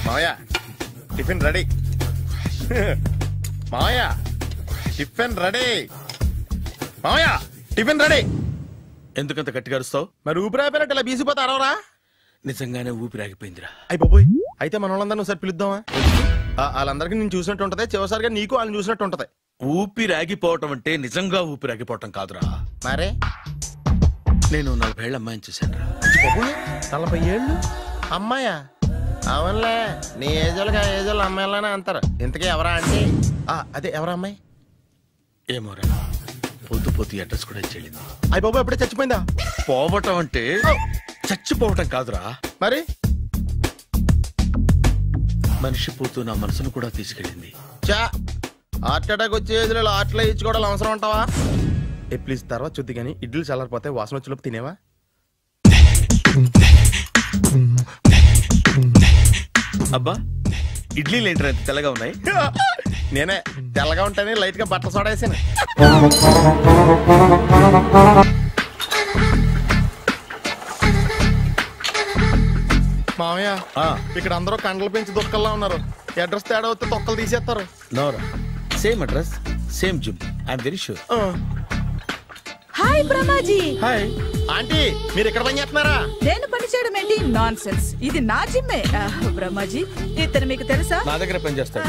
మావయ్య tiffin ready. మావయ్య tiffin ready. మావయ్య టిఫిన్ రెడీ. ఎందుకంత గట్టిగా అరుస్తావు? మరి ఊపిరాయిపోయినట్టు ఇలా బీసిపోతే అరవరా? నిజంగానే ఊపిరాగిపోయిందిరా. అయిపోయి అయితే మన వాళ్ళందరినీ ఒకసారి పిలుద్దామా? వాళ్ళందరికీ నేను చూసినట్టు ఉంటది, చివరిసారిగా నీకు వాళ్ళని చూసినట్టు ఉంటది. ఊపిరాగిపోవటం అంటే నిజంగా ఊపిరాగిపోవటం కాదురా. మరే నేను 40 ఏళ్ల అమ్మాయిని చూశాను రా. 40 ఏళ్ళు అమ్మాయా? అవునులే, నీ ఏజోళ్ళకి ఆ ఏజోళ్ళు అమ్మాయిలానే అంటారు. ఇంతకీ ఎవరా అంటే అదే ఎవరా అమ్మాయి? ఏమోరా, పొద్దు పొద్దు అడ్రస్ కూడా చెల్లింది. అయిపోయి ఎప్పుడే చచ్చిపోయిందా? పోవటం అంటే చచ్చిపోవటం కాదురా, మరి మనిషి పోతూ నా మనసును కూడా తీసుకెళ్ళింది. చా హార్ట్ అటాక్ వచ్చే ఏజ్లో హార్ట్లో ఇచ్చుకోవడం అవసరం ఉంటావా? ప్లీజ్ తర్వాత చూద్ది కానీ ఇడ్లీలు చల్లారిపోతే వాసన వచ్చేలోపు తినేవా? అబ్బా, ఇడ్లీలు ఏంటి అంత తెల్లగా ఉన్నాయి? నేనే తెల్లగా ఉంటానే లైట్ గా బట్టలు సోడా వేసాను. మామయ్య ఇక్కడ అందరూ కండలు పెంచి దుక్కల్లా ఉన్నారు. అడ్రస్ తేడా వస్తే తొక్కలు తీసేస్తారు. నోరా, same address same gym. I'm very sure. Hi Brahmaji. Hi aunty, మీరు ఇక్కడ పని చేస్తున్నారా? నేను పని చేయడం ఏంటి? Nonsense. ఇది నా జిమ్మే. బ్రహ్మాజీ, ఇతను మీకు తెలుసా? నా దగ్గర పని చేస్తాడు.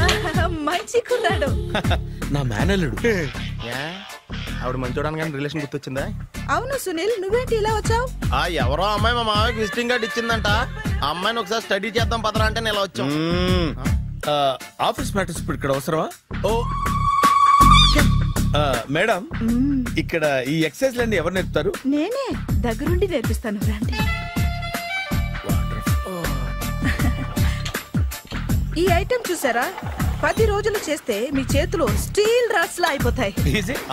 మంచి కుర్రాడు. నా మేనల్లుడు. ఆవిడ మంచి చూడడానికి రిలేషన్ గుర్తొచ్చిందా? అవును సునీల్, నువ్వేంటి ఇలా వచ్చావు? ఎవరో అమ్మాయి మా మామయ్యకి విజిటింగ్ కార్డు ఇచ్చిందంట. ఆ అమ్మాయిని ఒకసారి స్టడీ చేద్దాం పదరా అంటే నేను ఇలా వచ్చాం. ఆఫీస్ మ్యాటర్స్ ఇప్పుడు ఇక్కడ అవసరమా? ఓ మేడం, ఇక్కడ ఈ ఎక్సర్సైజ్ లన్నీ ఎవరు నేర్పుతారు? నేనే దగ్గరుండి నేర్పిస్తాను, రండి. ఈ ఐటెం చూసారా? 10 రోజులు చేస్తే మీ చేతులు స్టీల్ రాట్స్ లా అయిపోతాయి.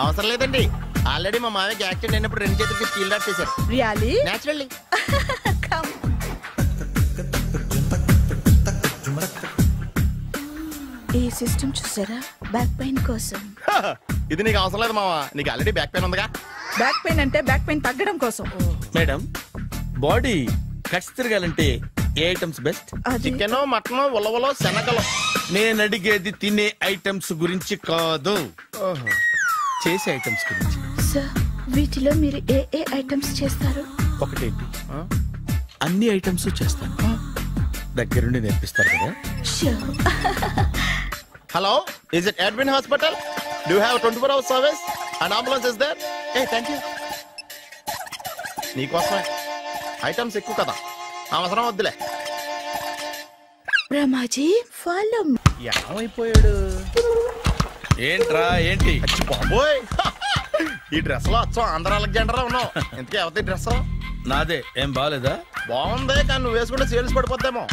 అవసరం లేదండి, ఆల్రెడీ మా మామయ్యకి యాక్సిడెంట్ అయినప్పుడు 2 చేతులకి స్టీల్ రాట్ చేశారు. రియల్లీ? నేచురల్లీ. ఈ సిస్టమ్ చూసారా? బ్యాక్ పెయిన్ కోసం. ఇది నీకు అవసరం లేదు మావా, నీకు ఆల్రెడీ బ్యాక్ పెయిన్ ఉందిగా. బ్యాక్ పెయిన్ అంటే బ్యాక్ పెయిన్ తగ్గడం కోసం. మేడం, బాడీ కట్స్ తిరగాలంటే ఏ ఐటమ్స్ బెస్ట్? చికెన్, మటన్, ఉలవలో, శనగలు. నేను అడిగేది తినే ఐటమ్స్ గురించి కాదు, చేసే ఐటమ్స్ గురించి. సార్, వీటిలో మీరు ఏ ఐటమ్స్ చేస్తారు? ఒకటేంటి, అన్ని ఐటమ్స్ చేస్తాను. దగ్గరుండి నేర్పిస్తారు కదా. Hello, is it Edwin Hospital? Do you have 24-hour service? An ambulance is there? Hey, thank you. నీకోసమే. ఐటమ్స్ ఎక్కువ కదా, అవసరం వద్దులే. బ్రహ్మాజీ, ఫాలో. ఏమైపోయాడు? ఏంట్రా ఏంటి? బాబోయ్, ఈ డ్రెస్ లో వచ్చాం ఆంధ్ర అలెగ్జాండర్ ఉన్నావు. ఇంతకీ ఎవరి డ్రెస్? నాదే. ఏం బాగాలేదా? బాగుంది, కానీ నువ్వు వేసుకుంటే సేల్స్ పడిపోద్దేమో.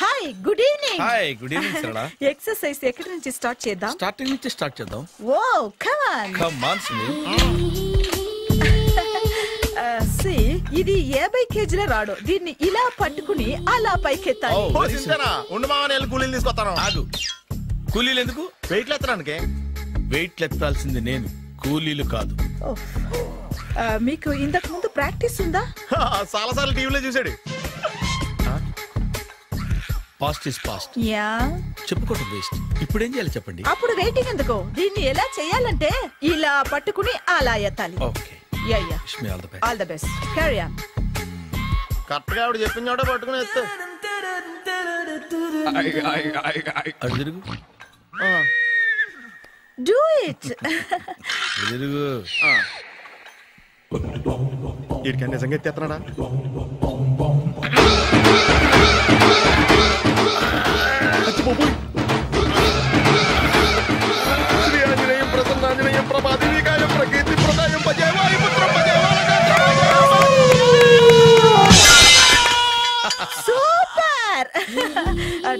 Hi, good evening. Hi, good evening Sarala. Exercise ఎక్కడి నుంచి స్టార్ట్ చేద్దాం? స్టార్టింగ్ నుంచి స్టార్ట్ చేద్దాం. Oh come on. Come on Sunil. ఇది 50 కేజీల రాడు. దీన్ని ఇలా పట్టుకుని అలా పైకెత్తాలి. ఉండు మామ, నేను కూలీలు తీసుకొస్తాను. ఆగు, కూలీలు ఎందుకు? వెయిట్లు ఎత్తడానికి. వెయిట్లు ఎత్తాల్సింది నేను, కూలీలు కాదు. మీకు ఇంతకు ముందు ప్రాక్టీస్ ఉందా? చాలా సార్లు టీవీలో చూసాడు. Past is past. యా, చెప్పుకోవడం వేస్ట్. ఇప్పుడు ఏం చేయాలి చెప్పండి. అప్పుడు వెయిటింగ్ ఎందుకు? దీన్ని ఎలా చేయాలంటే ఇలా పట్టుకుని అలా ఎత్తాలి. Okay, ya ya, wish me all the best. All the best. Carry on. Correct గా ఆవిడ చెప్పిన చోట పట్టుకుని ఎత్తు. అటు తిరుగు. Do it. తిరుగు. వీడికి నిజంగా ఎత్తేస్తున్నాడా? శ్రీ ఆంజనేయం ప్రసన్నాంజనేయం ప్రభాదివికాయం ప్రకీర్తి ప్రదాయం భజేవాయు పుత్రం super.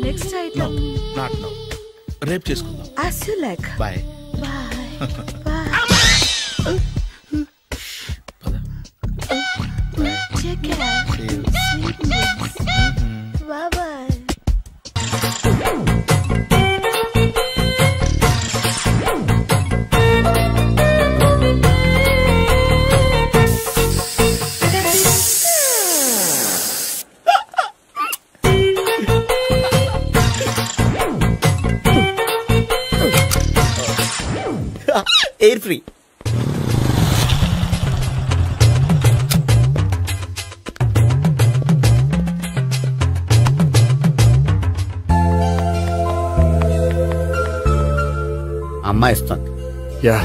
Next item. Not now, రేపు చేసుకుందాం. as you like. Bye. Bye. Bye. Take care. Sweet dreams. Bye bye. Air free. అమ్మాయి ఇస్తుంది. యా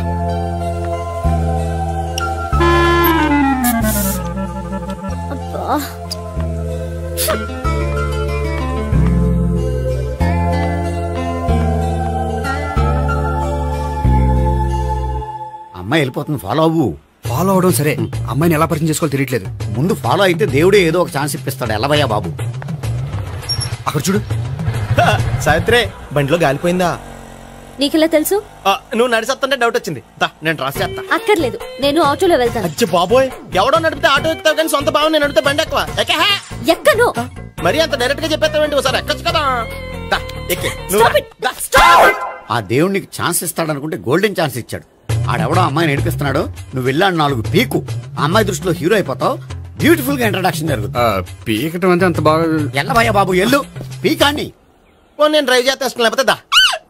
అమ్మాయి వెళ్ళిపోతుంది, ఫాలో అవ్వు. ఫాలో అవడం సరే, అమ్మాయిని ఎలా పరిచయం చేసుకోవాలో తెలియట్లేదు. ముందు ఫాలో అయితే దేవుడే ఏదో ఒక ఛాన్స్ ఇప్పిస్తాడు. ఎలవయ్యా బాబు. అక్కడ చూడు. సావిత్రి బండిలో గాలిపోయిందా? నీకెలా తెలుసు? నువ్వు నడిచేస్తుంటే డౌట్ వచ్చింది. నేను డ్రాస్ చేస్తా. అక్కర్లేదు, నేను ఆటోలో వెళ్తాను. అచ్చి బాబోయ్, ఎవడో నడిపితే ఆటో ఎక్కుతావు కానీ సొంత భావం నేను నడిపితే బండి ఎక్కువ. ఎక్కను. మరి అంత డైరెక్ట్ గా చెప్పేస్తావేంటి? ఒకసారి ఎక్కొచ్చు కదా. ఆ దేవుడికి ఛాన్స్ ఇస్తాడనుకుంటే గోల్డెన్ ఛాన్స్ ఇచ్చాడు. ఆడెవడో అమ్మాయిని నడిపిస్తున్నాడు, నువ్వు వెళ్ళాడు 4 పీకు. ఆ అమ్మాయి దృష్టిలో హీరో అయిపోతావు. బ్యూటిఫుల్ గా ఇంట్రడక్షన్ జరుగుతుంది. పీకటం అంటే అంత బాగా. ఎల్లవయ్యా బాబు, ఎల్లు పీకాన్ని. నేను డ్రైవ్ చేస్తాను, లేకపోతే దా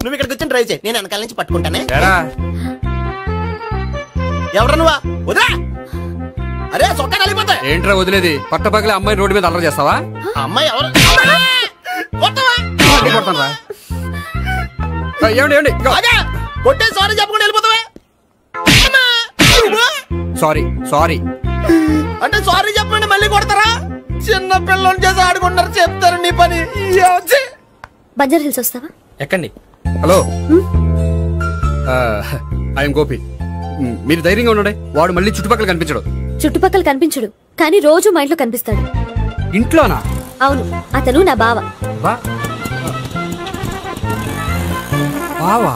నువ్వు ఇక్కడికి వచ్చి డ్రైవ్ చేయి, నేను వెనకాల నుంచి పట్టుకుంటానే. ఎవరు నువ్వా? వదిలా. అరే చొక్కా కలిపోతా. ఏంట్రా వదిలేది? పట్టపగలే అమ్మాయి రోడ్డు మీద అల్లరి చేస్తావా? అమ్మాయి ఎవరు? ఏమండి కొట్టే సారీ చెప్పకుండా వెళ్ళిపోతావా? సారీ సారీ అంటే సారీ చెప్పండి మళ్ళీ కొడతారా? చిన్న పిల్లలు చేసి ఆడుకుంటారు, చెప్తారు నీ పని. బంజారా హిల్స్ వస్తావా? ఎక్కండి. Hello, I'm Gopi. మీరు ధైర్యంగా ఉండండి. వాడు మళ్ళీ చుట్టుపక్కల కనిపించడు. చుట్టుపక్కల కనిపించడు, కానీ రోజు మా ఇంట్లో కనిపిస్తాడు. ఇంట్లోనా? అవును, అతను నా బావ. బావా?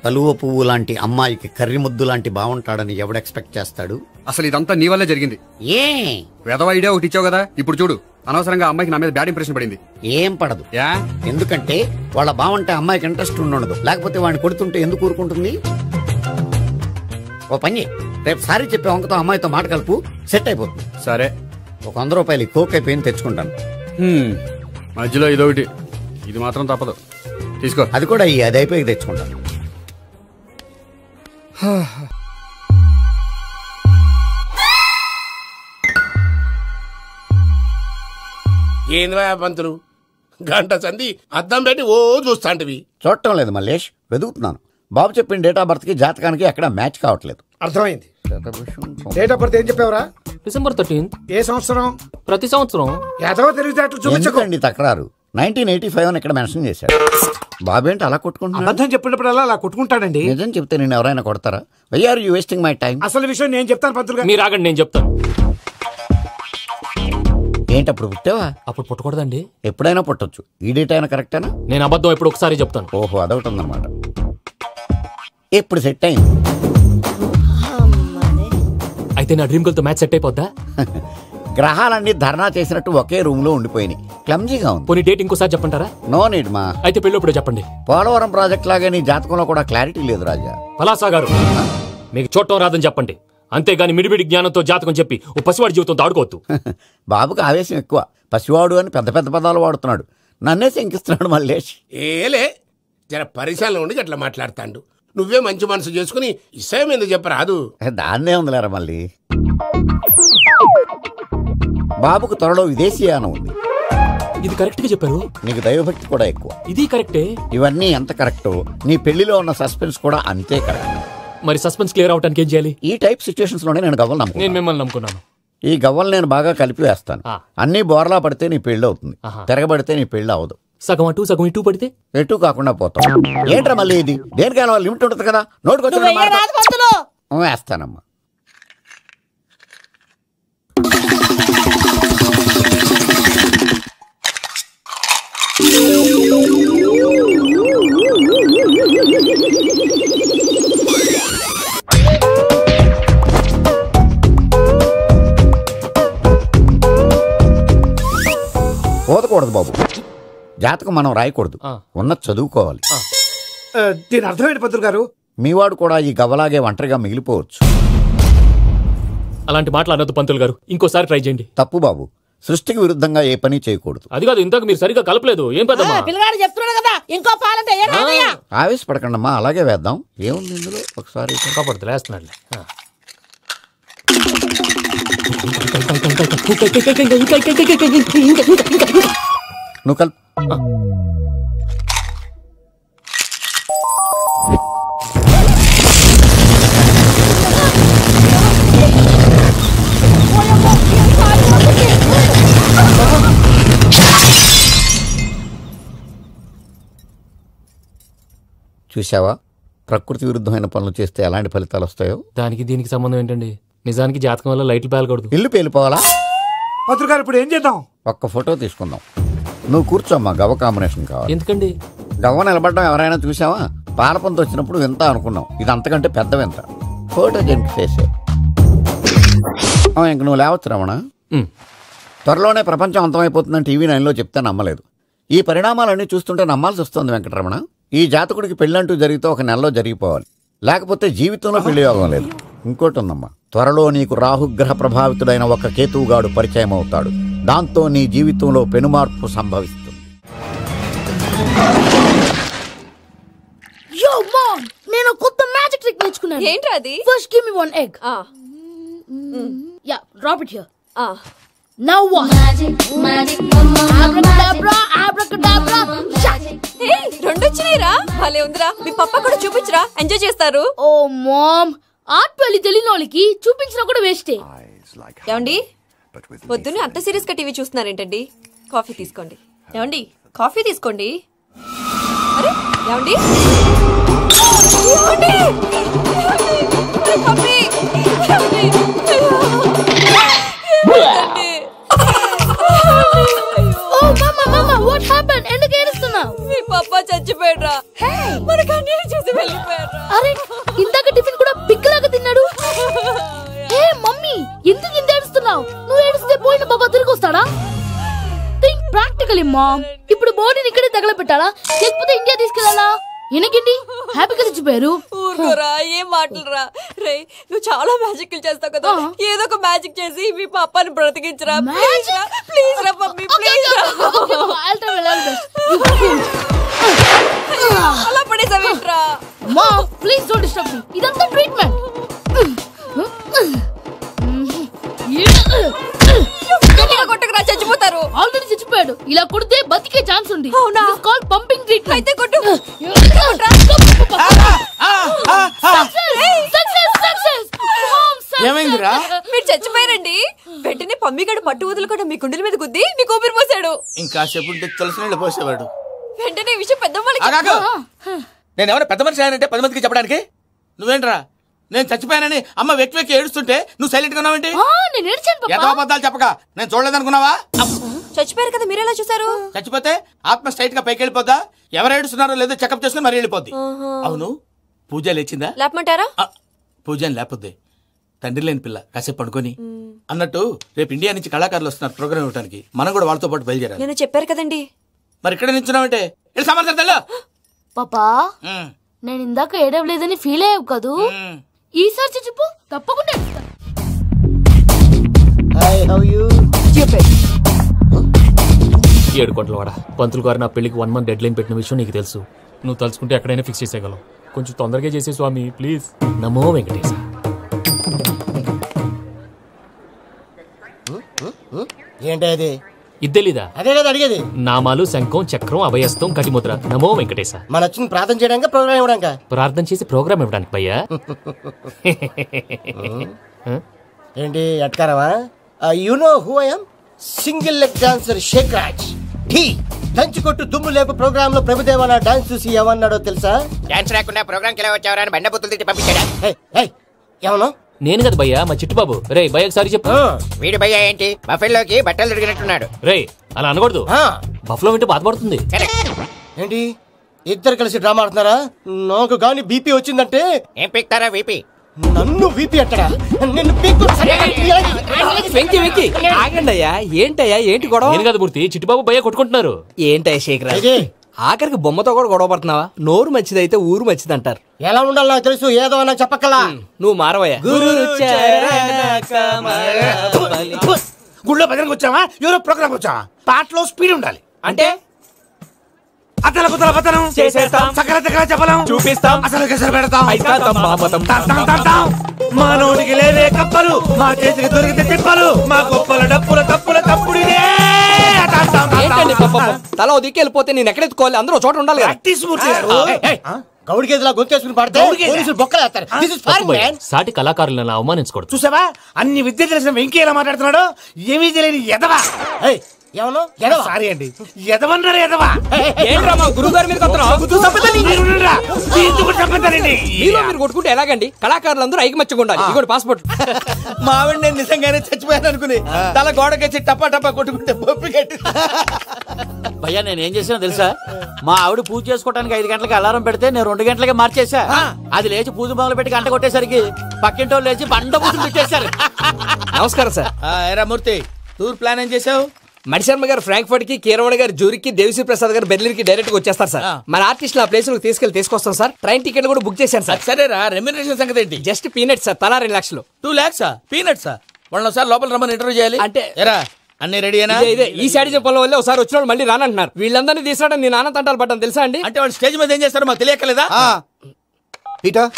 కలువ పువ్వు లాంటి అమ్మాయికి కర్రి ముద్దు లాంటి బాగుంటాడని ఎవడు ఎక్స్పెక్ట్ చేస్తాడు? అసలు ఇదంతా నీ వల్లే జరిగింది. ఏ వెధవ ఐడియా ఒకటి ఇచ్చావు కదా, ఇప్పుడు చూడు. అనవసరంగా అమ్మాయికి నా మీద బ్యాడ్ ఇంప్రెషన్ పడింది. ఏం పడదు. ఎందుకంటే వాళ్ళ బావంటే అమ్మాయికి ఇంట్రెస్ట్ ఉండదు. లేకపోతే వాడిని కొడుతుంటే ఎందుకు ఊరుకుంటుంది? ఓ పని, రేపు సారీ చెప్పే వంకతో అమ్మాయితో మాట కలుపు, సెట్ అయిపోతుంది. సరే, ఒక 100 రూపాయలు కోక్ అయిపోయింది, తెచ్చుకుంటాను. మధ్యలో ఇదొకటి, ఇది మాత్రం తప్పదు. తీసుకో. అది కూడా అది అయిపోయి తెచ్చుకుంటాను. ఏంది పంతులు, గంట సంధి అద్దం పెట్టి ఓ చూస్తాంటివి? చూడటం లేదు మల్లేష్, వెతుకుతున్నాను. బాబు చెప్పిన డేట్ ఆఫ్ బర్త్ కి జాతకానికి ఎక్కడ మ్యాచ్ కావట్లేదు. అర్థమైంది. డేట్ ఆఫ్ బర్త్ ఏం చెప్పావురా? December 13th. ఏ సంవత్సరం? ప్రతి సంవత్సరం. ఎదవ తెలివితేటలు చూపించకండి. తక్రారు 1985 అని ఇక్కడ మెన్షన్ చేశాడు. బాబేంటి అలా కొట్టుకుంటున్నాడు? అబద్ధం చెప్పినప్పుడల్లా అలా కొట్టుకుంటాడండి. నిజం చెప్తే నేను ఎవరైనా కొడతారా? Why are you wasting my time? అసలు విషయం నేను చెప్తాను పంతులు గారు. మీరు ఆగండి, నేను చెప్తాను. ఏంటి అప్పుడు పుట్టావా? అప్పుడు పుట్టకూడదండి. ఎప్పుడైనా పుట్టొచ్చు. ఈ డేట్ అయినా కరెక్టేనా? నేను అబద్ధం ఎప్పుడు ఒకసారి చెప్తాను. ఓహో, అదొకటి ఉందన్నమాట. ఎప్పుడు సెట్ అయింది? అయితే నా డ్రీమ్ గర్ల్ తో మ్యాచ్ సెట్ అయిపోద్దా? గ్రహాలన్నీ ధర్నా చేసినట్టు ఒకే రూమ్ లో ఉండిపోయినాయి. క్లమ్జీగా ఉంది. పోనీ డేట్ ఇంకోసారి చెప్పంటారా? నో నీడ్ మా. అయితే పెళ్ళప్పుడు చెప్పండి. పోలవరం ప్రాజెక్ట్ లాగే నీ జాతకంలో కూడా క్లారిటీ లేదు రాజా. పలాసా గారు, మీకు చూడటం రాదని చెప్పండి. అంతేగాని మిడిమిడి జ్ఞానంతో జాతకం చెప్పి ఓ పసివాడి జీవితంతో ఆడుకోవద్దు. బాబుకి ఆవేశం ఎక్కువ. పసివాడు అని పెద్ద పెద్ద పదాలు వాడుతున్నాడు. నన్నే శంకిస్తున్నాడు మల్లేష్. ఏలే, జర పరిశీలన ఉండి అట్లా మాట్లాడతాడు. నువ్వే మంచి మనసు చేసుకుని ఇష్టం ఎందుకు చెప్పరాదు? దాన్నే ఉందిలేరా మళ్ళీ. బాబుకు త్వరలో విదేశీయానం ఉంది. ఇది కరెక్ట్ గా చెప్పారు. నీకు దైవభక్తి కూడా ఎక్కువ. ఇది కరెక్టే. ఇవన్నీ ఎంత కరెక్టో నీ పెళ్లిలో ఉన్న సస్పెన్స్ కూడా అంతే కరెక్ట్. మరి సస్పెన్స్ క్లియర్ అవడానికి ఏం చేయాలి? ఈ టైప్ సిచ్యువేషన్స్ లోనే నేను గవ్వలు నమ్ముకున్నాను. నేను మిమ్మల్ని నమ్ముకున్నాను. ఈ గవ్వలు నేను బాగా కలిపి వేస్తాను. అన్ని బోర్లా పడితే నీ పెళ్లి అవుతుంది, తిరగబడితే నీ పెళ్లి అవదు. సగం అటు సగం ఇటు పడితే ఎటు కాకుండా పోతాం. ఏంట్రా మళ్ళీ ఇది? దేనికైనా లిమిట్ ఉంటుంది కదా. నోటుకొచ్చి వేస్తానమ్మా. పోదకూడదు బాబు. జాతకం మనం రాయకూడదు, ఉన్నది చదువుకోవాలి. దీని అర్థమేంటి పంతులు గారు? మీవాడు కూడా ఈ గవ్వలాగే ఒంటరిగా మిగిలిపోవచ్చు. అలాంటి మాటలు అనొద్దు పంతులు గారు, ఇంకోసారి ట్రై చేయండి. తప్పు బాబు. సృష్టికి విరుద్ధంగా ఏ పని చేయకూడదు. అది కాదు, ఇంతకు మీరు సరిగ్గా కలపలేదు. ఏం పెద్దమ్మా? పిల్లగాడు చెప్తున్నాడు కదా, ఇంకో పాలంటే ఆవేశపడకండమ్మా, అలాగే వేద్దాం. ఏముంది ఇందులో? ఒకసారి కాపాడుతు లేస్తున్నాడులే. నువ్వు కలుపు. చూసావా, ప్రకృతి విరుద్ధమైన పనులు చేస్తే ఎలాంటి ఫలితాలు వస్తాయో. దానికి దీనికి సంబంధం ఏంటండి? నిజానికి జాతకం వల్ల లైట్లు పేలకూడదు. ఇల్లు పేలిపోవాలా? పంతులు గారు ఇప్పుడు ఏం చేద్దాం? ఒక్క ఫోటో తీసుకుందాం. నువ్వు కూర్చోమ్మా, గవ్వ కాంబినేషన్ కావాలి. ఎందుకండి? గవ్వ నిలబడడం ఎవరైనా చూసావా? పాలపంత వచ్చినప్పుడు వింత అనుకున్నాం, ఇది అంతకంటే పెద్ద వింత. ఫోటో జంక్ చేసే ఇంక నువ్వు లేవచ్చు రమణ. త్వరలోనే ప్రపంచం అంతమైపోతుందని టీవీ 9లో చెప్తే నమ్మలేదు. ఈ పరిణామాలన్నీ చూస్తుంటే నమ్మాల్సి వస్తుంది వెంకటరమణ. ఈ జాతకుడికి పెళ్ళంటూ జరిగితే ఒక నెలలో జరిగిపోవాలి, లేకపోతే జీవితంలో పెళ్లి యోగం లేదు. ఇంకోటి ఉందమ్మా, త్వరలో నీకు రాహుగ్రహ ప్రభావితుడైన ఒక కేతువుగాడు పరిచయం అవుతాడు. దాంతో నీ జీవితంలో పెనుమార్పు సంభవిస్తుంది. నేను కొత్త మ్యాజిక్ ట్రిక్ నేర్చుకున్నాను. ఏంట్రా అది? First give me one egg. Ya, drop it here. Now what? Abracadabra, abracadabra. Hey, రెండు వచ్చినాయిరా. భలే ఉందిరా. మీ పప్ప కూడా చూపించరా, ఎంజాయ్ చేస్తారు. ఓ మామ్, ఆర్ట్ పెళ్లి తెలియని వాళ్ళకి చూపించినా కూడా వేస్టే. ఏమండి, పొద్దున్నే అంత సీరియస్ గా టీవీ చూస్తున్నారేంటండి? కాఫీ తీసుకోండి. ఏమండి, కాఫీ తీసుకోండి. అరే ఏమండి, ఏమండి, కాఫీ. ఓ మమ్మా, మమ్మా, వాట్ హ్యాపెండ్? ఎందుకు ఏడుస్తున్నావు? మీ పప్ప చచ్చిపోయాడ్రా. మనకు అన్యాయం చేసి వెళ్ళిపోయాడ్రా. అరే, ఇందాక టిఫిన్ కూడా పిక్కలాగా తిన్నాడు. హే మమ్మీ, ఎందుకు ఇంత ఏడుస్తున్నావు? నువ్వు ఏడిస్తే పోయిన బాబా తిరిగి వస్తాడా? Think practically mom. ఇప్పుడు బాడీని ఇక్కడే తగలబెట్టాలా, లేకపోతే ఇండియా తీసుకెళ్లాలా? ఎనకండి హ్యాపీగా చచ్చిపోయారు. ఊరుకోరా, ఏం మాటలురా. రే, నువ్వు చాలా మ్యాజిక్ చేస్తావు కదా, ఏదో ఒక మ్యాజిక్ చేసి మీ పాపాని బ్రతికించరా. ప్లీజ్ రా మమ్మీ, ప్లీజ్ రా. అలా పడేసావేంట్రా? మా ప్లీజ్ డోంట్ డిస్టర్బ్ మీ. ఇదంతా ట్రీట్మెంట్. కొట్టకరా, చచ్చిపోతారు. ఆల్రెడీ చచ్చిపోయాడు. ఇలా కొడితే బతికే ఛాన్స్ ఉంది. అవునా? Call pumping treatment. అయితే కొట్టు. ఏమైందిరా? మీరు చచ్చిపోయారండి. వెంటనే పమ్మిగాడు పట్టు వదులుకుండా మీ గుండెల మీద గుద్ది మీకు ఊపిరి పోసాడు. ఇంకా చెప్పుంటే తులసి నీళ్ళు పోసేవాడు. వెంటనే ఈ విషయం పెద్దవాళ్ళకి. నేను ఎవరైనా పెద్ద మనిషి అయ్యానంటే 10 మందికి చెప్పడానికి? నువ్వేంట్రా, నేను చచ్చిపోయానని అమ్మ వెక్కి వెక్కి ఏడుస్తుంటే నువ్వు సైలెంట్ గా ఉన్నావేంటి? నేను ఏడ్చాను పాపా. ఎంతో అబద్ధాలు చెప్పక నేను చూడలేదనుకున్నావా? చచ్చిపోయారు కదా, మీరెలా చూసారు? చచ్చిపోతే ఆత్మ స్ట్రైట్ గా పైకి వెళ్ళిపోద్దా? ఎవరు ఏడుస్తున్నారో లేదో చెకప్ చేసుకుని మరీ వెళ్ళిపోద్ది. అవును, పూజ లేచిందా? లేపమంటారా? పూజ లేకపోద్ది. తండ్రి లేని పిల్ల, కాసేపు పడుకొని. అన్నట్టు రేపు ఇండియా నుంచి కళాకారులు వస్తున్నారు ప్రోగ్రామ్ ఇవ్వడానికి. మనం కూడా వాళ్ళతో పాటు బయలుదేరాలి. నేను చెప్పారు కదండి. మరి ఇక్కడ నిల్చున్నావంటే సమాచారం పాపా, నేను ఇందాక ఏడవలేదని ఫీల్ అయ్యావు కదూ? ఈసారి చచ్చిపో, తప్పకుండా ఏడు కోట్ల వాడ పంతులు గారు నా పెళ్లికి 1 month డెడ్ లైన్ పెట్టిన విషయం నీకు తెలుసు. నువ్వు తలుచుకుంటే ఎక్కడైనా ఫిక్స్ చేసేయగలవు. కొంచెం తొందరగా చేసే స్వామి ప్లీజ్. నమో వెంకటేశ. ఏంటి అది? ఇది తెలీదా? అదే కదా అడిగేది. నామాలు, శంఖం, చక్రం, అభయస్తం, కటిముద్ర. నమో వెంకటేశ. మన వచ్చింది ప్రార్థన చేయడానికి, ప్రోగ్రామ్ ఇవ్వడానికి. ప్రార్థన చేసి ప్రోగ్రామ్ ఇవ్వడానికి భయ్యా. ఏంటి ఎట్కారవా? You know who I am? Single leg dancer Shaik Raj. టీ దంచి కొట్టు దుమ్ము లేపు ప్రోగ్రామ్ లో ప్రభుదేవ నా డాన్స్ చూసి ఏమన్నాడో తెలుసా? డాన్స్ రాకుండా ప్రోగ్రామ్ కి ఎలా వచ్చావరా అని బండ బుద్ధులు తిట్టి పంపించాడా? ఏమన్నా? నేను కదా భయ్యా, మా చిట్టుబాబు. రే భయ్య ఒకసారి చెప్పు. వీడి భయ్య ఏంటి బఫెల్లోకి బట్టలు తిరిగినట్టున్నాడు. రే అలా అనకూడదు, బఫ్లో వింటే బాధపడుతుంది. ఏంటి ఇద్దరు కలిసి డ్రామా ఆడుతున్నారా? నాకు గాని బీపీ వచ్చిందంటే ఏం పీక్తారా వీపీ? నన్ను బీపీ అట్టడా? నిన్ను ఆగండి అయ్యా. ఏంటయ్యా, ఏంటి గొడవ? నేను కదా మూర్తి, చిట్టుబాబు భయ్య కొట్టుకుంటున్నారు. ఏంటయ్యా శేఖర్, ఆఖరికి బొమ్మతో కూడా గొడవ పడుతున్నావా? నోరు మంచిదైతే ఊరు మంచిది అంటారు. ఎలా ఉండాలి నాకు తెలుసు, ఏదో నాకు చెప్పక్కలా. నువ్వు మారవయ్యా. గుళ్ళో భజనకు వచ్చావా ఎవరో ప్రోగ్రామ్ వచ్చావా? పాటలో స్పీడ్ ఉండాలి. అంటే అతల కుతల పతనం చేసేస్తాం, సకల దగ్గర చెప్పలేం, చూపిస్తాం, అసలు గసలు పెడతాం, అయితాం, మామతం. మా నోటికి లేవే కప్పలు, మా చేతికి దొరికితే తిప్పలు, మా గొప్పల డప్పుల తప్పుల తప్పుడు ఏంటండి పాపం? తల ఓ దిక్కు వెళ్ళిపోతే నేను ఎక్కడెత్తుకోవాలి? అందరూ చోట ఉండాలి కదా. గౌడి గేదెలా గొంతేసుకుని పాడితే పోలీసులు బొక్కలేస్తారు. This is foreign, man. సాటి కళాకారులను అవమానించకూడదు. చూసావా అన్ని విద్య తెలిసిన వెంకీ ఎలా మాట్లాడుతున్నాడు? ఏమీ తెలియని ఎదవా. ఏమను సారీ అండి, ఎదవన్నారు ఎదవా. ఏంట్రా మా గురువు గారి మీద మీలో మీరు కొట్టుకుంటే ఎలాగండి? కళాకారులందరూ ఐకమత్యంగా ఉండాలి. ఇదిగోటి పాస్పోర్ట్. మా ఆవిడ నేను నిజంగానే చచ్చిపోయాను అనుకుని తల గోడకొచ్చి టపా టపా కొట్టుకుంటే బొప్పి కట్టి. భయ్యా నేనేం చేసినా తెలుసా? మా ఆవిడ పూజ చేసుకోవడానికి 5 గంటలకి అలారం పెడితే నేను 2 గంటలకే మార్చేసా. అది లేచి పూజ మొదలు పెట్టి గంట కొట్టేసరికి పక్కింటి వాళ్ళు లేచి బండ పూజలు పెట్టేశారు. నమస్కారం సార్. ఏరా మూర్తి, టూర్ ప్లాన్ ఏం చేసావు? మణిశర్మ గారు ఫ్రాంక్ఫర్ట్ కి, కీరవాణ గారు జూరికి, దేవిశ్రీ ప్రసాద్ గారు బెర్లిన్ కి డైరెక్ట్ గా వచ్చేస్తారు సార్. మన ఆర్టిస్ట్ ఆ ప్లేస్ తీసుకొస్తాం సార్. ట్రైన్ టికెట్ కూడా బుక్ చేశాను సార్. సరేరా, రెమ్యూనరేషన్ సంగతి ఏంటి? జస్ట్ పీనట్స్ సార్, తలా 2 లక్షలు. 2 lakhs పీనట్సా? వాళ్ళని ఒకసారి లోపల రమ్మని ఇంటర్వ్యూ చేయాలి. అంటే ఎరా అన్ని రెడీ అయినా? ఇదే ఈ సైడ్ చెప్పడం వల్ల ఒకసారి వచ్చిన వాళ్ళు మళ్ళీ రానంటున్నారు. వీళ్ళందరినీ తీసుకురావడం నేను నాన్న తంటాలు పడ్డాను తెలుసా అండి? అంటే వాళ్ళు స్టేజ్ మీద ఏం చేస్తారో మాకు తెలియకలేదా? Peter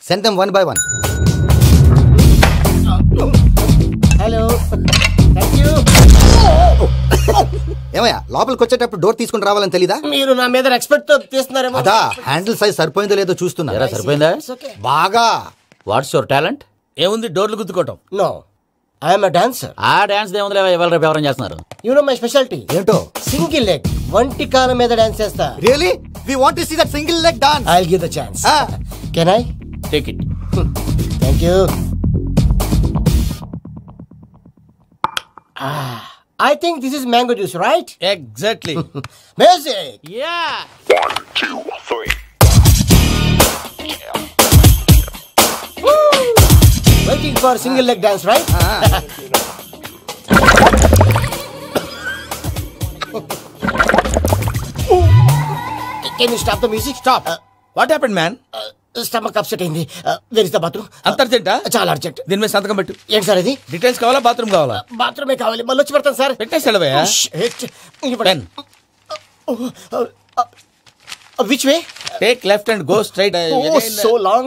send them 1 by 1. Hello, thank you. ఏమయ్యా లోపలికి వచ్చేటప్పుడు డోర్ తీసుకుని రావాలని తెలీదా? మీరు నా మీద ఎక్స్పెక్ట్ తో తీస్తున్నారేమో. అదా హ్యాండిల్ సైజ్ సరిపోయిందో లేదో చూస్తున్నా. సరిపోయిందా? బాగా. What's your talent? ఏముంది, డోర్లు గుద్దుకోవటం. No, I'm dancer. ఆ డాన్స్ ఏముంది, ఇవాళ రేపు ఎవరైనా చేస్తున్నారు. యు నో మై స్పెషాలిటీ ఏంటో? సింగిల్ లెగ్, వంటి కాలం మీద డాన్స్ చేస్తా. Really we want to see that single leg dance. I will give the chance. Can I take it? Thank you. I think this is mango juice, right? Exactly. Music. Yeah. 1, 2, 3. Waiting for single leg dance, right? Can you stop the music? Stop. What happened, man? Stomach upset అయింది. Where is the bathroom? అంత అర్జెంటా? చాలా urgent. దీని మీద సంతకం పెట్టు. ఏంటి sir ఇది? Details కావాలా, బాత్రూమ్ కావాలా? బాత్రూమే కావాలి. మళ్ళీ వచ్చి పెడతాను sir. పెట్టేసాడవయ్యా. Which way? Take left and go straight. Oh, so long.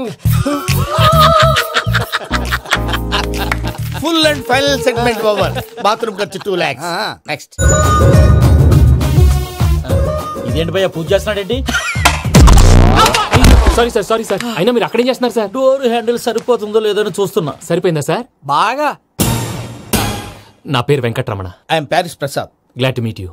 Full and final segment over. Bathroom ఖర్చు 2 lakhs. Next. ఇదేంటి భయ్యా పూజ చేస్తున్నాడేంటి? Sorry sir. అయినా మీరు అక్కడేం చేస్తున్నారు సార్? డోర్ హ్యాండిల్ సరిపోతుందో లేదో చూస్తున్నా. సరిపోయిందా సార్? బాగా. నా పేరు Venkataramana. I'm Paris Prasad. Glad to meet you.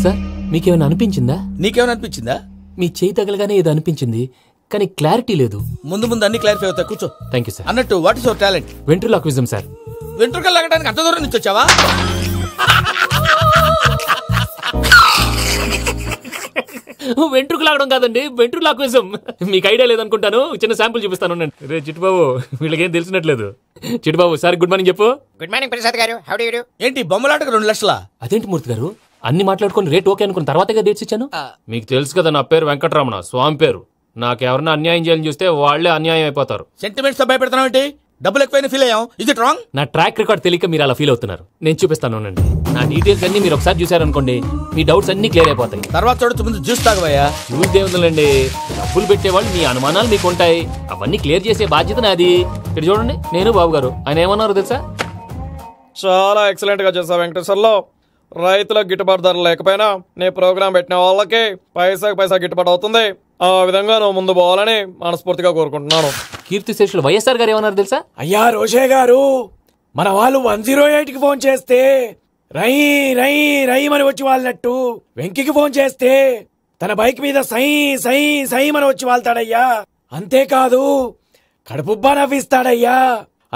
Sir మీకేమైనా అనిపించిందా? నీకేమైనా అనిపించిందా? మీ చేయి తగలగానే ఏదో అనిపించింది, కానీ క్లారిటీ లేదు. ముందు అన్ని క్లారిఫై అవుతాయి, కూర్చో. Thank you sir. అన్నట్టు what is your talent? Ventriloquism sir. వెంట్రుకలు లాగడానికి అంత దూరం నుంచి వచ్చావా? వెంట్రుకు లాగడం కాదండి, వెంట్రులాక్విజం. మీకు ఐడియా లేదనుకుంటాను, చిన్న శాంపుల్ చూపిస్తాను. రే చిట్టుబాబు, వీళ్ళకేం తెలిసినట్లేదు. చిట్టుబాబు సార్ గుడ్ మార్నింగ్ చెప్పు. Good morning Prasad garu. How do you do? ఏంటి బొమ్మలాటకు 2 లక్షలా? అదేంటి మూర్తి గారు, అన్ని మాట్లాడుకుని రేట్ ఓకే అనుకున్న తర్వాతగా డేట్స్ ఇచ్చాను. మీకు తెలుసు కదా నా పేరు వెంకటరమణ, స్వామి పేరు. నాకెవరన్నా అన్యాయం చేయాలని చూస్తే వాళ్లే అన్యాయం అయిపోతారు. సెంటిమెంట్స్ తో భయపెడతావు ఏంటి? డబ్బులు ఎక్కువైనా ఫీల్ అయ్యాం. Is it wrong? నా ట్రాక్ రికార్డ్ తెలియక మీరు అలా ఫీల్ అవుతున్నారు. నేను చూపిస్తాను అండి. నా డీటెయిల్స్ అన్ని మీరు ఒకసారి చూసారనుకోండి, మీ డౌట్స్ అన్ని క్లియర్ అయిపోతాయి. తర్వాత చూడొచ్చు, ముందు జ్యూస్ తాగవయ్యా. జ్యూస్ దేవుందండి, డబ్బులు పెట్టేవాళ్ళు మీ అనుమానాలు మీకు ఉంటాయి, అవన్నీ క్లియర్ చేసే బాధ్యత నాది. ఇక్కడ చూడండి, నేను బాబు గారు. ఆయన ఏమన్నారు తెలుసా? చాలా ఎక్సలెంట్ గా చేసావు వెంకటేశ్వర్లో. రైతులకు గిట్టుబాటు ధర లేకపోయినా నీ ప్రోగ్రాం పెట్టిన వాళ్ళకి పైసాకి పైసా గిట్టుబాటు అవుతుంది. ఆ విధంగా నువ్వు ముందు పోవాలని మనస్ఫూర్తిగా కోరుకుంటున్నాను. కీర్తిశేషులు వైఎస్ఆర్ గారు ఏమన్నారు తెలుసా? అయ్యా రోషే గారు, మన వాళ్ళు 108కి ఫోన్ చేస్తే రై రై రై అని వచ్చి వాళ్ళనట్టు, వెంకికి ఫోన్ చేస్తే తన బైక్ మీద సై సై సై అని వచ్చి వాళ్తాడయ్యా. అంతేకాదు కడుపుబ్బా నవ్విస్తాడయ్యా.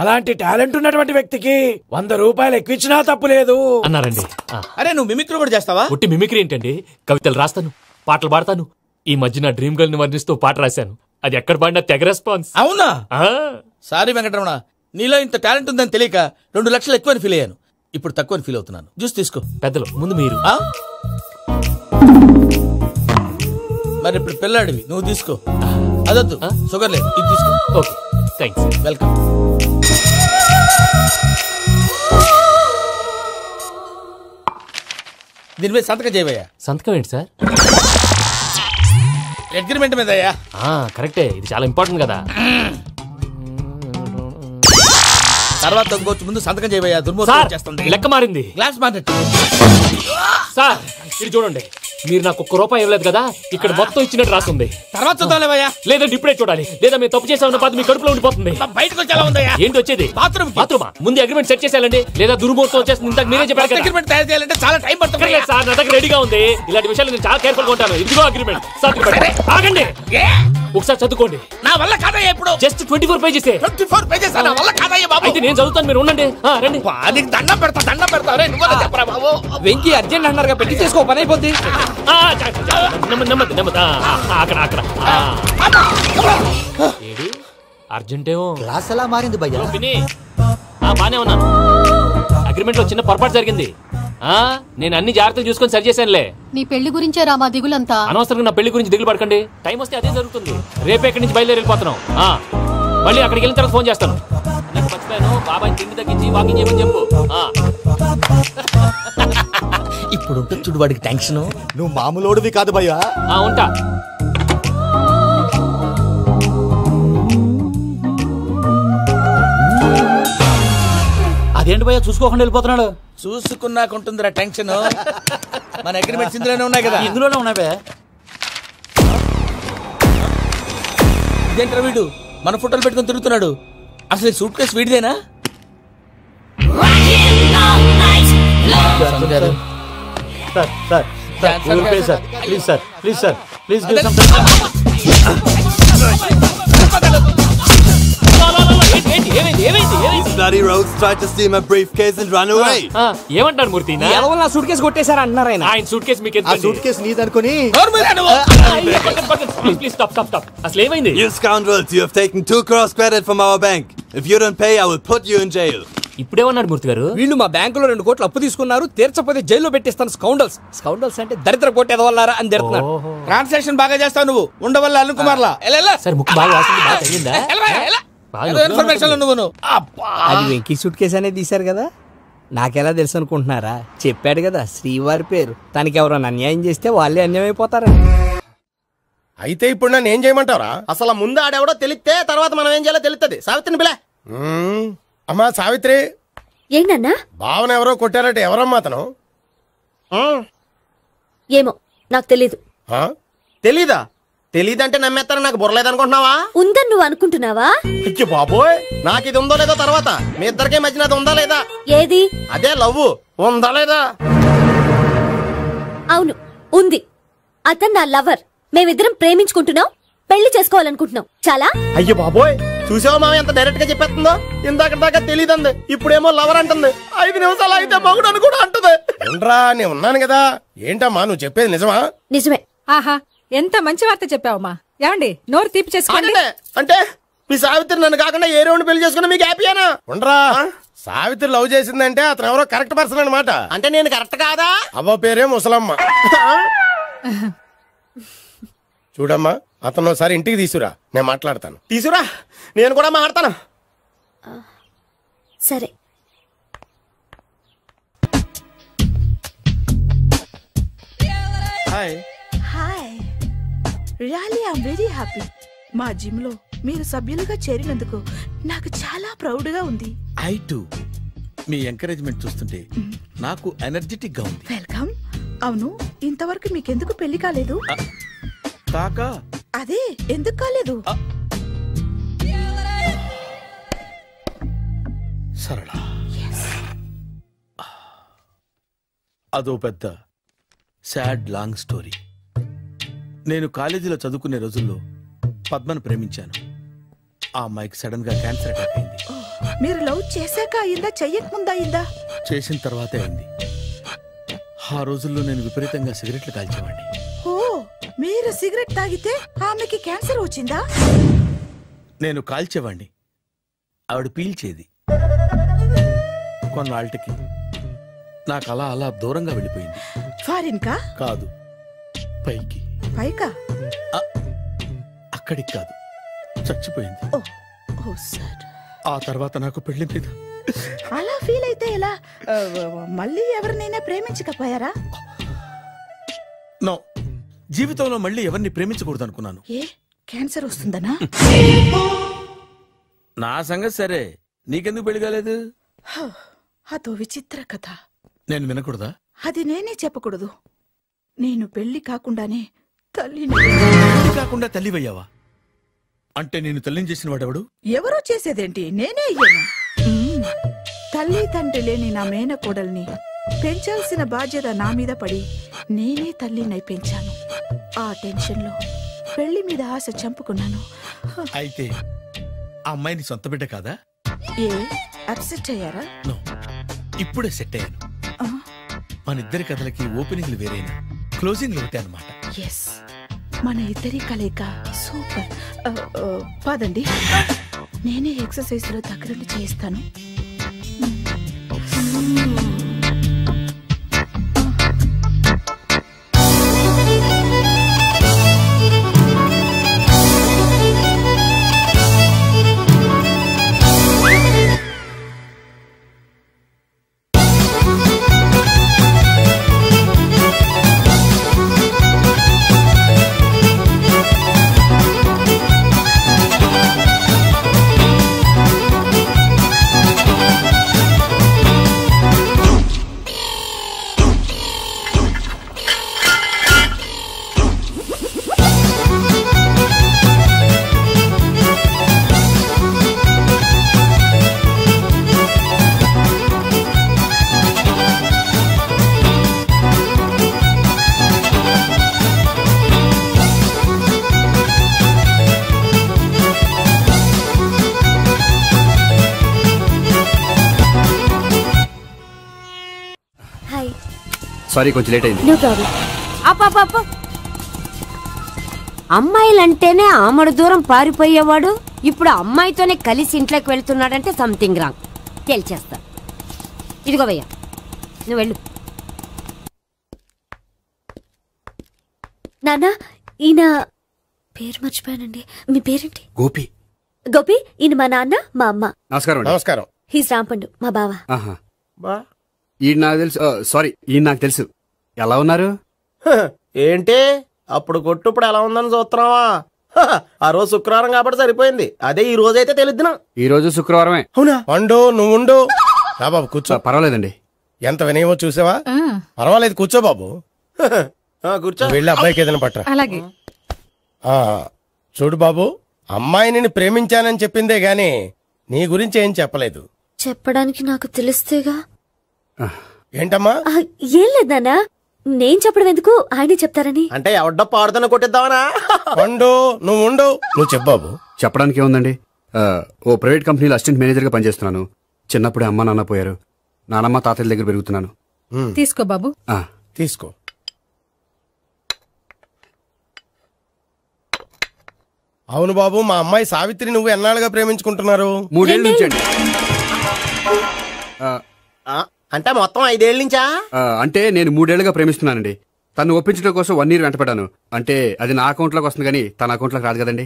అలాంటి టాలెంట్ ఉన్నటువంటి వ్యక్తికి 100 రూపాయలు ఎక్కువచ్చినా తప్పు లేదు అన్నారండి. అరే నువ్వు మిమిక్రీ కూడా చేస్తావా? ఒట్టి మిమిక్రీ ఏంటండి, కవితలు రాస్తాను, పాటలు పాడతాను. ఈ మధ్య నా డ్రీమ్ గర్ల్ ని వర్ణిస్తూ పాట రాశాను, అది ఎక్కడ పాడినా తెగ రెస్పాన్స్. అవునా? సారీ వెంకటరమణ, నీలో ఇంత టాలెంట్ ఉందని తెలియక 2 లక్షలు ఎక్కువని ఫీల్ అయ్యాను. ఇప్పుడు తక్కువని ఫీల్ అవుతున్నాను. జ్యూస్ తీసుకో. పెద్దలు ముందు మీరు. మరి ఇప్పుడు పిల్లాడివి, నువ్వు తీసుకో. అదొద్దు, షుగర్ లేదు, ఇది తీసుకో. ఓకే. థ్యాంక్స్. వెల్కమ్. దీని మీద సంతకం చేయవయ్యా. సంతకం ఏంటి సార్? అగ్రిమెంట్ మీద అయ్యా. కరెక్టే, ఇది చాలా ఇంపార్టెంట్ కదా. తర్వాత తగ్గొచ్చు, ముందు సంతకం చేయవయ్యా. దుర్మోహం చేస్తుంది. లెక్క మారింది. Glass market. సార్ ఇది చూడండి, మీరు నాకు ఒక్క రూపాయి ఇవ్వలేదు కదా, ఇక్కడ మొత్తం ఇచ్చినట్టు రాస్తుంది. తర్వాత చూద్దాంలేవయ్యా. లేదంటే ఇప్పుడే చూడాలి, లేదా మేము తప్పు చేసామన్న బాధ మీ కడుపులో ఉండిపోతుంది. బయటకు వచ్చేలా ఉందయ్యా. ఏంటి వచ్చేది? బాత్రూమా? ముందు అగ్రిమెంట్ సెట్ చేసేయాలండి, లేదా దుర్మూర్తం వచ్చేస్తుంది. ఇంతకు మీరే చెప్పారు కదా. అగ్రిమెంట్ తయారు చేయాలంటే చాలా టైం పడుతుంది సార్. నా దగ్గర రెడీగా ఉంది. ఇలాంటి విషయాలు నేను చాలా కేర్ఫుల్ గా ఉంటాను. ఇదిగో అగ్రిమెంట్. ఆగండి, ఒకసారి చదువుకోండి. నా వల్ల కాదయ్యా. ఇప్పుడు జస్ట్ 24 పేజెస్. 24 పేజెస్ నా వల్ల కాదయ్యా బాబు. అయితే నేను చదువుతాను, మీరు ఉండండి. రండి. నీకు దండం పెడతా. రే నువ్వు చెప్పరా బాబు. వెంకీ అర్జెంట్ అన్నారుగా, పెట్టి చేసుకో, పని అయిపోద్ది. నెమ్మది. అక్కడ ఏడి అర్జెంటేమో. క్లాస్ ఎలా మారింది భయ్యా? బానే ఉన్నాను. అగ్రిమెంట్ లో చిన్న పొరపాటు జరిగింది. నేను అన్ని జాగ్రత్తలు చూసుకొని సరి చేశానులే. నీ పెళ్లి గురించే రా మా దిగులంతా. అనవసరంగా నా పెళ్లి గురించి దిగులు పడకండి. టైం వస్తే అదే జరుగుతుంది. రేపే ఇక్కడి నుంచి బయలుదేరి వెళ్ళిపోతున్నాం. మళ్ళీ అక్కడికి వెళ్ళిన తర్వాత ఫోన్ చేస్తాను. నాకు మర్చిపోయాను, బాబాయ్ తిండి తగ్గించి వాకింగ్ చేయమని చెప్పు. ఇప్పుడు ఉంటుంది చూడు వాడికి టెన్షన్. నువ్వు మామూలోడివి కాదు భయ్యా. ఉంటా. అదేంటి భయ్యా చూసుకోకుండా వెళ్ళిపోతున్నాడు? చూసుకున్నాకుంటుందిరా టెన్షన్. మన అగ్రిమెంట్స్ ఇందులోనే ఉన్నాయి కదా. ఇందులోనే ఉన్నాయి భయ్యా. ఇదేంట్రా వీడు మన ఫోటోలు పెట్టుకొని తిరుగుతున్నాడు? అసలు సూట్ కేసు వీడిదేనా? Please bloody rogues tried to steal my briefcase and run away. ఏమంటారు మూర్తి? నా సూట్ కేసు కొట్టేశారు అన్నారు ఆయన. ఆయన సూట్ కేసు మీకు ఆ సూట్ కేసు నీదనుకుని. Please stop. అసలు ఏమైంది? You scoundrels, you have taken 2 crores credit from our bank. If you don't pay, I will put you in jail. ఇప్పుడేమన్నాడు మూర్తి గారు? వీళ్ళు మా బ్యాంకులో 2 కోట్లు అప్పు తీసుకున్నారు, తీర్చపోతే జైల్లో పెట్టిస్తాను. స్కౌండల్స్ అంటే దరిద్ర కోట ఎదవల్లారా అని తిడుతున్నారు. ట్రాన్సాక్షన్ బాగా చేస్తావు నువ్వు. ఉండవల్ల అరుణ్ కుమార్లా. సార్ ముక్కు బాగా వాసింది, బాగా తగిలిందా? ఇన్ఫర్మేషన్ నువ్వు. అది వెంకీ సూట్ కేసు అనేది తీశారు కదా, నాకెలా తెలుసు అనుకుంటున్నారా? చెప్పాడు కదా శ్రీవారి పేరు. తనకి ఎవరైనా అన్యాయం చేస్తే వాళ్ళే అన్యాయం అయిపోతారా? అయితే ఇప్పుడు నన్ను ఏం చేయమంటారా? అసలు ముందు ఆడెవడో తెలిస్తే తర్వాత మనం ఏం చేయాలో తెలుస్తుంది. సావిత్రిని పిల్ల. అమ్మా సావిత్రి. ఏంటన్నా? భావన ఎవరో కొట్టారట. ఎవరమ్మా అతను? ఏమో నాకు తెలీదు. తెలీదా? తెలీదంటే నమ్మేస్తారని నాకు బుర్రలేదనుకుంటున్నావా? ఉందని నువ్వు అనుకుంటున్నావా? అయ్యో బాబోయ్, నాకు ఇది ఉందో లేదో తర్వాత. మీ ఇద్దరికే మధ్యన అది ఉందా లేదా? ఏది? అదే లవ్ ఉందా లేదా? అవును ఉంది. అతను నా లవర్. మేమిద్దరం ప్రేమించుకుంటున్నాం, పెళ్లి చేసుకోవాలనుకుంటున్నాం. చాలా. అయ్యో బాబోయ్, చూసావా మామ ఎంత డైరెక్ట్ గా చెప్పేస్తుందో? ఇందాక దాకా తెలియదండి, ఇప్పుడేమో లవర్ అంటుంది. 5 నిమిషాలు అయితే మగుడు అని కూడా అంటుంది. ఏంట్రా, నేను ఉన్నాను కదా. ఏంటమ్మా నువ్వు చెప్పేది నిజమా? నిజమే. ఆహా, ఎంత మంచి వార్త చెప్పావమ్మా. ఏమండి నోరు తీపి చేసుకోండి. అంటే మీ సావిత్రి నన్ను కాకుండా ఏ రౌండ్ పెళ్లి చేసుకున్నా మీకు హ్యాపీయేనా? ఉండరా, సావిత్రి లవ్ చేసిందంటే అతను ఎవరో కరెక్ట్ పర్సన్ అనమాట. అంటే నేను కరెక్ట్ కాదా? అవ్వ పేరే ముసలమ్మ. చూడమ్మా, అతను ఒకసారి ఇంటికి తీసుకురా, నేను మాట్లాడతాను. తీసుకురా, నేను కూడా మాట్లాడతాను. సరే. Hi. Really I am very happy. మా జిమ్ లో మీరు సభ్యులుగా చేరినందుకు నాకు చాలా ప్రౌడ్ గా ఉంది. I to. మీ ఎంకరేజ్మెంట్ చూస్తుంటే నాకు ఎనర్జెటిక్ గా ఉంది. వెల్కమ్. అవును, ఇంతవరకు మీకెందుకు పెళ్లి కాలేదు? కాకా అదే ఎందుకు కాలేదు? సరళ, అదో పెద్ద సాడ్ లాంగ్ స్టోరీ. నేను కాలేజీలో చదువుకునే రోజుల్లో పద్మను ప్రేమించాను. ఆ అమ్మాయికి సడన్ గా క్యాన్సర్ అటాక్ అయింది. మీరు లవ్ చేశాక అయిందా, చెయ్యక ముందా అయిందా? చేసిన తర్వాతే అయింది. ఆ రోజుల్లో నేను విపరీతంగా సిగరెట్లు కాల్చేవాడిని. ఓ, మీరు సిగరెట్ తాగితే ఆమెకి క్యాన్సర్ వచ్చిందా? నేను కాల్చేవాడిని, ఆవిడ పీల్చేది. కొన్నాళ్ళకి నాకు అలా అలా దూరంగా వెళ్ళిపోయింది. ఫారిన్ కా? కాదు, పైకి. పైకా? అక్కడికి కాదు, చచ్చిపోయింది. ఆ తర్వాత నాకు పెళ్లి మీద అలా ఫీల్ అయితే ఎలా? మళ్ళీ ఎవరినైనా ప్రేమించకపోయారా? నో, జీవితంలో మళ్ళీ ఎవరిని ప్రేమించకూడదు అనుకున్నాను. ఏ క్యాన్సర్ వస్తుందనా? నా సంగతి సరే, నీకెందుకు పెళ్లి కాలేదు? అదో విచిత్ర కథ. నేను వినకూడదా? అది నేనే చెప్పకూడదు. నేను పెళ్లి కాకుండానే పెళ్లి కాకుండా తల్లివయ్యావా? అంటే నేను తల్లిని చేసిన వాడెవడు? ఎవరో చేసేదేంటి, నేనే అయ్యాను. తల్లి తండ్రి లేని నా మేనకోడల్ని పెంచాల్సిన బాధ్యత నా మీద పడి నేనే తల్లినై పెంచాను. ఆ టెన్షన్ లో పెళ్లి మీద ఆశ చంపుకున్నాను. అయితే ఆ అమ్మాయిని సొంత బిడ్డ కాదా? ఏ అప్సెట్ అయ్యారా? నో, ఇప్పుడే సెట్ అయ్యాను. మన ఇద్దరి కథలకి ఓపెనింగ్లు వేరైనా క్లోజింగ్లు ఒకటే అన్నమాట. ఎస్, మన ఇద్దరి కలయిక సూపర్. పదండి, నేనే ఎక్సర్సైజ్ లో దగ్గరుండి చేయిస్తాను. సారీ, కొంచెం లేట్ అయింది. No problem. అప్ప అమ్మాయిలంటేనే ఆమడు దూరం పారిపోయేవాడు ఇప్పుడు అమ్మాయితోనే కలిసి ఇంట్లోకి వెళ్తున్నాడంటే సంథింగ్ రాంగ్. తేల్చేస్తా. ఇదిగో భయ్యా, నువ్వు వెళ్ళు. నాన్న, ఈయన పేరు మర్చిపోయానండి. మీ పేరేంటి? గోపి. గోపి, ఈయన మా నాన్న, మా అమ్మ. నమస్కారం. నమస్కారం. హీస్ రాంపండు, మా బావ. ఈయన నాకు తెలుసు. సారీ, ఈయన నాకు తెలుసు. ఎలా ఉన్నారు? ఏంటి అప్పుడు కొట్టు ఇప్పుడు ఎలా ఉందని చూస్తున్నావా? ఆ రోజు శుక్రవారం కాబట్టి సరిపోయింది. అదే ఈ రోజు అయితే తెలుద్దునా? ఈ రోజు శుక్రవారమే. అవునా? వండు, నువ్వు ఉండు. రా బాబు కూర్చో. పర్వాలేదండి. ఎంత వినయమో చూసావా? పర్వాలేదు, కూర్చో బాబు. కూర్చో. వెళ్ళి అబ్బాయికి ఏదైనా పట్టరా. అలాగే. చూడు బాబు, అమ్మాయిని నేను ప్రేమించానని చెప్పిందే గాని నీ గురించి ఏం చెప్పలేదు. చెప్పడానికి నాకు తెలిస్తేగా. ఏంటమ్మా? ఏం లేదు నాన్న, నేను చెప్పడం ఎందుకు, ఆయనే చెప్తారని. అంటే ఎవడ్డ పాడుతున్న కొట్టిద్దామనా? వండు, నువ్వు ఉండు. నువ్వు చెప్పు బాబు. చెప్పడానికి ఏముందండి, ఓ ప్రైవేట్ కంపెనీలో అసిస్టెంట్ మేనేజర్ గా పనిచేస్తున్నాను. చిన్నప్పుడే అమ్మ నాన్న పోయారు. నానమ్మ తాతయ్య దగ్గర పెరుగుతున్నాను. తీసుకో బాబు. తీసుకో. అవును బాబు, మా అమ్మాయి సావిత్రి నువ్వు ఎన్నాళ్ళుగా ప్రేమించుకుంటున్నారు? 3 ఏళ్ళ నుంచి అండి. అంటే మొత్తం 5 ఏళ్ళ నుంచా? అంటే నేను 3 ఏళ్లుగా ప్రేమిస్తున్నానండి. తను ఒప్పించడం కోసం 1 year వెంటపడ్డాను. అంటే అది నా అకౌంట్ లోకి వస్తుంది కానీ తన అకౌంట్ లోకి రాదు కదండి.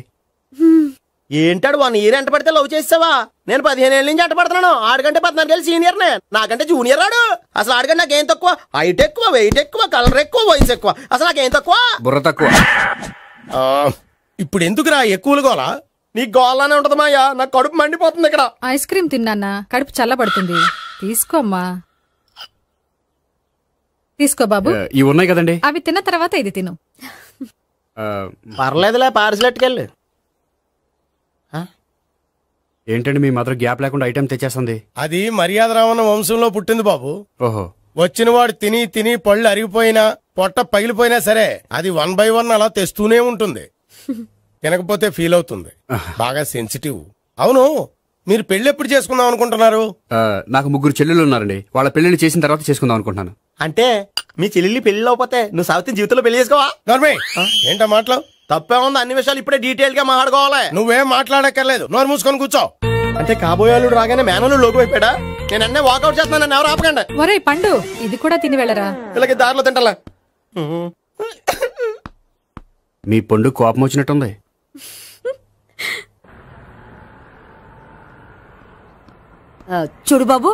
ఏంటాడు 1 year ఎంట పడితే లవ్ చేసావా? నేను 15 ఏళ్ళ నుంచి ఎంట పడుతున్నాను. ఆడికంటే 14 ఏళ్ళు సీనియర్ నే, నాకంటే జూనియర్ ఆడు. అసలు ఆడికంటే నాకేం తక్కువ? హైట్ ఎక్కువ, వెయిట్ ఎక్కువ, కలర్ ఎక్కువ, వయసు ఎక్కువ. అసలు నాకేం తక్కువ? బుర్ర తక్కువ. ఇప్పుడు ఎందుకురా ఎక్కువలు గోలా? నీకు గోలానే ఉంటది మాయా, నాకు కడుపు మండిపోతుంది ఇక్కడ. ఐస్ క్రీమ్ తిన్నానా, కడుపు చల్లబడుతుంది. తీసుకోమ్మా. తీసుకో బాబు. ఇవి ఉన్నాయి కదండి, అవి తిన్న తర్వాత ఇది తిను. పర్లేదులే, పార్సిలెట్కెళ్ళి. ఏంటండి మీ మదర్ గ్యాప్ లేకుండా ఐటెం తెచ్చేస్తుంది? అది మర్యాద రావణ వంశంలో పుట్టింది బాబు. ఓహో. వచ్చిన వాడు తిని తిని పళ్ళు అరిగిపోయినా పొట్ట పగిలిపోయినా సరే అది 1 by 1 అలా తెస్తూనే ఉంటుంది. తినకపోతే ఫీల్ అవుతుంది. బాగా సెన్సిటివ్. అవును, మీరు పెళ్లి ఎప్పుడు చేసుకుందాం అనుకుంటున్నారు? నాకు 3 చెల్లెళ్ళు ఉన్నారండి. వాళ్ళ పెళ్లిని చేసిన తర్వాత చేసుకుందాం అనుకుంటున్నాను. అంటే మీ చెల్లెల్ని పెళ్లి అవ్వకపోతే నువ్వు సావిత్రి జీవితంలో పెళ్లి చేసుకోవా? ఏంటో మాటలు? తప్పే ఉంది, అన్ని విషయాలు ఇప్పుడే డీటెయిల్ గా మాట్లాడుకోవాలి. నువ్వేం మాట్లాడక్కర్లేదు, నోరు మూసుకొని కూర్చో. అంటే కాబోయేవాళ్ళు రాగానే మేనలు లోకి అయిపోయాడా? నేను అన్నీ వాకౌట్ చేస్తున్నాను, నన్ను ఎవరు ఆపకండి. ఒరే పండు, ఇది కూడా తిని వెళ్ళరా. ఇలాగే దారిలో తింటలా. మీ పండు కోపం వచ్చినట్టుంది. చూడు బాబు,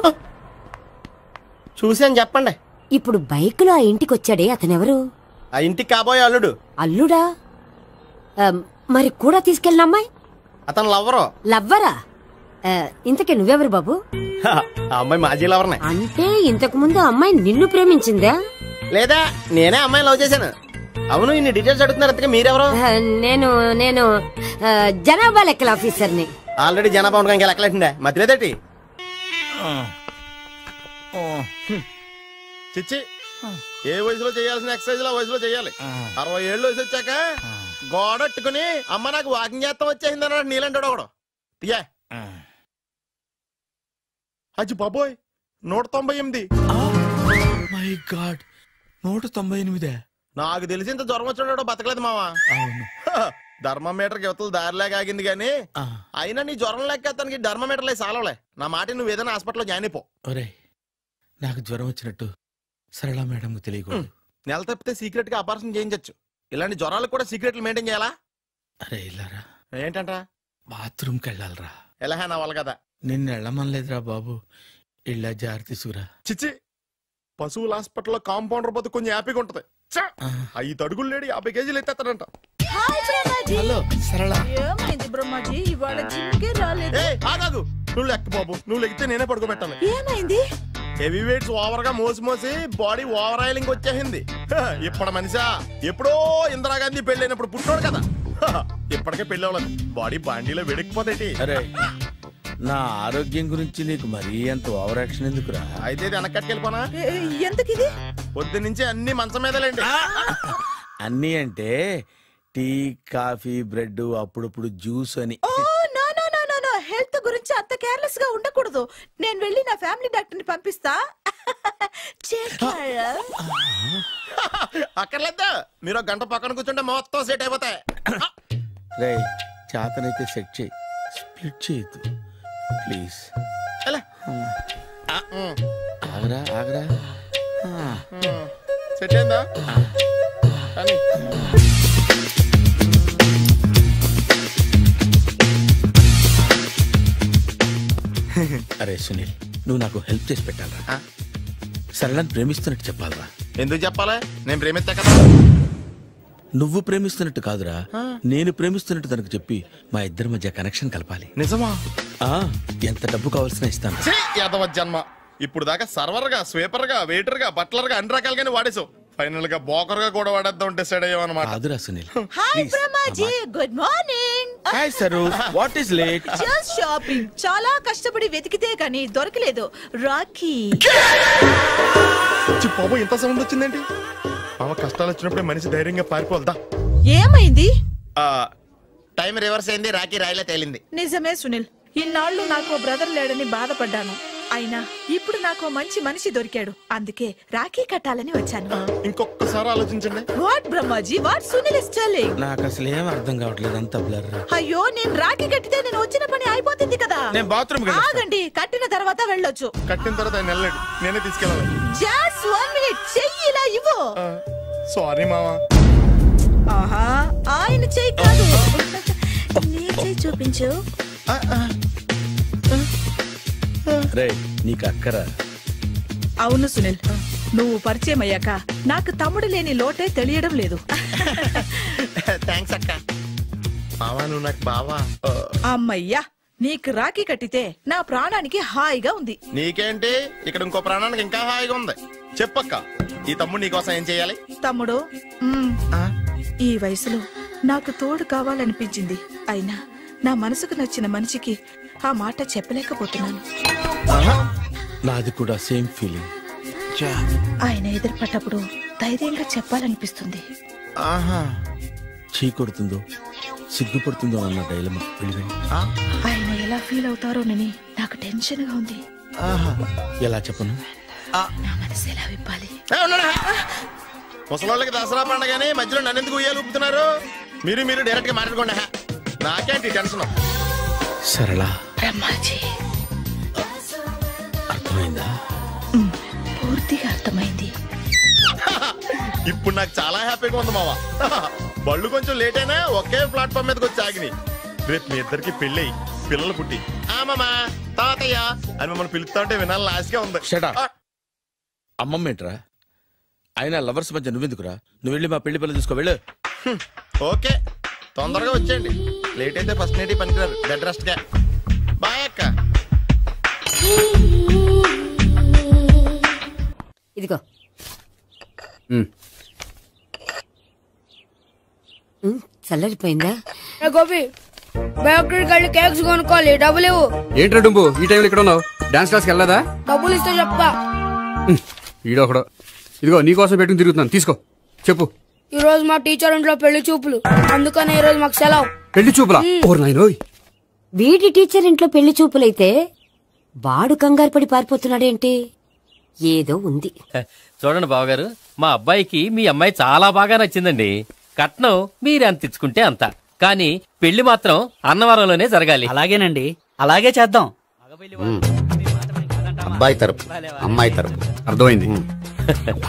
చూసాను చెప్పండి. ఇప్పుడు బైక్లో ఆ ఇంటికి వచ్చాడే అతనెవరు? ఆ ఇంటికి కాబోయే అల్లుడు. అల్లుడా? మరి కూడా తీసుకెళ్ళిన అమ్మాయి? అతను లవ్వరు. లవ్వరా? ఇంతకీ నువ్వెవరు బాబు? ఆ అమ్మాయి మాజీ లవర్నే. అంటే ఇంతకు ముందు అమ్మాయి నిన్ను ప్రేమించిందా? లేదా నేనే అమ్మాయి లవ్ చేశాను. అవును, ఇన్ని డీటెయిల్స్ అడుగుతున్నారు. అంతగా మీరెవరు? నేను జనాభా లెక్కల ఆఫీసర్ని. ఆల్రెడీ జనాభా ఉండగా ఇంకా లెక్కలేండే మధ్యలేదటి. చిచ్చి, ఏ వయసులో చేయాల్సిన ఎక్సర్సైజ్ ఆ వయసులో చేయాలి. 60 ఏళ్ళు వయసు వచ్చాక గోడట్టుకుని అమ్మ నాకు వాకింగ్ చేస్తాం వచ్చేసింది అన్నాడు నీలంటాడు ఒకడు. యా అజ్జి బాబోయ్, 198. My God, 198. నాకు తెలిసి ఇంత జ్వరం వచ్చాడు బతకలేదు మావా. అవును, ధర్మమీటర్ యువతలు దారిలాగా ఆగింది గానీ అయినా నీ జ్వరం లెక్క అతనికి ధర్మమీటర్లే సాలవలే. నా మాట నువ్వు ఏదైనా హాస్పిటల్లో జాయిన్ అయిపో. ఒరే, నాకు జ్వరం వచ్చినట్టు సరళ మేడం తెలియకూడదు. నెల తప్పితే సీక్రెట్ గా ఆపరేషన్ చేయించచ్చు. ఇలాంటి జ్వరాలకు కూడా సీక్రెట్లు మెయింటైన్ చేయాలా? అరే ఇల్లారా, ఏంటంట? బాత్రూమ్కి వెళ్ళాలరా. ఎలా నా వాళ్ళ కదా. నిన్ను వెళ్ళమనలేదురా బాబు, ఇళ్ళ జారి తీసుకురా. చిచ్చి, పశువుల హాస్పిటల్లో కాంపౌండర్ పోతే కొంచెం హ్యాపీగా ఉంటది. 5 అడుగులు లేడి 50 కేజీలు ఎత్తేస్తాడంట. హలో సరళ. ఏమైంది బ్రహ్మాజీ, ఇవాళ జిమ్కే రాలేదు? ఆగాగు, నువ్వు లెక్క బాబు. నువ్వు లెక్కితే నేనే పడుకోబెట్టాను. ఏమైంది? హెవీ వెయిట్స్ ఓవర్ గా మోసి బాడీ ఓవర్ ఆయిలింగ్ వచ్చేసింది. ఇప్పుడు మనిషా ఎప్పుడో ఇందిరాగాంధీ పెళ్ళైనప్పుడు పుట్టినోడు కదా. ఇప్పటికే పెళ్ళి అవ్వలేదు, బాడీ బాండీలో వెడికిపోతాయి. అరే, నా ఆరోగ్యం గురించి నీకు మరీ అంత ఓవర్ యాక్షన్ ఎందుకురా? అయితే వెనకట్టుకెళ్ళిపోనా? ఎందుకు? పొద్దు నుంచి అన్ని మంచం మీదలేండి. అన్ని అంటే టీ, కాఫీ, బ్రెడ్, అప్పుడప్పుడు జ్యూస్ అని. హెల్త్ గురించి అంత కేర్లెస్ గా ఉండకూడదు. నేను వెళ్ళి నా ఫ్యామిలీ డాక్టర్ ని పంపిస్తా. అక్కర్లేదా, మీరు గంట పక్కన కూర్చుంటే మొత్తం సెట్ అయిపోతాయి. రే, చేతనైతే సెట్ చేయి, స్ప్లిట్ చేయొద్దు ప్లీజ్. ఆగరా ఆగరా. సెట్ అయిందా? అరే సునీల్, నువ్వు నాకు హెల్ప్ చేసి పెట్టాలరా. సరళని ప్రేమిస్తున్నట్టు చెప్పాలరా. ఎందుకు చెప్పాలా? నేను ప్రేమిస్తా కదా. నువ్వు ప్రేమిస్తున్నట్టు కాదురా, నేను ప్రేమిస్తున్నట్టు తనకు చెప్పి మా ఇద్దరి మధ్య కనెక్షన్ కలపాలి. నిజమా? ఎంత డబ్బు కావాల్సిన ఇస్తాను. యాదవ జన్మ, ఇప్పుడు దాకా సర్వర్ గా, స్వీపర్ గా, వెయిటర్ గా, బట్లర్ గా అన్ని రకాలుగానే వాడేసావు. ఫైనల్ గా బోకర్ గా కూడా వాడేద్దాం డిసైడ్ అయ్యామన్నమాట. కాదురా Sunil. Hi Brahmaji, good morning. Hi sir, what is late? Just shopping. చాలా కష్టపడి వెతికితే కానీ దొరకలేదు. రాఖీ. బాబు, ఇంత సౌండ్ వచ్చిందేంటి? మామ కష్టాలు వచ్చినప్పుడే మనిషి ధైర్యంగా పారిపోల్దా. ఏమైంది? టైం రివర్స్ అయింది, రాఖీ రాయిలా తేలింది. నిజమే సునీల్, ఇన్నాళ్ళు నాకు బ్రదర్ లేడని బాధపడ్డాను. అయినా ఇప్పుడు నాకు మంచి మనిషి దొరికాడు. అందుకే రాఖీ కట్టాలని వచ్చాను. ఇంకొకసారి ఆలోచించండి. What Brahmaji, what Sunil is telling? నాకు అసలు ఏం అర్థం కావట్లేదు, అంత బ్లర్. అయ్యో, నేను రాఖీ కట్టితే నేను వచ్చిన పని అయిపోతుంది కదా. నేను బాత్రూమ్ ఆగండి, కట్టిన తర్వాత వెళ్ళొచ్చు. కట్టిన తర్వాత ఆయన వెళ్ళండి, నేనే తీసుకెళ్ళాలి. జస్ట్ 1 మినిట్, చెయ్యి ఇలా ఇవ్వు. సారీ మామా. ఆహా, ఆయన చెయ్యి కాదు, నీ చెయ్యి చూపించు. రే, నీకు అక్కరా? అవును సునీల్, నువ్వు పరిచయం అయ్యాక నాకు తమ్ముడు లేని లోటే తెలియడం లేదు. థ్యాంక్స్ అక్క. మావా, నువ్వు నాకు బావా. అమ్మయ్యా, నీకు రాఖీ కట్టితే నా ప్రాణానికి హాయిగా ఉంది. నీకేంటి, ఇక్కడ ఇంకో ప్రాణానికి ఇంకా హాయిగా ఉంది. చెప్పక్క, ఈ తమ్ముడు నీకోసం ఏం చేయాలి? తమ్ముడు, ఈ వయసులో నాకు తోడు కావాలనిపించింది. అయినా నా మనసుకు నచ్చిన మనిషికి ఆ మాట చెప్పలేకపోతున్నాను. నాది కూడా సేమ్ ఫీలింగ్. ఆయన ఎదురుపడ్డప్పుడు ధైర్యంగా చెప్పాలనిపిస్తుంది. చీ కొడుతుందో సిగ్గుపడుతుందో అన్న డైలమా. ఆయన ఎలా ఫీల్ అవుతారోనని నాకు టెన్షన్ గా ఉంది. ఎలా చెప్పను? నా మనసు ఎలా విప్పాలి? ముసలోళ్ళకి దసరా పండగని మధ్యలో నన్ను ఎందుకు ఉయ్యాలు ఊపుతున్నారు? మీరు డైరెక్ట్ గా మాట్లాడుకోండి. నాకేంటి టెన్షన్? సరళ, బ్రహ్మాజీ, అర్థమైందా? పూర్తిగా అర్థమైంది. ఇప్పుడు నాకు చాలా హ్యాపీగా ఉంది మావా. బళ్ళు కొంచెం లేట్ అయినా ఒకే ప్లాట్ఫామ్ మీదకి వచ్చి ఆగినాయి. రేపు మీ ఇద్దరికి పెళ్ళి పిల్లలు పుట్టి మామమ్మ తాతయ్య అని మమ్మల్ని పిలుస్తా ఉంటే వినాలి లాస్ట్గా ఉంది. అమ్మమ్మ ఏంట్రా? అయినా లవర్స్ మధ్య నువ్వెందుకురా? నువ్వు వెళ్ళి మా పెళ్లి పిల్లలు తీసుకో వెళ్ళు. ఓకే తొందరగా వచ్చేయండి, లేట్ అయితే ఫస్ట్ నైట్ పనికిరారు. బెడ్ రెస్ట్ గా. బాయ్ అక్క. ఇదిగో చల్లరిపోయిందా? గోపి బయోక్రెడిట్ వెళ్ళి కేక్స్ కొనుక్కోవాలి, డబ్బులు ఇవ్వు. ఏంట్రా డుంబు ఈ టైంలో ఇక్కడ ఉన్నావు? డాన్స్ క్లాస్కి వెళ్ళదా? డబ్బులు ఇస్తే చెప్తా. ఈడొకడు. ఇదిగో నీకోసం పెట్టుకుని తిరుగుతున్నాను, తీసుకో. చెప్పు. ఈ రోజు మా టీచర్ ఇంట్లో పెళ్లి చూపులు, అందుకనే ఈ రోజు మాకు సెలవు. పెళ్లి చూపులా? ఓర్ నాయనోయ్. వీడి టీచర్ ఇంట్లో పెళ్లి చూపులైతే వాడు కంగారు పడి పారిపోతున్నాడేంటి? ఏదో ఉంది. చూడండి బావగారు, మా అబ్బాయికి మీ అమ్మాయి చాలా బాగా నచ్చిందండి. కట్నం మీరు ఎంత ఇచ్చుకుంటే అంత, కానీ పెళ్లి మాత్రం అన్నవరంలోనే జరగాలి. అలాగేనండి, అలాగే చేద్దాం. అబ్బాయి తరపు అమ్మాయి తరపు. అర్థమైంది.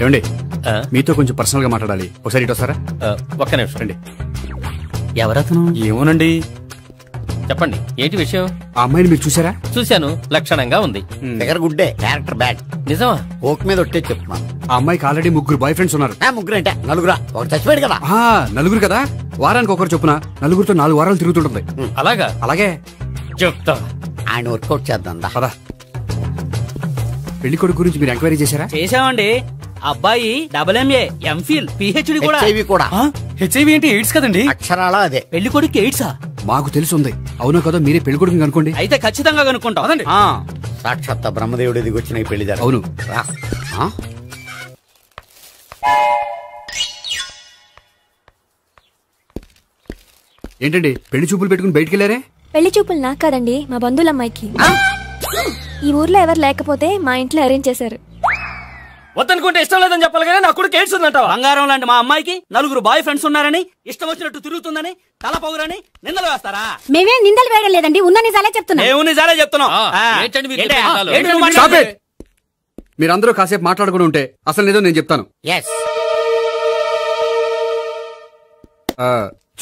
ఏమండి మీతో కొంచెం పర్సనల్ గా మాట్లాడాలి, ఒకసారి ఇటు వస్తారా? ఒక్క నిమిషం రండి. ఎవరతను? ఏమోనండి. చెప్పండి, ఏంటి విషయం? ఆ అమ్మాయిని మీరు చూసారా? చూశాను, లక్షణంగా ఉంది. ఫిగర్ గుడ్డే, క్యారెక్టర్ బ్యాడ్. నిజమా? ఓక్ మీద ఒట్టే చెప్తున్నాను. ఆ అమ్మాయికి ఆల్రెడీ 3 బాయ్ ఫ్రెండ్స్ ఉన్నారు. 3 అంటే 4 ఒకటి చచ్చిపోయాడు కదా. 4 కదా, వారానికి ఒకరు చొప్పున 4తో 4 వారాలు తిరుగుతుంటుంది. అలాగా? అలాగే చెప్తా. ఆయన వర్కౌట్ చేద్దాం పదా. పెళ్లి కొడుకు గురించి మీరు ఎంక్వైరీ చేశారా? చేశామండి. అబ్బాయి MA, MPhil, PhD కూడా. హెచ్ఐవి కూడా. హెచ్ఐవి ఏంటి? ఎయిడ్స్ కదండి. అక్షరాలా అదే. పెళ్లి కొడుకు ఎయిడ్సా? మాకు తెలుసుంది. అవునా కదా, మీరే పెళ్లి కొడుకుని అనుకోండి. అయితే ఖచ్చితంగా కనుక్కుంటాం. సాక్షాత్ బ్రహ్మదేవుడి దిగి వచ్చిన ఈ పెళ్లి జరగదు. అవును. ఏంటండి పెళ్లి చూపులు పెట్టుకుని బయటికి వెళ్ళారే? పెళ్లి చూపులు నాకు కాదండి, మా బంధువుల అమ్మాయికి. ఈ ఊర్లో ఎవరు లేకపోతే మా ఇంట్లో అరేంజ్ చేశారు. వద్దనుకుంటే ఇష్టం లేదని చెప్పాలి కానీ నా కొడుకు ఎయిడ్స్ ఉందంటావా? బంగారం లాంటి మా అమ్మాయికి 4 బాయ్ ఫ్రెండ్స్ ఉన్నారని, ఇష్టం వచ్చినట్టు తిరుగుతుందని, తల పౌరని నిందలు వేస్తారా? మేమే నిందలు వేయడం లేదండి, ఉన్న నిజాలే చెప్తున్నాం. మేము నిజాలే చెప్తున్నాం. మీరందరూ కాసేపు మాట్లాడుకుని ఉంటే అసలు నిజం నేను చెప్తాను.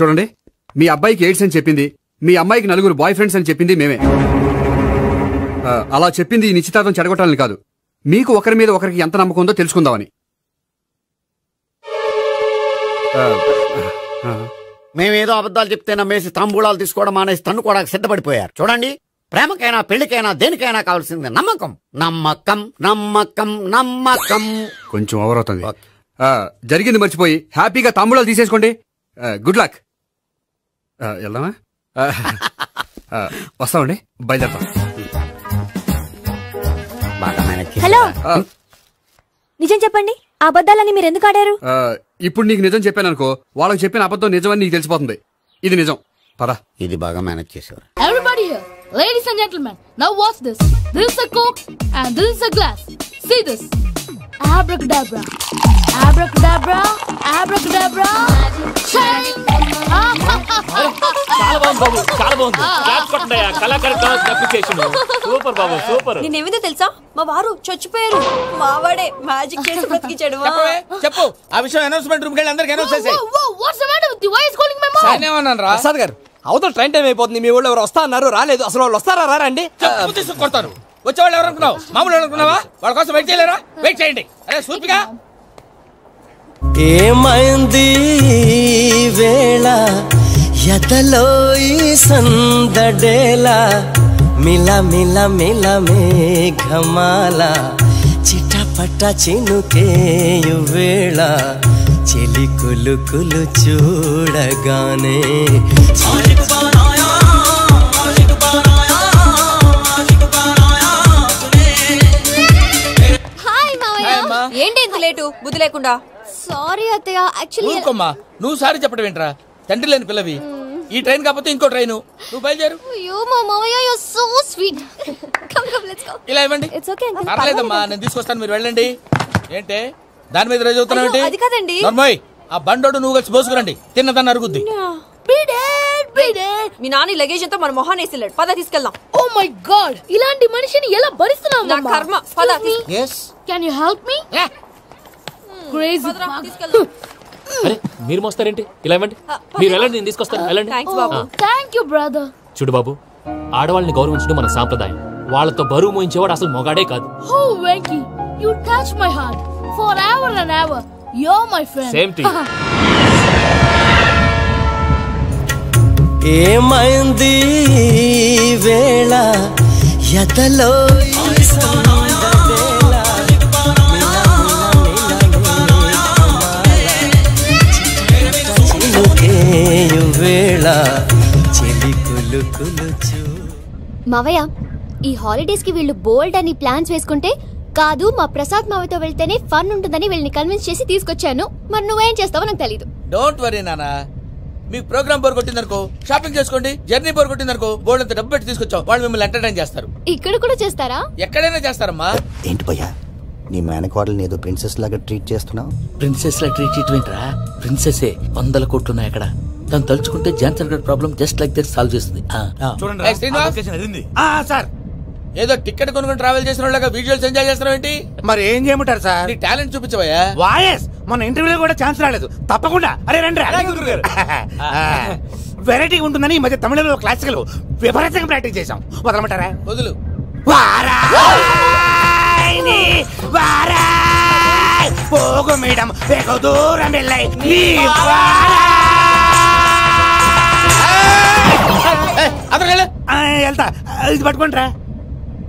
చూడండి, మీ అబ్బాయికి ఎయిడ్స్ అని చెప్పింది, మీ అమ్మాయికి 4 బాయ్ ఫ్రెండ్స్ అని చెప్పింది మేమే. అలా చెప్పింది ఈ నిశ్చితార్థం చెడగొట్టాలని కాదు, మీకు ఒకరి మీద ఒకరికి ఎంత నమ్మకం ఉందో తెలుసుకుందామని. మేమేదో అబద్ధాలు చెప్తే నమ్మేసి తాంబూలాలు తీసుకోవడం మానేసి తన్నుకోవడానికి సిద్ధపడిపోయారు. చూడండి, ప్రేమకైనా పెళ్లికైనా దేనికైనా కావాల్సింది నమ్మకం. నమ్మకం నమ్మకం నమ్మకం. కొంచెం ఓవర్ అవుతుంది. జరిగింది మర్చిపోయి హ్యాపీగా తాంబూలాలు తీసేసుకోండి. Good luck. వెళ్దామా? వస్తామండి, బయలుదేరతాం. హలో, నిజం చెప్పండి, ఆ అబద్ధాలని మీరు ఎందుకు ఆడారు? ఇప్పుడు నీకు నిజం చెప్పాను అనుకో, వాళ్ళకి చెప్పిన అబద్ధం నిజమని నీకు తెలిసిపోతుంది. ఇది నిజం. పద. ఇది బాగా మేనేజ్ చేసేవారు. Everybody here, ladies and gentlemen, now watch this. This is a Coke and this is a glass. See this. Abracadabra, abracadabra, abracadabra. చాలా బాగుంది బాబు, చాలా బాగుంది. క్లాప్స్ కొట్టండి, కళాకారు అప్లికేషన్. సూపర్ బాబు, సూపర్. నేనేమిందో తెలుసా, మా వారు చచ్చిపోయారు. మావాడే మ్యాజిక్ చేసి బ్రతికించాడు. చెప్పు, ఆ విషయం అనౌన్స్మెంట్ రూమ్ కెళ్ళి అందరికి అనౌన్స్ చేసేయ్. What's the matter with you? Why is calling my mom? నేనేమన్నాను రా ప్రసాద్ గారు, అవతల ట్రైన్ టైం అయిపోతుంది, మీ ఊళ్ళో ఎవరు వస్తా అన్నారు, రాలేదు. అసలు వాళ్ళు వస్తారా రారండి? కొడతారు. వచ్చేవాళ్ళు ఎవరు అనుకున్నావు? మామూలు అనుకున్నావా? వాళ్ళ కోసం వెయిట్ చేయలేరా? వెయిట్ చేయండి. అరే సూపిగా. ఏమైంది వేళ ఎదలో ఈ సందడేలా, మిల మిల మిల మేఘమాల, చిటపట చినుకేయు వేళ, చెలి కులు కులు చూడగానే ఏంటి ఇంత లేటు? బుద్ధి లేకుండా. సారీ అత్తయ్య, యాక్చువల్లీ. ఊరుకోమ్మా, నువ్వు సారీ చెప్పడం ఏంట్రా? తండ్రి లేని పిల్లవి. ఈ ట్రైన్ కాకపోతే ఇంకో ట్రైన్, నువ్వు బయలుదేరు. అయ్యో మా మావయ్య, you are so sweet. Come come let's go. ఇలా ఇవ్వండి. It's okay uncle. పర్లేదమ్మా, నేను తీసుకొస్తాను, మీరు వెళ్ళండి. ఏంటే దాని మీద రోజు అవుతున్నావు? అది కాదండి. నర్మోయ్, ఆ బండోడు నువ్వు కలిసి పోసుకురండి, తిన్నదాన్ని అరుగుద్ది. మీ నాని లగేజ్ అంతా మన మొహాన్ వేసిల్లాడు. పద తీసుకెళ్దాం. Oh my God! ఇలాంటి మనిషిని ఎలా భరిస్తున్నావు? నా కర్మ. పద. Can you help me? Crazy. అరే మీరు మోస్తారేంటి? ఇలా ఇవ్వండి, మీరు వెళ్ళండి, నేను తీసుకొస్తాను. వెళ్ళండి. Thank you, brother. చూడు బాబు, ఆడవాళ్ళని గౌరవించడం మన సాంప్రదాయం. వాళ్ళతో బరువు మోయించేవాడు అసలు మొగాడే కాదు. Oh, Venky, you touch my heart forever and ever. You're my friend. Same to you. ఏమైంది వేళ ఎదలో మావయ్య, ఈ హాలిడేస్ కి వీళ్ళు బోల్డ్ అని ప్లాన్స్ వేసుకుంటే కాదు మా ప్రసాద్ మావయ్యతో వెళ్తేనే ఫన్ ఉంటుందని వీళ్ళని కన్విన్స్ చేసి తీసుకొచ్చాను. మరి నువ్వేం చేస్తావో నాకు తెలీదు. డోంట్ వరీ నానా, మీకు ప్రోగ్రామ్ బోర్ కొట్టిందనుకో షాపింగ్ చేసుకోండి, జర్నీ బోర్ కొట్టిందనుకో బోర్డు అంత డబ్బు పెట్టి తీసుకొచ్చాం, వాళ్ళు మిమ్మల్ని ఎంటర్టైన్ చేస్తారు. ఇక్కడ కూడా చేస్తారా? ఎక్కడైనా చేస్తారమ్మా. ఏంటి భయ్యా నీ మేనకోడల్ని ఏదో ప్రిన్సెస్ లాగా ట్రీట్ చేస్తున్నావు? ప్రిన్సెస్ లా ట్రీట్ చేయటమేంట్రా? ప్రిన్సెస్ 100 కోట్లు ఉన్నాయి అక్కడ. తను తలుచుకుంటే జాన్సన్ గడ్ problem just like that solve చేస్తుంది. సార్ ఏదో టికెట్ కొనుక్కొని ట్రావెల్ చేసిన వాళ్ళగా విజువల్స్ ఎంజాయ్ చేస్తున్నావు ఏంటి? మరి ఏం చేయమంటారు సార్? నీ టాలెంట్ చూపించవయ్యా. వాయస్ మన ఇంటర్వ్యూలో కూడా ఛాన్స్ రాలేదు. తప్పకుండా అరే రండి వెరైటీ ఉంటుందని ఈ మధ్య తమిళంలో క్లాసికల్ విపరీతంగా ప్రాక్టీస్ చేసాం. వదలమంటారా? వదులు. పోగు మేడం వెగు దూరం వెళ్ళై వెళ్తా. ఇది పట్టుకుంటారా?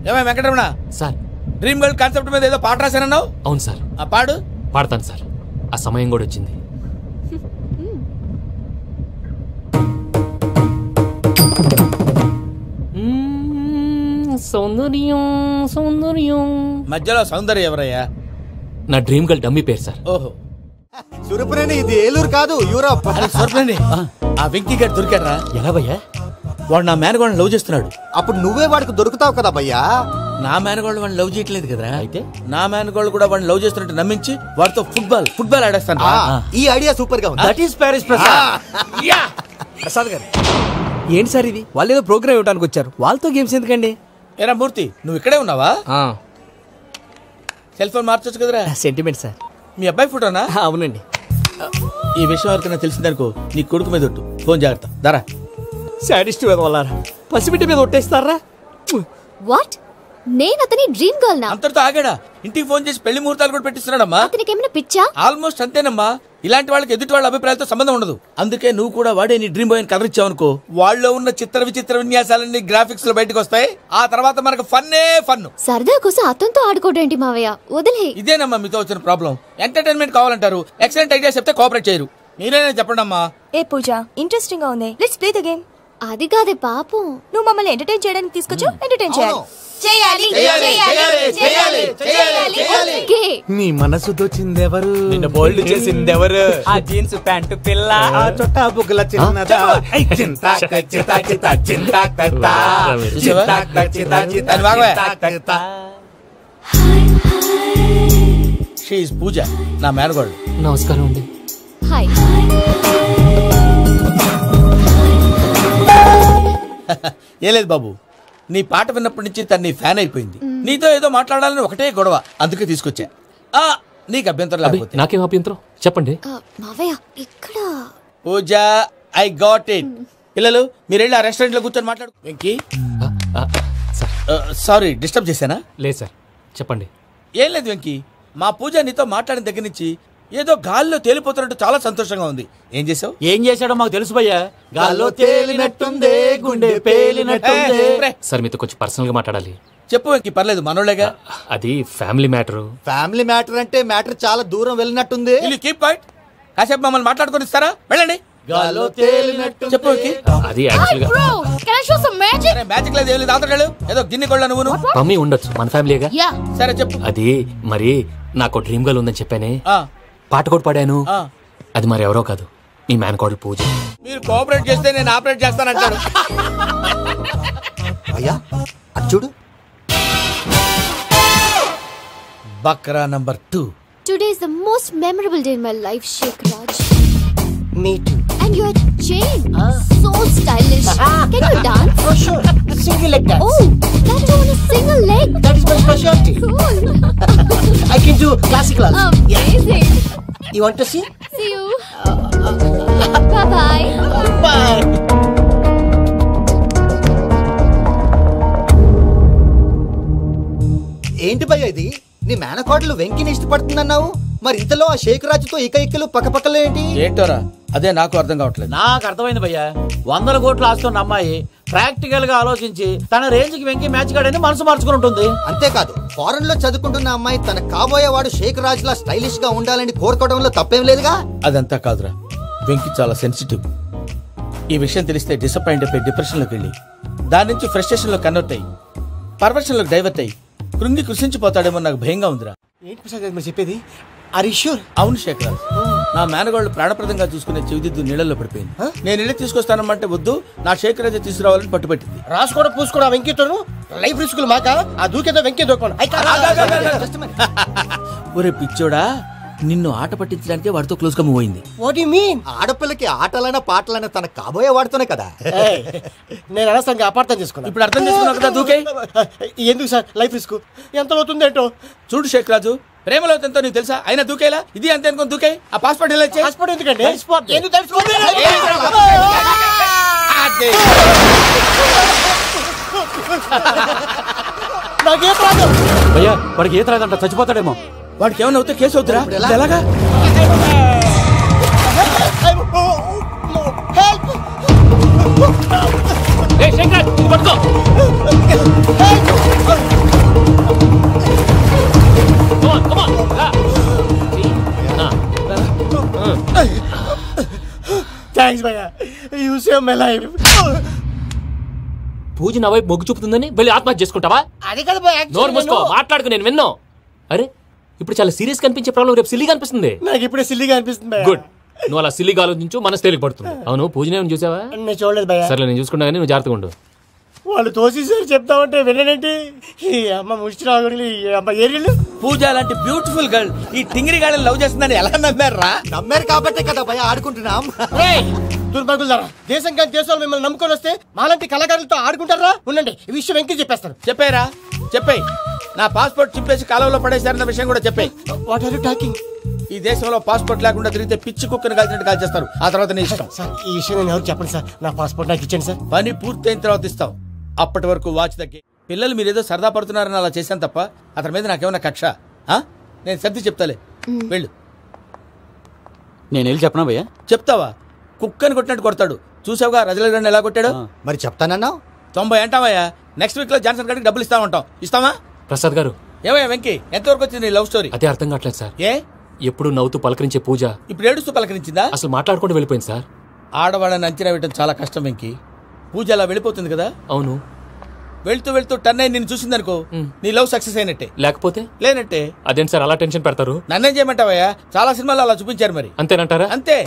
ఏమై Venkataramana sir, dream girl concept మీద ఏదో పాట రాశానన్నావు? అవును సార్. ఆ పాడు. పాడతాను సార్, ఆ సమయం కూడా వచ్చింది. సౌందర్యం సౌందర్యం. మధ్యలో సౌందర్యం ఎవరయ్యా? నా డ్రీమ్ గర్ల్ డమ్మీ పేరు సార్. ఓహో, సురపురేని ఇది ఏలూరు కాదు యూరోప్. సురపురేని ఆ వెంకీ గారు దొరికాడరా? ఎలా భయ్యా? వాడు నా మేనగోళ్ళని లవ్ చేస్తున్నాడు. అప్పుడు నువ్వే వాడికి దొరుకుతావు కదా భయ్యా. నా మేనగోళ్ళు వాడిని లవ్ చేయట్లేదు కదరా. అయితే నా మేనగోళ్ళు కూడా వాడిని లవ్ చేస్తున్నట్టు నమ్మించి వాడితో ఫుట్బాల్ ఆడేస్తాను. ఈ ఐడియా సూపర్ గా ఉంది. That is Paris Prasad. Prasad గారు ఏంటి సార్ ఇది? వాళ్ళు ఏదో ప్రోగ్రామ్ ఇవ్వడానికి వచ్చారు, వాళ్ళతో గేమ్స్ ఎందుకండి? ఏరా మూర్తి, నువ్వు ఇక్కడే ఉన్నావా? సెల్ ఫోన్ మార్చొచ్చు కదరా. Sentiment sir. మీ అబ్బాయి ఫోటోనా? అవునండి. ఈ విషయం ఎవరికైనా తెలిసిందనుకో నీ కొడుకు మీద ఒట్టు. ఫోన్ జాగ్రత్త. దారా సాడిస్ట్ వాళ్ళారా, పసిబిడ్డ మీద ఒట్టేస్తారా? వాట్? నేను అతని డ్రీమ్ గర్ల్ నా? అంతటితో ఆగాడా? ఇంటికి ఫోన్ చేసి పెళ్లి ముహూర్తాలు కూడా పెట్టిస్తున్నాడమ్మా. అతనికి ఏమైనా పిచ్చా? ఆల్మోస్ట్ అంతేనమ్మా. ఇలాంటి వాళ్ళకి ఎదుటి వాళ్ళ అభిప్రాయాలతో సంబంధం ఉండదు. అందుకే నువ్వు కూడా వాడే నీ డ్రీమ్ బాయ్ కదిరిచ్చావనుకో, వాళ్ళలో ఉన్న చిత్ర విచిత్ర విన్యాసాలన్నీ గ్రాఫిక్స్ లో బయటకు వస్తాయి. ఆ తర్వాత మనకు ఫన్నే ఫన్. సరదా కోసం అతనితో ఆడుకోవడం మావయ్య, వదిలే. ఇదేనమ్మా మీతో వచ్చిన ప్రాబ్లం. ఎంటర్టైన్మెంట్ కావాలంటారు, ఎక్సలెంట్ ఐడియా చెప్తే కోఆపరేట్ చేయరు. మీరేనా చెప్పండి అమ్మా. ఏ పూజ, ఇంట్రెస్టింగ్ గా ఉంది, లెట్స్ ప్లే ద గేమ్. అది కాదే పాపం, నువ్వు మమ్మల్ని ఎంటర్టైన్ చేయడానికి తీసుకొచ్చావు, ఎంటర్టైన్ చేయాలి. నీ మనసు దోచిందెవరు? నిన్న బోల్డ్ చేసిందెవరు? ఆ జీన్స్ ప్యాంటు పిల్ల, ఆ చొట్టా బుగ్గల చిన్నదా. షీఈస్ పూజ, నా మేనగోడు. నమస్కారం అండి. హాయ్. ఏ లేదు బాబు, నీ పాట విన్నప్పటి నుంచి తను నీ ఫ్యాన్ అయిపోయింది. నీతో ఏదో మాట్లాడాలని ఒకటే గొడవ, అందుకే తీసుకొచ్చా. నీకు అభ్యంతరం లేకపోతే. నాకేం అభ్యంతరం చెప్పండి. మావయ్య ఇక్కడ. పూజ, ఐ గాట్ ఇట్. పిల్లలు మీరు వెళ్ళి ఆ రెస్టారెంట్ లో కూర్చొని మాట్లాడు. వెంకీ, సారీ డిస్టర్బ్ చేశానా? లేదు సార్, చెప్పండి. ఏం లేదు వెంకీ, మా పూజ నీతో మాట్లాడిన దగ్గర నుంచి ఏదో గాల్లో తేలిపోతున్నట్టు చాలా సంతోషంగా ఉంది. ఏం చేసావు? ఏం చేశాడో మాకు తెలుసు భయ్యా. గాల్లో తేలినట్టుందే, గుండె పేలినట్టుందే. సార్ మీతో కొంచెం పర్సనల్ గా మాట్లాడాలి. చెప్పు వెంకీ, పర్లేదు మనోళ్ళేగా. అది ఫ్యామిలీ మ్యాటర్. ఫ్యామిలీ మ్యాటర్ అంటే మ్యాటర్ చాలా దూరం వెళ్ళినట్టుంది. Keep quiet. కాసేపు మమ్మల్ని మాట్లాడుకొని ఇస్తారా? వెళ్ళండి. గాల్లో తేలినట్టు చెప్పు వెంకీ. అది యాక్చువల్ గా మ్యాజిక్ లేదు, ఏం లేదు. ఆతడాడు ఏదో గిన్నె కొళ్ళ నువ్వు. మమ్మీ ఉండొచ్చు, మన ఫ్యామిలీగా. సరే చెప్పు. అది మరి నాకు డ్రీమ్ గర్ల్ ఉందని చెప్పానే, పాట కూడా పాడాను. అది మరి ఎవరో కాదు, నీ మేనకోడలు పూజ. మీరు కోఆపరేట్ చేస్తే నేను ఆపరేట్ చేస్తానంటాడు. అయ్యా అది చూడు. Bakra number 2. Today is the most memorable day in my life, Sheikh Raj. Me too. And your chain, so stylish. Can you dance? For sure. Single leg dance. Oh, that is on a single leg. That is my specialty. Cool. I can do classical also. Amazing. You want to see? See you. Bye bye. Bye. ఏంటి భయ్య ఇది? నీ మేనకోడలు వెంకిని ఇష్టపడుతుందన్నావు, మరి ఇంతలో ఆ షేక్ రాజుతో ఇకలు పక్కపక్కలో ఏంటి? ఏంటోరా అదే నాకు అర్థం కావట్లేదు. నాకు అర్థమైంది భయ్యా. 100 కోట్లు ఆస్తున్న అమ్మాయి ప్రాక్టికల్ గా ఆలోచించి తన రేంజ్ కి వెంకి మ్యాచ్ కాడని మనసు మార్చుకుని ఉంటుంది. అంతేకాదు, ఫారెన్ లో చదువుకుంటున్న అమ్మాయి తన కాబోయేవాడు షేక్ రాజ్ లా స్టైలిష్ గా ఉండాలని కోరుకోవడంలో తప్పేం లేదుగా. అదంతా కాదురా, వెంకి చాలా సెన్సిటివ్. ఈ విషయం తెలిస్తే డిసప్పాయింట్ అయిపోయి డిప్రెషన్ లోకి వెళ్ళి దాని నుంచి ఫ్రస్ట్రేషన్ లో కన్వర్ట్ అయ్యి పర్వర్షన్ లోకి డైవర్ట్ అయ్యి కృంగి కృషించిపోతాడేమో నాకు భయంగా ఉందిరా. ఏంటి ప్రసాద్ గారు మీరు చెప్పేది? అరిష్యూర్? అవును శేఖర్, నా మేనగాళ్ళు ప్రాణప్రదంగా చూసుకునే చెవిదిద్దు నీళ్ళల్లో పడిపోయింది. నేను ఇల్లు తీసుకొస్తానమ్మంటే వద్దు, నా శేఖర్ అయితే తీసుకురావాలని పట్టుబట్టింది. రాసుకోవడం పూసుకోవడం వెంకీతోను లైఫ్ రిస్కులు మాక ఆ దూకేదో వెంకీ దూకోను. ఒరే పిచ్చోడా, నిన్ను ఆట పట్టించడానికి వాడితో క్లోజ్ గా మూవ్ అయింది. What you mean? ఆడపిల్లకి ఆటలైనా పాటలైనా తన కాబోయే వాడుతోనే కదా. నేను అనవసరంగా అపార్థం చేసుకున్నా. ఇప్పుడు అర్థం చేసుకున్నావు కదా, దూకే. ఎందుకు సార్ లైఫ్ రిస్క్? ఎంత అవుతుంది ఏంటో చూడు శేఖర్ రాజు, ప్రేమలో ఎంతో నీకు తెలుసా? అయినా దూకేలా? ఇది అంతే అనుకుని దూకే. ఆ పాస్పోర్ట్ ఎలా ఇచ్చే? పాస్పోర్ట్ ఎందుకండి? ఎందుకు తెలుసుకోండి. నాకేం ప్రాబ్లం? భయ్యా వాడికి ఈత రాదంట, చచ్చిపోతాడేమో. వాడికి ఏమైనా అవుతే కేసు అవుతురా? ఎలాగా? థ్యాంక్స్ భయ్యా, యు సేవ్ మై లైఫ్. పూజ నా వైపు మొగ్గు చూపుతుందని వెళ్ళి ఆత్మహత్య చేసుకుంటావా? అది కదా భయ్యా. నోరు మూసుకో, మాట్లాడుకు, నేను విన్నాను. అరే ఇప్పుడు చాలా సీరియస్ కనిపించే ప్రాబ్లం రేపు సిల్లీగా అనిపిస్తుంది. నాకు ఇప్పుడే సిల్లీగా అనిపిస్తుంది. గుడ్, నువ్వు అలా సిల్లీగా ఆలోచించు, మనసు తేలిక పడుతుంది. అవును, పూజనే చూసావా? నేను చూడలేదు భయ్యా. సరే నేను చూసుకున్నా కానీ నువ్వు జాగ్రత్తగా ఉండు. వాళ్ళు తోసేసారు చెప్తామంటే వినడేంటి? ఈ అమ్మ ముష్టి రాగుడి, ఈ అమ్మ ఏరియాలు. పూజ లాంటి బ్యూటిఫుల్ గర్ల్ ఈ టింగిరి గాడిని లవ్ చేస్తుందని ఎలా నమ్మారా? నమ్మారు కాబట్టే కదా భయ ఆడుకుంటున్నాం. దుర్భగులారా, దేశం కానీ దేశాలు మిమ్మల్ని నమ్ముకొని వస్తే మాలాంటి కళాకారులతో ఆడుకుంటారా? ఉండండి, ఈ విషయం వెంకీ చెప్పేస్తాను. చెప్పారా? చెప్పేయ్. నా పాస్పోర్ట్ చింపేసి కాలంలో పడేశారన్న విషయం కూడా చెప్పేయ్. What are you talking? ఈ దేశంలో పాస్పోర్ట్ లేకుండా తిరిగితే పిచ్చి కుక్కను కాల్చినట్టు కాల్చేస్తారు. ఆ తర్వాత నీ ఇష్టం. సార్ ఈ విషయం నేను ఎవరు చెప్పండి సార్. నా పాస్పోర్ట్ నాకు ఇచ్చేయండి సార్. పని పూర్తయిన తర్వాత ఇస్తాం. అప్పటి వరకు వాచ్ తగ్గి. పిల్లలు మీరేదో సరదా పడుతున్నారని అలా చేశాను తప్ప అతని మీద నాకేమన్నా కక్ష? నేను సర్ది చెప్తాలే, వెళ్ళు. నేను వెళ్ళి చెప్పనా భయ్యా? చెప్తావా? కుక్కని కొట్టినట్టు కొడతాడు. చూసావుగా రజలగడ్డ ఎలా కొట్టాడు? మరి చెప్తానన్నా 90 అంటావయ్యా. నెక్స్ట్ వీక్ లో జాన్సన్ గారికి డబ్బులు ఇస్తామంటాం. ఇస్తావా? ప్రసాద్ గారు, ఏమయ్యా వెంకీ, ఎంతవరకు వచ్చింది నీ లవ్ స్టోరీ? అదే అర్థం కావట్లేదు సార్. ఏ ఎప్పుడు నవ్వుతూ పలకరించే పూజ ఇప్పుడు ఏడుస్తూ పలకరించిందా? అసలు మాట్లాడుకుంటూ వెళ్ళిపోయింది సార్. ఆడవాళ్ళని అంచనా వేయడం చాలా కష్టం వెంకీ. పూజ అలా వెళ్ళిపోతుంది కదా. అవును, వెళ్తూ వెళ్తూ టర్న్ అయి నిన్ను చూసిందనుకో, నీ లవ్ సక్సెస్ అయినట్టే. లేకపోతే లేనట్టే. అదేంటి సార్ అలా టెన్షన్ పెడతారు? నన్నేం చేయమంటావయ్యా? చాలా సినిమాలు అలా చూపించారు. మరి అంతేనంటారా? అంతే.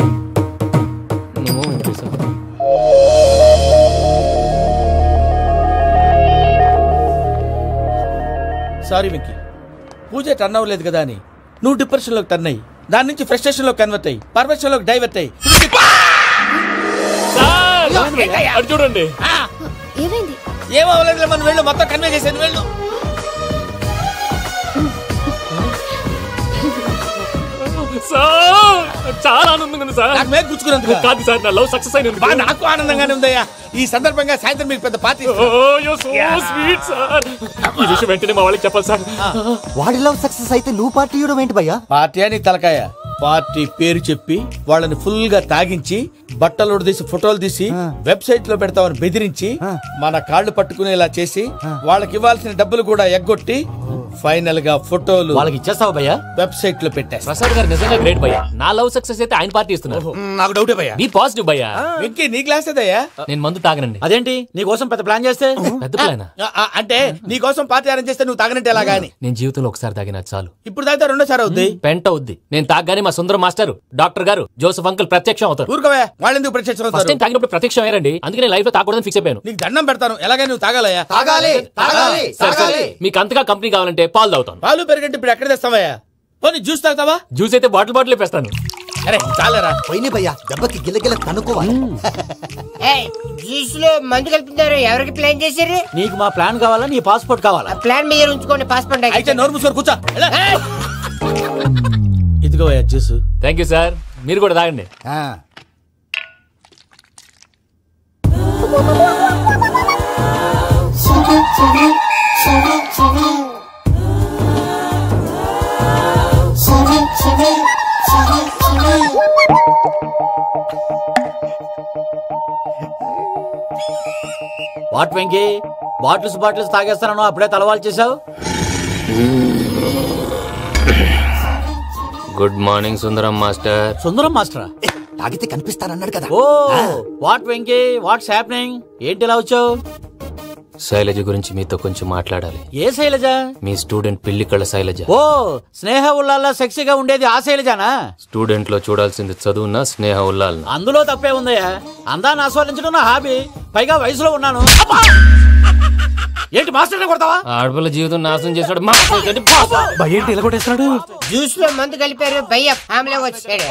సారీ వెంకీ, పూజ టర్న్ అవ్వలేదు కదా అని నువ్వు డిప్రెషన్ లోకి టర్న్ అయ్యి దాని నుంచి ఫ్రస్ట్రేషన్ లో కన్వర్ట్ అయ్యి పర్వర్షన్ లోకి డైవర్ట్ అయ్యి చూడండి. ఏమవ్వలేదు, మనం వెళ్ళు, మొత్తం కన్వే చేసాను, వెళ్ళు. చాలా ఆనందంగా ఉంది సార్. నాకు మీద కూర్చుకున్నందుకు కాదు సార్, నా లవ్ సక్సెస్ అయినందుకు. నాకు ఆనందంగానే ఉందయ్యా. ఈ సందర్భంగా సాయంత్రం మీకు పెద్ద పార్టీ. Sweet sir. ఈ విషయం వెంటనే మా వాళ్ళకి చెప్పాలి సార్. వాడి లవ్ సక్సెస్ అయితే నువ్వు పార్టీ ఇవ్వడం ఏంటి భయ్యా? పార్టీ అని తలకాయ. పార్టీ పేరు చెప్పి వాళ్ళని ఫుల్ గా తాగించి బట్టలు తీసి ఫోటోలు తీసి వెబ్సైట్ లో పెడతామని బెదిరించి మన కాళ్ళు పట్టుకునేలా చేసి వాళ్ళకి ఇవ్వాల్సిన డబ్బులు కూడా ఎగ్గొట్టి ఫైనల్ గా ఫోటోలు వాళ్ళకి ఇచ్చేస్తావా భయ్యా? వెబ్సైట్ లో పెట్టేస్తా. ప్రసాద్ గారు నిజంగా గ్రేట్ భయ్యా. నా లవ్ సక్సెస్ అయితే ఆయన పార్టీ ఇస్తున్నారు. నాకు డౌటే భయ్యా. బీ పాజిటివ్ భయ్యా. వెంకీ నీ గ్లాస్ ఏదయ్యా? నేను మందు తాగనండి. అదేంటి నీ కోసం పెద్ద ప్లాన్ చేస్తే? పెద్ద ప్లాన్ అంటే నీ కోసం పార్టీ అరేంజ్ చేస్తే నువ్వు తాగనంటే ఎలాగా అని. నేను జీవితంలో ఒకసారి తాగినా చాలు. ఇప్పుడు తాగితే రెండోసారి అవుద్ది. పెంట అవుద్ది. నేను తాగగానే మా సుందరం మాస్టర్, డాక్టర్ గారు, జోసెఫ్ అంకుల్ ప్రత్యక్షం అవుతారు. ఊరుకోవా, వాళ్ళెందుకు ప్రత్యక్షం అవుతారు? ఫస్ట్ టైం తాగినప్పుడు ప్రత్యక్షం అయ్యారండి. అందుకే నేను లైఫ్ లో తాగకూడదని ఫిక్స్ అయిపోయాను. నీకు దండం పెడతాను, ఎలాగే నువ్వు తాగాలయ్యా. తాగాలి తాగాలి తాగాలి. మీకు అంతగా కంపెనీ కావాలంటే పాలు తాగుతాను. పాలు పెరిగంటే ఇప్పుడు ఎక్కడ తెస్తావయ్యా? పోనీ జ్యూస్ తాగుతావా? జ్యూస్ అయితే బాటిల్ వేస్తాను. అరే చాలరా, పోయిన భయ్యా, దెబ్బకి గిల్లగిల్ల తనుకోవాలి. జ్యూస్ లో మందు కలుపుతున్నారు, ఎవరికి ప్లాన్ చేశారు? నీకు మా ప్లాన్ కావాలా, నీ పాస్పోర్ట్ కావాలా? ప్లాన్ మీద ఉంచుకోండి, పాస్పోర్ట్ అయితే నోరు మూసుకొని కూర్చో. ఇదిగో జ్యూస్. Thank you sir. మీరు కూడా తాగండి. వాట్ వెంకీ బాటిల్స్ తాగేస్తాను అప్పుడే తలవాలు చేసావు. Good morning Sundaram master. Sundaram మాస్టరా? తాగితే కనిపిస్తానన్నాడు కదా. Oh what Venky what's happening? ఏంటి ఇలా వచ్చావు? శైలజ గురించి మీతో కొంచెం మాట్లాడాలి. ఏ శైలజ? మీ స్టూడెంట్ పిల్లి కళ్ళ శైలజ. ఓ స్నేహ ఉల్లాల్లో సెక్సీగా ఉండేది ఆ శైలజానా? స్టూడెంట్ లో చూడాల్సింది చదువున స్నేహ ఉల్లాల్. అందులో తప్పే ఉందయ్యా. అందాన్ని ఆస్వాదించడం నా హాబీ. పైగా వయసులో ఉన్నాను. ఏంటి మాస్టర్ కొడతావా? ఆడపిల్ల జీవితం నాశనం చేశాడు. ఏంటి ఇలా కొట్టేస్తున్నాడు? జ్యూస్ లో మందు కలిపారు భయ్య ఫ్యామిలీ వచ్చాడు.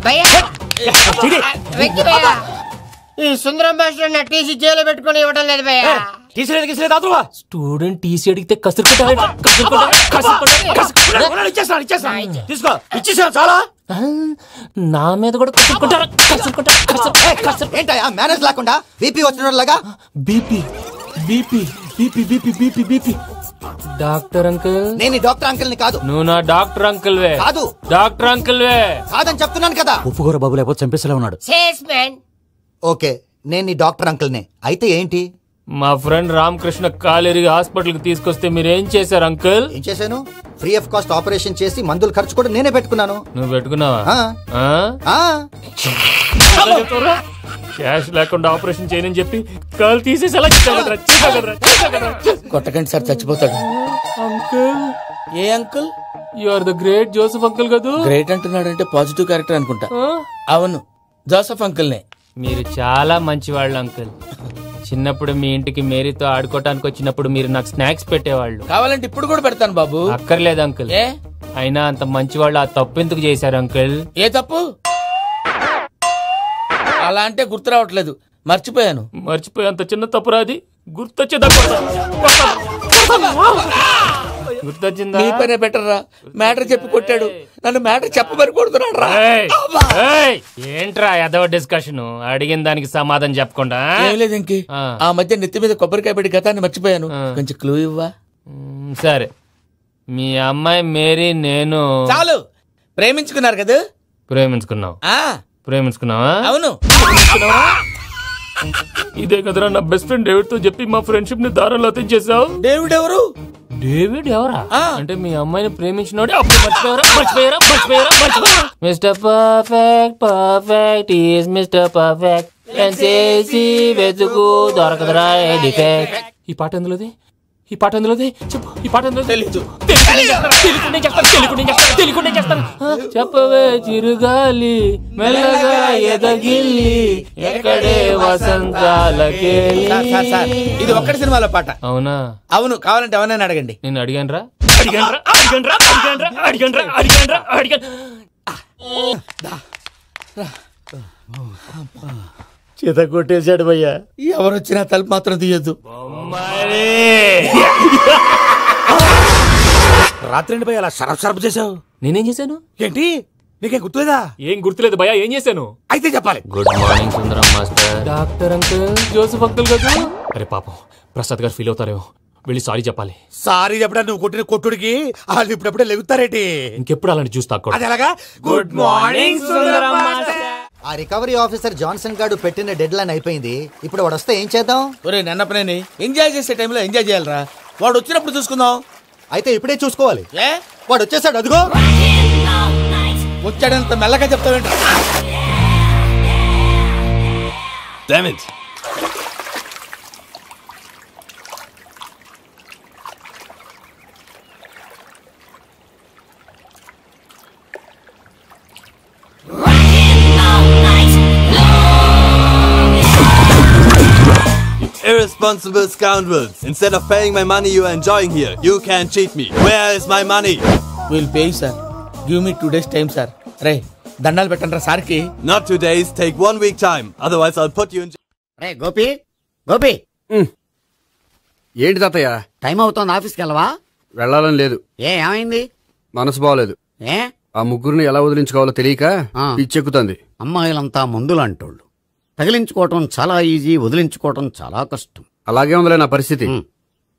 భయ్య వెక్కి భయ్య ఈ సుందరం మాస్టర్ నా టీసీ జైలు పెట్టుకుని ఇవ్వడం లేదు భయ్య. టీసీ లేదు స్టూడెంట్ టీసీ అడిగితే తీసుకో ఇచ్చేసాను చాలా. నా మీద కూడా ఏంటయ్యా మేనేజ్ లేకుండా బీపీ వచ్చినలాగా? BP BP BP BP BP BP. Doctor uncle. నేను డాక్టర్ అంకుల్ ని కాదు. నువ్వు నా డాక్టర్ అంకుల్ వే. కాదు డాక్టర్ అంకుల్ వే. కాదని చెప్తున్నాను కదా. ఉప్పుకూర బాబు లేకపోతే చంపేసేలా ఉన్నాడు. ఓకే నేను నీ డాక్టర్ అంకుల్ నే. అయితే ఏంటి? మా ఫ్రెండ్ రామకృష్ణ కాలేరికి హాస్పిటల్ కి తీసుకొస్తే మీరేం చేశారు అంకుల్? ఏం చేశాను? ఫ్రీ ఆఫ్ కాస్ట్ ఆపరేషన్ చేసి మందుల ఖర్చు కూడా నేనే పెట్టుకున్నాను. నువ్వు పెట్టుకున్నావా? క్యాష్ లేకుండా ఆపరేషన్ చేయనని చెప్పి కాలు తీసేసి కొట్టకండి సార్ చచ్చిపోతాడు. అంకుల్. ఏ uncle? You are the great Joseph uncle కదా. గ్రేట్ అంటున్నాడంటే పాజిటివ్ క్యారెక్టర్ అనుకుంటా. అవును జోసెఫ్ అంకుల్ నే. మీరు చాలా మంచివాళ్ళు అంకుల్. చిన్నప్పుడు మీ ఇంటికి మేరీతో ఆడుకోవటానికి వచ్చినప్పుడు మీరు నాకు స్నాక్స్ పెట్టేవాళ్ళు. కావాలంటే ఇప్పుడు కూడా పెడతాను బాబు. అక్కర్లేదు అంకుల్. అయినా అంత మంచివాళ్ళు ఆ తప్పు ఎందుకు చేశారు అంకుల్? ఏ తప్పు? అలా అంటే గుర్తు రావట్లేదు. మర్చిపోయాను. మర్చిపోయేంత చిన్న తప్పు రాది. గుర్తొచ్చేదా? గుర్తొచ్చిందా? నీ పనే బెటర్ రా. మ్యాటర్ చెప్పి కొట్టాడు. నన్ను మ్యాటర్ చెప్పమని కొడుతున్నాడు రా. ఏంట్రా ఎదవ డిస్కషన్? అడిగిన దానికి సమాధానం చెప్పకుండా. ఏం లేదు ఇంకి. ఆ మధ్య నెత్తి మీద కొబ్బరికాయ పెట్టి గతాన్ని మర్చిపోయాను. కొంచెం క్లూ ఇవ్వా? సరే, మీ అమ్మాయి మేరీ నేను చాలు ప్రేమించుకున్నారు కదా. ప్రేమించుకున్నావు? ప్రేమించుకున్నావా? అవును. ఇదే కదరా నా బెస్ట్ ఫ్రెండ్ డేవిడ్ తో చెప్పి మా ఫ్రెండ్షిప్ ని దారంలో తెచ్చేసావు. డేవిడ్ ఎవరు? డేవిడ్ ఎవరా? అంటే మీ అమ్మాయిని ప్రేమించినోడే. Mister perfect perfect is mister perfect చేసి వెతుకు దొరకదురా డిఫెక్ట్. ఈ పాట ఎందులోది? ఈ పాట ఎందులోది? చెప్పు. ఈ పాట ఎందులో? తెలీదు. చెప్పవే చిరుగాలి మెల్లగా ఎదగిల్లి ఎక్కడే వసంతాలకే. ఇది ఒక్కటి సినిమాలో పాట. అవునా? అవును. కావాలంటే ఎవరైనా అడగండి. నేను అడిగాను రా. చేత కొట్టేశాడు భయ్యా. ఎవరొచ్చినా తలుపు మాత్రం తీయద్దు. రాత్రి భయ్య అలా షరఫ్ చేసావు. నేనేం చేశాను? ఏంటి నీకేం గుర్తులేదా? ఏం గుర్తులేదు భయ్యా. ఏం చేశాను? అయితే చెప్పాలి. Good morning Sundaram master. Doctor uncle Joseph uncle కదా. అరే పాపం ప్రసాద్ గారు ఫీల్ అవుతారేమో. వెళ్ళి సారీ చెప్పాలి. సారీ చెప్పడా? నువ్వు కొట్టిన కొట్టుడికి వాళ్ళు ఇప్పుడప్పుడే లెగుతారేటి? ఇంకెప్పుడు అలాంటి చూస్తా. అది ఎలాగా? Good morning Sundaram master. ఆ రికవరీ ఆఫీసర్ జాన్సన్ గారు పెట్టిన డెడ్ లైన్ అయిపోయింది. ఇప్పుడు వాడు వస్తే ఏం చేద్దాం? ఒరే నన్నపనేని ఎంజాయ్ చేసే టైంలో ఎంజాయ్ చేయాలరా. వాడు వచ్చినప్పుడు చూసుకుందాం. అయితే ఇప్పుడే చూసుకోవాలి. వాడు వచ్చేసాడు. అదిగో వచ్చాడంత మెల్లగా చెప్తావేంట. Damn it. Irresponsible scoundrels. Instead of paying my money you are enjoying here, you can cheat me. Where is my money? We'll pay, sir. Give me 2 days time, sir. Ray, దండాలు పెట్టండి రా సార్కి. Not 2 days, take 1 week time. Otherwise I'll put you in jail. రే గోపి, గోపి. ఏంటి తాతయ్య? Time అవుతోంది. ఆఫీస్కి వెళ్ళవా? వెళ్ళాలని లేదు. ఏమైంది? మనసు బాగోలేదు. ఆ ముగ్గురిని ఎలా వదిలించుకోవాలో తెలియక పిచ్చెక్కుతుంది. అమ్మాయిలంతా మందులాంటోళ్ళు. తగిలించుకోవటం చాలా ఈజీ, వదిలించుకోవటం చాలా కష్టం. అలాగే ఉందిలే నా పరిస్థితి.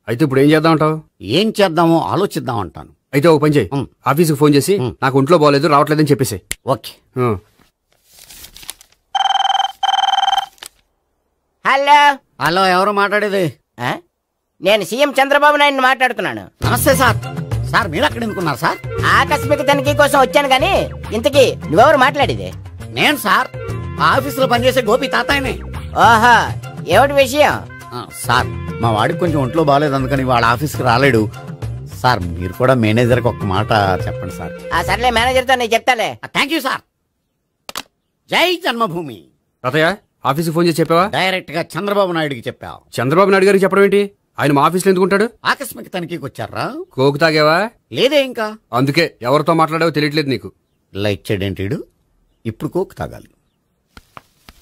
అయితే ఇప్పుడు ఏం చేద్దామంటావు? ఏం చేద్దామో ఆలోచిద్దామంటాను. అయితే ఒక పని చేయి, ఆఫీస్కి ఫోన్ చేసి నాకు ఒంట్లో బాగోలేదు రావట్లేదని చెప్పేసి. ఓకే. హలో హలో, ఎవరు మాట్లాడేది? నేను సీఎం చంద్రబాబు నాయుడు మాట్లాడుతున్నాను. నమస్తే సార్. సార్ మీరు అక్కడ ఎందుకున్నారు సార్? ఆకస్మిక తనిఖీ కోసం వచ్చాను గానీ ఇంతకీ నువ్వెవరు మాట్లాడేది? నేను సార్ ఆఫీసులో పనిచేసే గోపి తాతాయనే. ఓహో, ఏమిటి విషయం? సార్ మా వాడికి కొంచెం ఒంట్లో బాగాలేదు, అందుకని వాళ్ళ ఆఫీస్కి రాలేడు. సార్ మీరు కూడా మేనేజర్కి ఒక్క మాట చెప్పండి సార్. సర్లే, మేనేజర్తో నేను చెప్తాలే. Thank you sir. జై జన్మభూమి. తాతయ్య ఆఫీస్కి ఫోన్ చేసి చెప్పావా? డైరెక్ట్ గా చంద్రబాబు నాయుడుకి చెప్పావు. చంద్రబాబు నాయుడు గారికి చెప్పడం ఏంటి? ఆయన మా ఆఫీస్లో ఎందుకు ఉంటాడు? ఆకస్మిక తనిఖీకి వచ్చారా? కోకు తాగావా? లేదే ఇంకా. అందుకే ఎవరితో మాట్లాడావో తెలియట్లేదు నీకు. లైట్ చేయడేంటి? ఇప్పుడు కోక్ తాగాలి.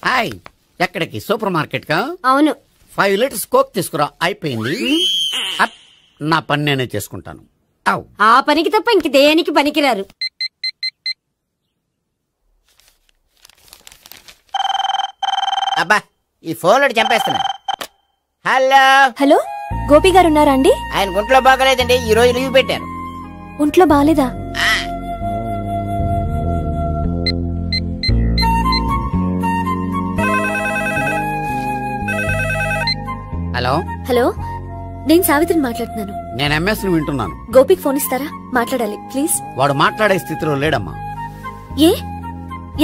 హాయ్, ఎక్కడికి? సూపర్ మార్కెట్ కా? అవును. 5 లీటర్స్ కోక్ తీసుకురా. అయిపోయింది. నా పని నేనే చేసుకుంటాను. ఆ పనికి తప్ప ఇంక దేనికి పనికిరారు. అబ్బా, ఈ ఫోన్ లో చంపేస్తున్నా. హలో హలో, గోపి గారు ఉన్నారా అండి? ఆయన ఒంట్లో బాగలేదండి, ఈ రోజు లీవ్ పెట్టారు. ఒంట్లో బాగాలేదా? హలో హలో, నేను సావిత్రిని మాట్లాడుతున్నాను. నేను ఎంఎస్ ని వింటున్నాను. గోపికి ఫోన్ ఇస్తారా? మాట్లాడాలి ప్లీజ్. వాడు మాట్లాడే స్థితిలో లేడమ్మా. ఏ,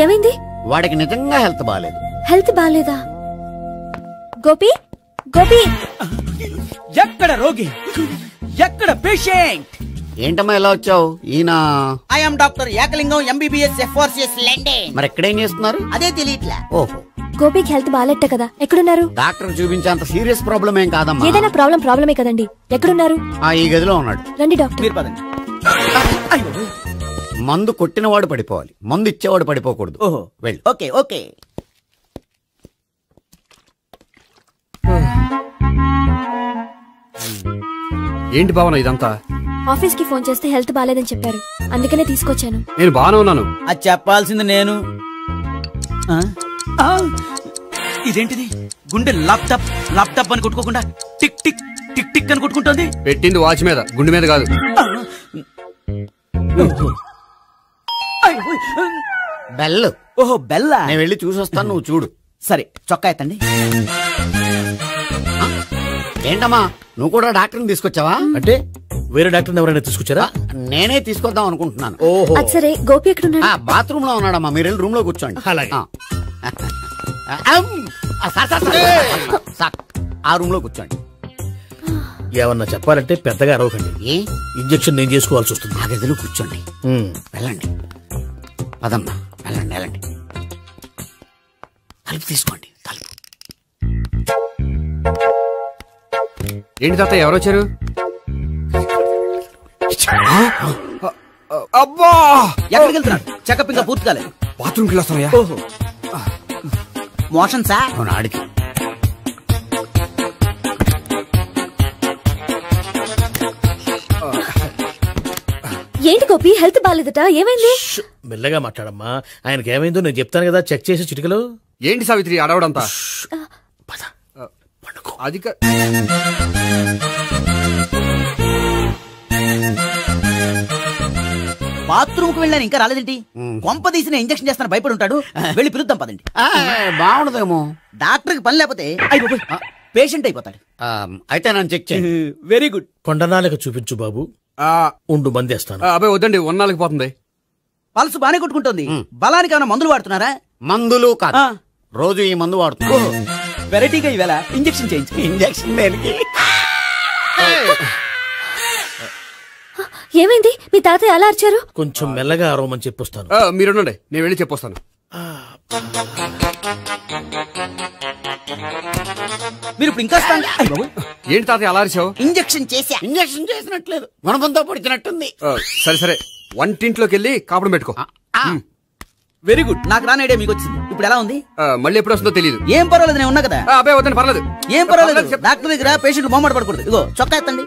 ఏమైంది? వాడికి నిజంగా హెల్త్ బాగాలేదు. హెల్త్ బాగాలేదా? గోపి, గోపి. ఎక్కడ రోగి, ఎక్కడ పేషెంట్? ఏంటమ్మా ఎలా వచ్చావు? ఈయన I'm doctor Ekalingam, MBBS, FRCS London. మరి ఎక్కడేం చేస్తున్నారు? అదే తెలియట్లా. ఓహో, గోపికి హెల్త్ బాగాలెట్ట కదా, ఎక్కడున్నారు? డాక్టర్ చూపించేంత సీరియస్ ప్రాబ్లం ఏం కాదమ్మా. ఏదైనా ప్రాబ్లమే కదండి. ఎక్కడున్నారు? ఈ గదిలో ఉన్నాడు. రండి డాక్టర్. మీరు పదండి. మందు కొట్టినవాడు పడిపోవాలి, మందు ఇచ్చేవాడు పడిపోకూడదు. ఓహో, వెళ్ళి. Okay okay. ఏంటి భావన ఇదంతా? ఆఫీస్ కి ఫోన్ చేస్తే హెల్త్ బాగాలేదని చెప్పారు, అందుకనే తీసుకొచ్చాను. నేను బాగానే ఉన్నాను. అది చెప్పాల్సింది నేను. ఇదేంటిది? గుండె లాప్టాప్ లాప్టాప్ అని కొట్టుకోకుండా టిక్ టిక్ టిక్ టిక్ అని కొట్టుకుంటోంది. పెట్టింది వాచ్ మీద, గుండె మీద కాదు. బెల్. ఓహో, బెల్లా. నేను వెళ్ళి చూసొస్తాను, నువ్వు చూడు. సరే, చొక్కా ఎత్తండి. ఏంటమ్మా, నువ్వు కూడా డాక్టర్ని తీసుకొచ్చావా? అంటే వేరే డాక్టర్ని ఎవరైనా తీసుకొచ్చారా? నేనే తీసుకొద్దాం అనుకుంటున్నాను. ఓహో, సరే. గోపి ఎక్కడున్నాడు? బాత్రూమ్ లో ఉన్నాడమ్మా, మీరు వెళ్ళి రూమ్ లో కూర్చోండి. అలాగే. సార్, ఆ రూమ్ లో కూర్చోండి. ఏమన్నా చెప్పాలంటే పెద్దగా అరవకండి. ఇంజెక్షన్ నేను చేసుకోవాల్సి వస్తుంది. ఆ గదిలో కూర్చోండి. వెళ్ళండి, పదమ్మా, వెళ్ళండి వెళ్ళండి. తలుపు తీసుకోండి, తలుపు. ఏంటి తాత, ఎవరు వచ్చారు? అబ్బా, ఎక్కడికి వెళ్తున్నాడు? చెకప్ ఇంకా పూర్తి కాలేదు. బాత్రూమ్కి వెళ్ళొస్తానయ్యా. ఓహో, మోషన్ సార్. ఆడికి ఏంటి గోపి, హెల్త్ బాగాలేదట, ఏమైంది? మెల్లగా మాట్లాడమ్మా. ఆయనకి ఏమైందో నేను చెప్తాను కదా, చెక్ చేసి చిటికలు. ఏంటి సావిత్రి అడవడంతా? అది బాత్రూమ్ కు వెళ్ళాను, ఇంకా రాలేదేంటి? కొంప తీసిన ఇంజక్షన్ చేస్తాను భయపడి ఉంటాడు. వెళ్ళి పిలుద్దాం పదండి. బాగుండదేమో. డాక్టర్ కి పని లేకపోతే పేషెంట్ అయిపోతాడు. అయితే నన్ను చెక్ చేయి. Very good. కొండనాలకు చూపించు బాబు. ఉండు, మందేస్తాను. అబ్బాయి వద్దండి, ఉన్నాళ్ళకి పోతుంది. పల్సు బానే కొట్టుకుంటుంది. బలానికి ఏమైనా మందులు వాడుతున్నారా? మందులు కాదు, రోజు ఈ మందు వాడుతున్నా. వెరైటీగా ఈవేళ ఇంజక్షన్ చేయించు. ఇంజక్షన్ దేనికి? ఏమైంది? మీ తాతయ్య అలా అరిచారు? కొంచెం మెల్లగా అరవమని చెప్పొస్తాను. మీరుండండి, నేను వెళ్ళి చెప్పొస్తాను. మీరు ఇప్పుడు ఇంకా ఏంటి తాతయ్య అలా అరిచావు? ఇంజక్షన్ చేసా. ఇంజక్షన్ చేసినట్లేదు, గుణపంతో పొడిచినట్టుంది. సరే సరే, వంటింట్లోకి వెళ్ళి కాపురం పెట్టుకో. Very good. నాకు రాని ఐడియా మీకు వచ్చింది. ఇప్పుడు ఎలా ఉంది? మళ్ళీ ఎప్పుడు వస్తుందో తెలియదు. ఏం పర్వాలేదు, నేను ఉన్నా కదా. అబ్బాయి వద్దండి, పర్లేదు. ఏం పర్వాలేదు. డాక్టర్ దగ్గర పేషెంట్ మొహమాట పడకూడదు. ఇగో చొక్కా ఎత్తండి.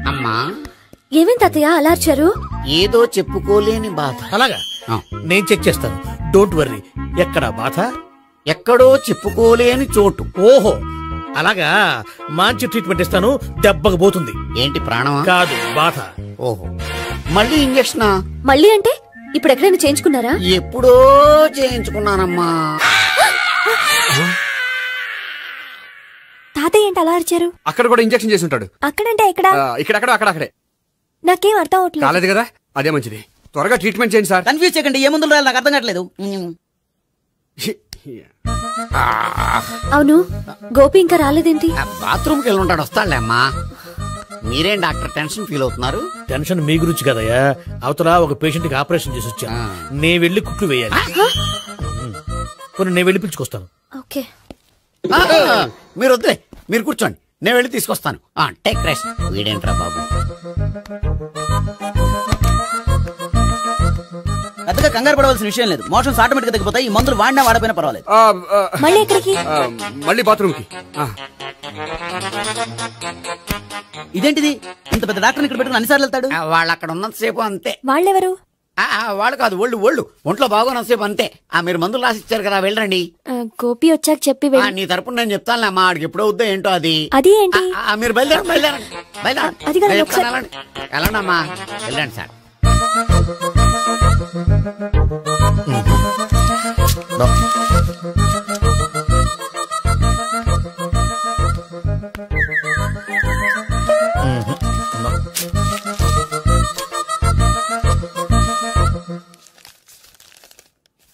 అమ్మా, ఏమేం తాతయ్య అలా అరిచారు? ఏదో చెప్పుకోలేని బాధ. అలాగా, నేను చెక్ చేస్తాను. Don't worry. ఎక్కడ బాధ? ఎక్కడో చెప్పుకోలేని చోటు. ఓహో, అలాగా మంచి ట్రీట్మెంట్ ఇస్తాను, దెబ్బకు పోతుంది. ఏంటి ప్రాణమా? కాదు, బాధ. ఓహో, మళ్ళీ ఇంజక్షనా? మళ్ళీ అంటే ఇప్పుడు ఎక్కడైనా చేయించుకున్నారా? ఎప్పుడో చేయించుకున్నానమ్మా. తాతయ్య ఏంటి అలా అరిచారు? అక్కడ కూడా ఇంజక్షన్ చేసి ఉంటాడు. అక్కడంటే ఎక్కడ? ఇక్కడక్కడ అక్కడే. నాకేం అర్థం అవట్లేదు. కాలేదు కదా, అదే మంచిది. త్వరగా ట్రీట్మెంట్ చేయండి సార్. కన్ఫ్యూజ్ చేయకండి, ఏ మందులు రాయాలి నాకు అర్థం కావట్లేదు. అవును, గోపి ఇంకా రాలేదేంటి? బాత్రూమ్కి వెళ్ళి ఉంటాడు, వస్తాడులే అమ్మా. మీరేం డాక్టర్ టెన్షన్ ఫీల్ అవుతున్నారు? టెన్షన్ మీ గురించి కదయ్యా, అవతల ఒక పేషెంట్ కి ఆపరేషన్ చేసి వచ్చా, నే వెళ్ళి కుట్లు వేయాలి. నేను వెళ్ళి పిలుచుకొస్తాను. ఓకే, మీరు వద్దులే, మీరు కూర్చోండి, నేను వెళ్ళి తీసుకొస్తాను. Take rest. వీడేంట్రా బాబు, పెద్దగా కంగారు పడవలసిన విషయం లేదు. మోషన్స్ ఆటోమేటిక్ గా తగ్గిపోతాయి. ఈ మందులు వాడినా వాడపోయినా పర్వాలేదు. మళ్ళీ ఎక్కడికి? మళ్ళీ బాత్రూమ్ కి. ఇదేంటిది, ఇంత పెద్ద డాక్టర్ ఇక్కడ పెట్టుకుని అన్నిసార్లు వెళ్తాడు? వాళ్ళు అక్కడ ఉన్నంతసేపు అంతే. వాళ్ళెవరు? వాళ్ళు కాదు, ఒళ్ళు ఒంట్లో బాగోనంతసేపు అంతే. మీరు మందులు రాసి ఇచ్చారు కదా, వెళ్ళండి. గోపి వచ్చాక చెప్పి నీ తరపున నేను చెప్తానులే అమ్మా, ఆడికి ఎప్పుడో వద్దో ఏంటో అది. అది ఏంటి? మీరు వెళ్ళండి. వెళ్ళండమ్మా, వెళ్ళండి సార్.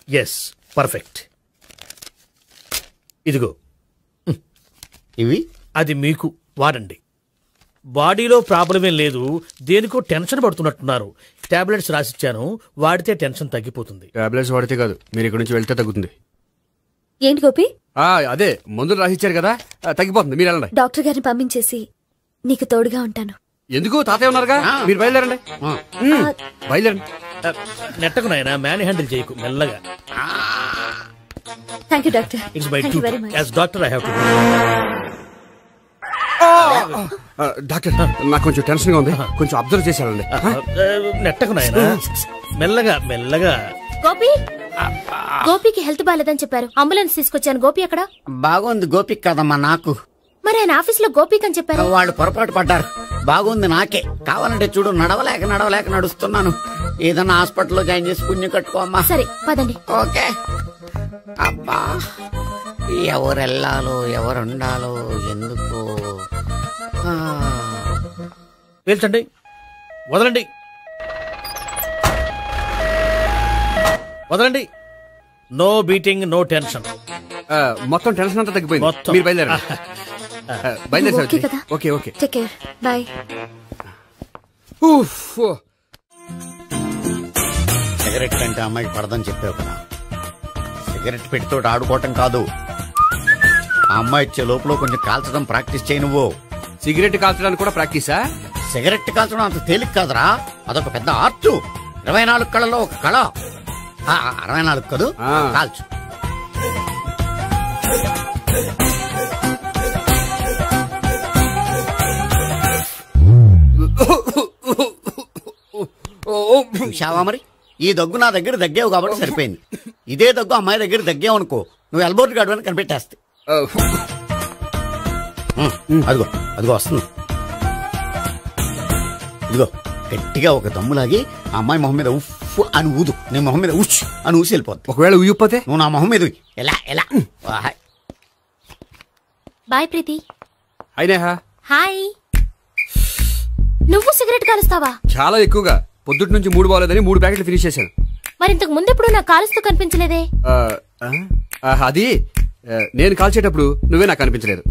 Yes, perfect. ఇదిగో ఇవి, అది మీకు వాడండి. బాడీలో ప్రాబ్లం ఏం లేదు, దేనికో టెన్షన్ పడుతున్నట్టున్నారు. టాబ్లెట్స్ రాసిచ్చాను, వాడితే టెన్షన్ తగ్గిపోతుంది. టాబ్లెట్స్ వాడితే కాదు, మీరు ఇక్కడ నుంచి వెళ్తే తగ్గుతుంది. ఏంటి గోపి? అదే మందులు రాసిచ్చారు కదా, తగ్గిపోతుంది. మీరు వెళ్ళండి. డాక్టర్ గారిని పంపించేసి నీకు తోడుగా ఉంటాను. ఎందుకు, తాతయ్య ఉన్నారుగా, మీరు బయలుదేరండి. బయలుదేరండి. నెట్టకు నాయనా, మ్యాన్ హ్యాండిల్ చేయకు, మెల్లగా. Thank you doctor. It's my duty as doctor, I have to. Doctor, నాకు కొంచెం టెన్షన్ గా ఉంది, కొంచెం అబ్జర్వ్ చేశానండి. నెట్టకు నాయనా, మెల్లగా మెల్లగా. గోపి, గోపికి హెల్త్ బాలేదని చెప్పారు, అంబులెన్స్ తీసుకొచ్చాను. గోపి అక్కడ? బాగుంది గోపిక్ కదమ్మా, నాకు. మరి ఆయన ఆఫీస్ లో గోపిక్ అని చెప్పారు. వాళ్ళు పొరపాటు పడ్డారు. బాగుంది నాకే. కావాలంటే చూడు, నడవలేక నడుస్తున్నాను. ఏదన్నా హాస్పిటల్లో జాయిన్ చేసి పుణ్యం కట్టుకోమ్మా. సరే పదండి. ఓకే. అబ్బా, ఎవరు వెళ్ళాలో ఎవరు ఉండాలో ఎందుకు. పేల్చండి, వదలండి, వదలండి. No beating, no tension. మొత్తం టెన్షన్ అంతా తగ్గిపోయింది. మీరు బయలుదేరండి. Okay okay, take care, bye. Cigarette కంటే అమ్మాయికి పడదని చెప్పావు కదా, సిగరెట్ పెట్టితో ఆడుకోవటం కాదు. ఆ అమ్మాయి ఇచ్చే లోపల కొంచెం కాల్చడం ప్రాక్టీస్ చేయి నువ్వు. సిగరెట్ కాల్చడానికి కూడా ప్రాక్టీసా? సిగరెట్ కాల్చడం అంత తేలిక కాదురా, అదొక పెద్ద ఆర్ట్. 24 కళలో ఒక కళ. 64 కదూ, కాల్చు. చూశావా మరి, ఈ దగ్గు నా దగ్గర దగ్గేవు కాబట్టి సరిపోయింది. ఇదే దగ్గు అమ్మాయి దగ్గర దగ్గేవు అనుకో, నువ్వు ఎల్బోర్డ్ గార్డు అని కనిపెట్టేస్తే. అదిగో అదిగో వస్తుంది. ఇదిగో గట్టిగా ఒక దమ్ములాగి ఆ అమ్మాయి మొహం మీద ఉఫ్ అని ఊదు, నీ మొహం మీద ఉచ్ అని ఊసి వెళ్ళిపోద్ది. ఒకవేళ ఊయకపోతే నువ్వు నా మొహం మీద ఎలా ఎలా. బాయ్ ప్రీతి. అయినా హాయ్. నువ్వు సిగరెట్ కాలుస్తావా? చాలా ఎక్కువగా. పొద్దుటి నుంచి 3 బాలేదని 3 ప్యాకెట్లు ఫినిష్ చేశాను. మరి ఇంతకు ముందెప్పుడు నాకు కాలుస్తూ కనిపించలేదే? అది నేను కాల్చేటప్పుడు నువ్వే నాకు కనిపించలేదు.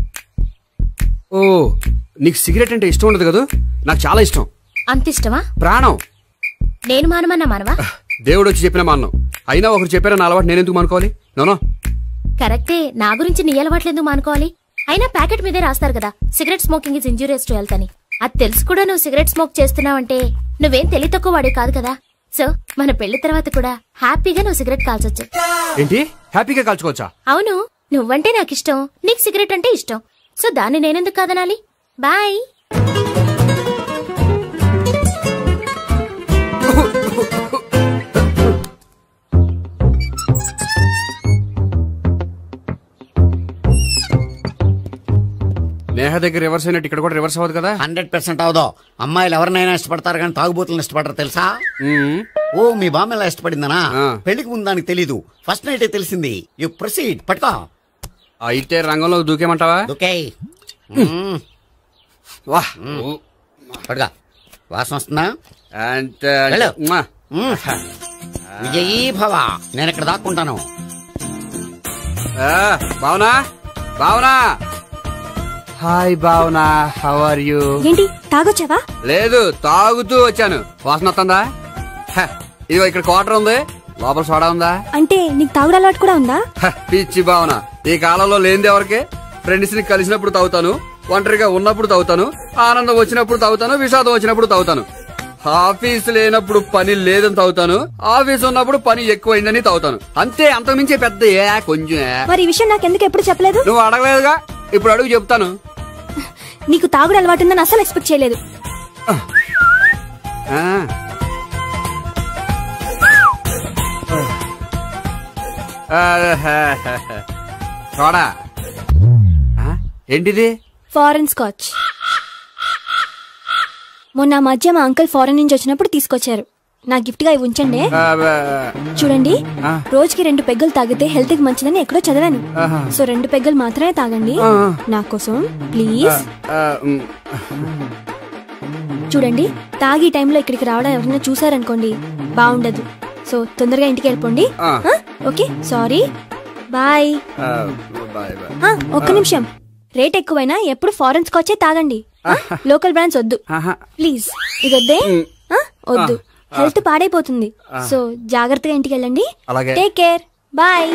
ఓ, నీకు సిగరెట్ అంటే ఇష్టం ఉండదు కదా? నాకు చాలా ఇష్టం. అంత ఇష్టమా? ప్రాణం. నేను మానమన్నా మానవా? దేవుడు వచ్చి చెప్పినా మానం. అయినా ఒకరు చెప్పారా నా అలవాటు నేనెందుకు మానుకోవాలి? నోనో కరెక్టే, నా గురించి నీ అలవాట్లు ఎందుకు మానుకోవాలి? అయినా ప్యాకెట్ మీదే రాస్తారు కదా, cigarette smoking is injurious to health అని. అది తెలుసు కూడా నువ్వు సిగరెట్ స్మోక్ చేస్తున్నావంటే నువ్వేం తెలివి తక్కువ వాడే కాదు కదా. సో మన పెళ్లి తర్వాత కూడా హ్యాపీగా నువ్వు సిగరెట్ కాల్చొచ్చు. ఏంటి, హ్యాపీగా కాల్చుకోవచ్చా? అవును, నువ్వంటే నాకు ఇష్టం, నీకు సిగరెట్ అంటే ఇష్టం. సో దాన్ని నేనెందుకు కాదనాలి? బాయ్. దగ్గర రివర్స్ అయినట్టు ఇక్కడ కూడా రివర్స్ అవ్వదు కదా? 100% అవదో. అమ్మాయిలు ఎవరినైనా ఇష్టపడతారు కానీ తాగుబోతులను ఇష్టపడరు తెలుసా? ఓ మీ బామ్మ ఎలా ఇష్టపడిందనా? పెళ్లికి ముందు దానికి తెలీదు, ఫస్ట్ నైట్ తెలిసింది. You proceed. పట్టుకో. అయితే రంగంలో దూకేమంటావా? దూకే. పట్టుగా. వాసన వస్తుందా? విజయీ భవ. నేను ఇక్కడ దాక్కుంటాను. Bhavana, Bhavana. Hi Bhavana, how are you? ఏంటి తాగొచ్చావా? లేదు, తాగుతూ వచ్చాను. వాసన వస్తుందా? ఇదిగో ఇక్కడ క్వార్టర్ ఉంది, లోపల సోడా ఉందా? అంటే నీకు తాగుడు అలవాటు కూడా ఉందా? పిచ్చి భావన, ఈ కాలంలో లేనిది ఎవరికి? ఫ్రెండ్స్ ని కలిసినప్పుడు తాగుతాను, ఒంటరిగా ఉన్నప్పుడు తాగుతాను, ఆనందం వచ్చినప్పుడు తాగుతాను, విషాదం వచ్చినప్పుడు తాగుతాను. ఆఫీస్ లేనప్పుడు పని లేదని తాగుతాను, ఆఫీస్ ఉన్నప్పుడు పని ఎక్కువైందని తాగుతాను. అంతే, అంతకుమించే పెద్ద కొంచెం. మరి ఈ విషయం నాకు ఎందుకు ఎప్పుడు చెప్పలేదు? నువ్వు అడగలేదుగా, ఇప్పుడు అడుగు చెప్తాను. నీకు తాగుడు అలవాటు ఉందని అసలు ఎక్స్పెక్ట్ చేయలేదు. చూడా ఏంటిది? Foreign scotch. మొన్న మధ్య మా అంకుల్ ఫారెన్ నుంచి వచ్చినప్పుడు తీసుకొచ్చారు. నా గిఫ్ట్ గా ఇవి ఉంచండి. చూడండి, రోజుకి 2 పెగ్గలు తాగితే హెల్త్ కి మంచిదని ఎక్కడో చదివాను. సో 2 పెగ్గలు మాత్రమే తాగండి నా కోసం ప్లీజ్. చూడండి, తాగి టైంలో ఇక్కడికి రావడం ఎవరైనా చూసారనుకోండి బాగుండదు. సో తొందరగా ఇంటికి వెళ్ళిపోండి. Okay, sorry, bye. ఒక్క నిమిషం, రేట్ ఎక్కువైనా ఎప్పుడు ఫారెన్ స్కాచే తాగండి. లోకల్ బ్రాండ్స్ వద్దు ప్లీజ్. ఇది వద్దే, వద్దు, హెల్త్ పాడైపోతుంది. సో జాగ్రత్తగా ఇంటికి వెళ్ళండి. Take care, bye.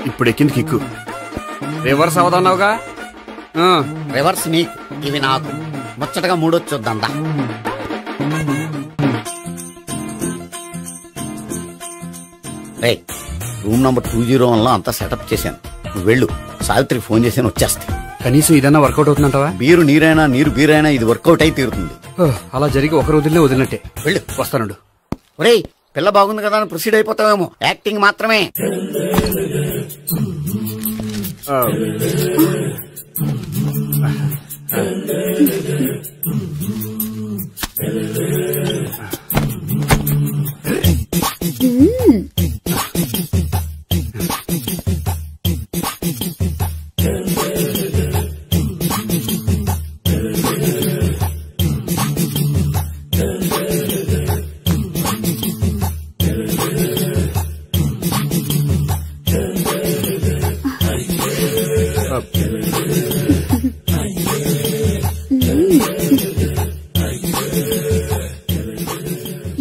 ఇప్పుడు ఎక్కింది కిక్కు. రివర్స్ అవదన్నావుగా? రివర్స్ నీకు, ఇవి నాకు. ముచ్చటగా మూడొచ్చొద్దందా. రూమ్ నంబర్ 201లో అంతా సెటప్ చేశాను. నువ్వు వెళ్ళు, సావిత్రికి ఫోన్ చేశాను, వచ్చేస్తా. కనీసం ఇదన్నా వర్కౌట్ అవుతుందంటావా? బీరు నీరైనా నీరు బీరైనా ఇది వర్కౌట్ అయి తీరుతుంది. అలా జరిగి ఒక రోజులే వదిలినట్టే. వెళ్ళు, వస్తానుండు. ఒరేయ్, పిల్ల బాగుంది కదా అని ప్రొసీడ్ అయిపోతావేమో. యాక్టింగ్ మాత్రమే.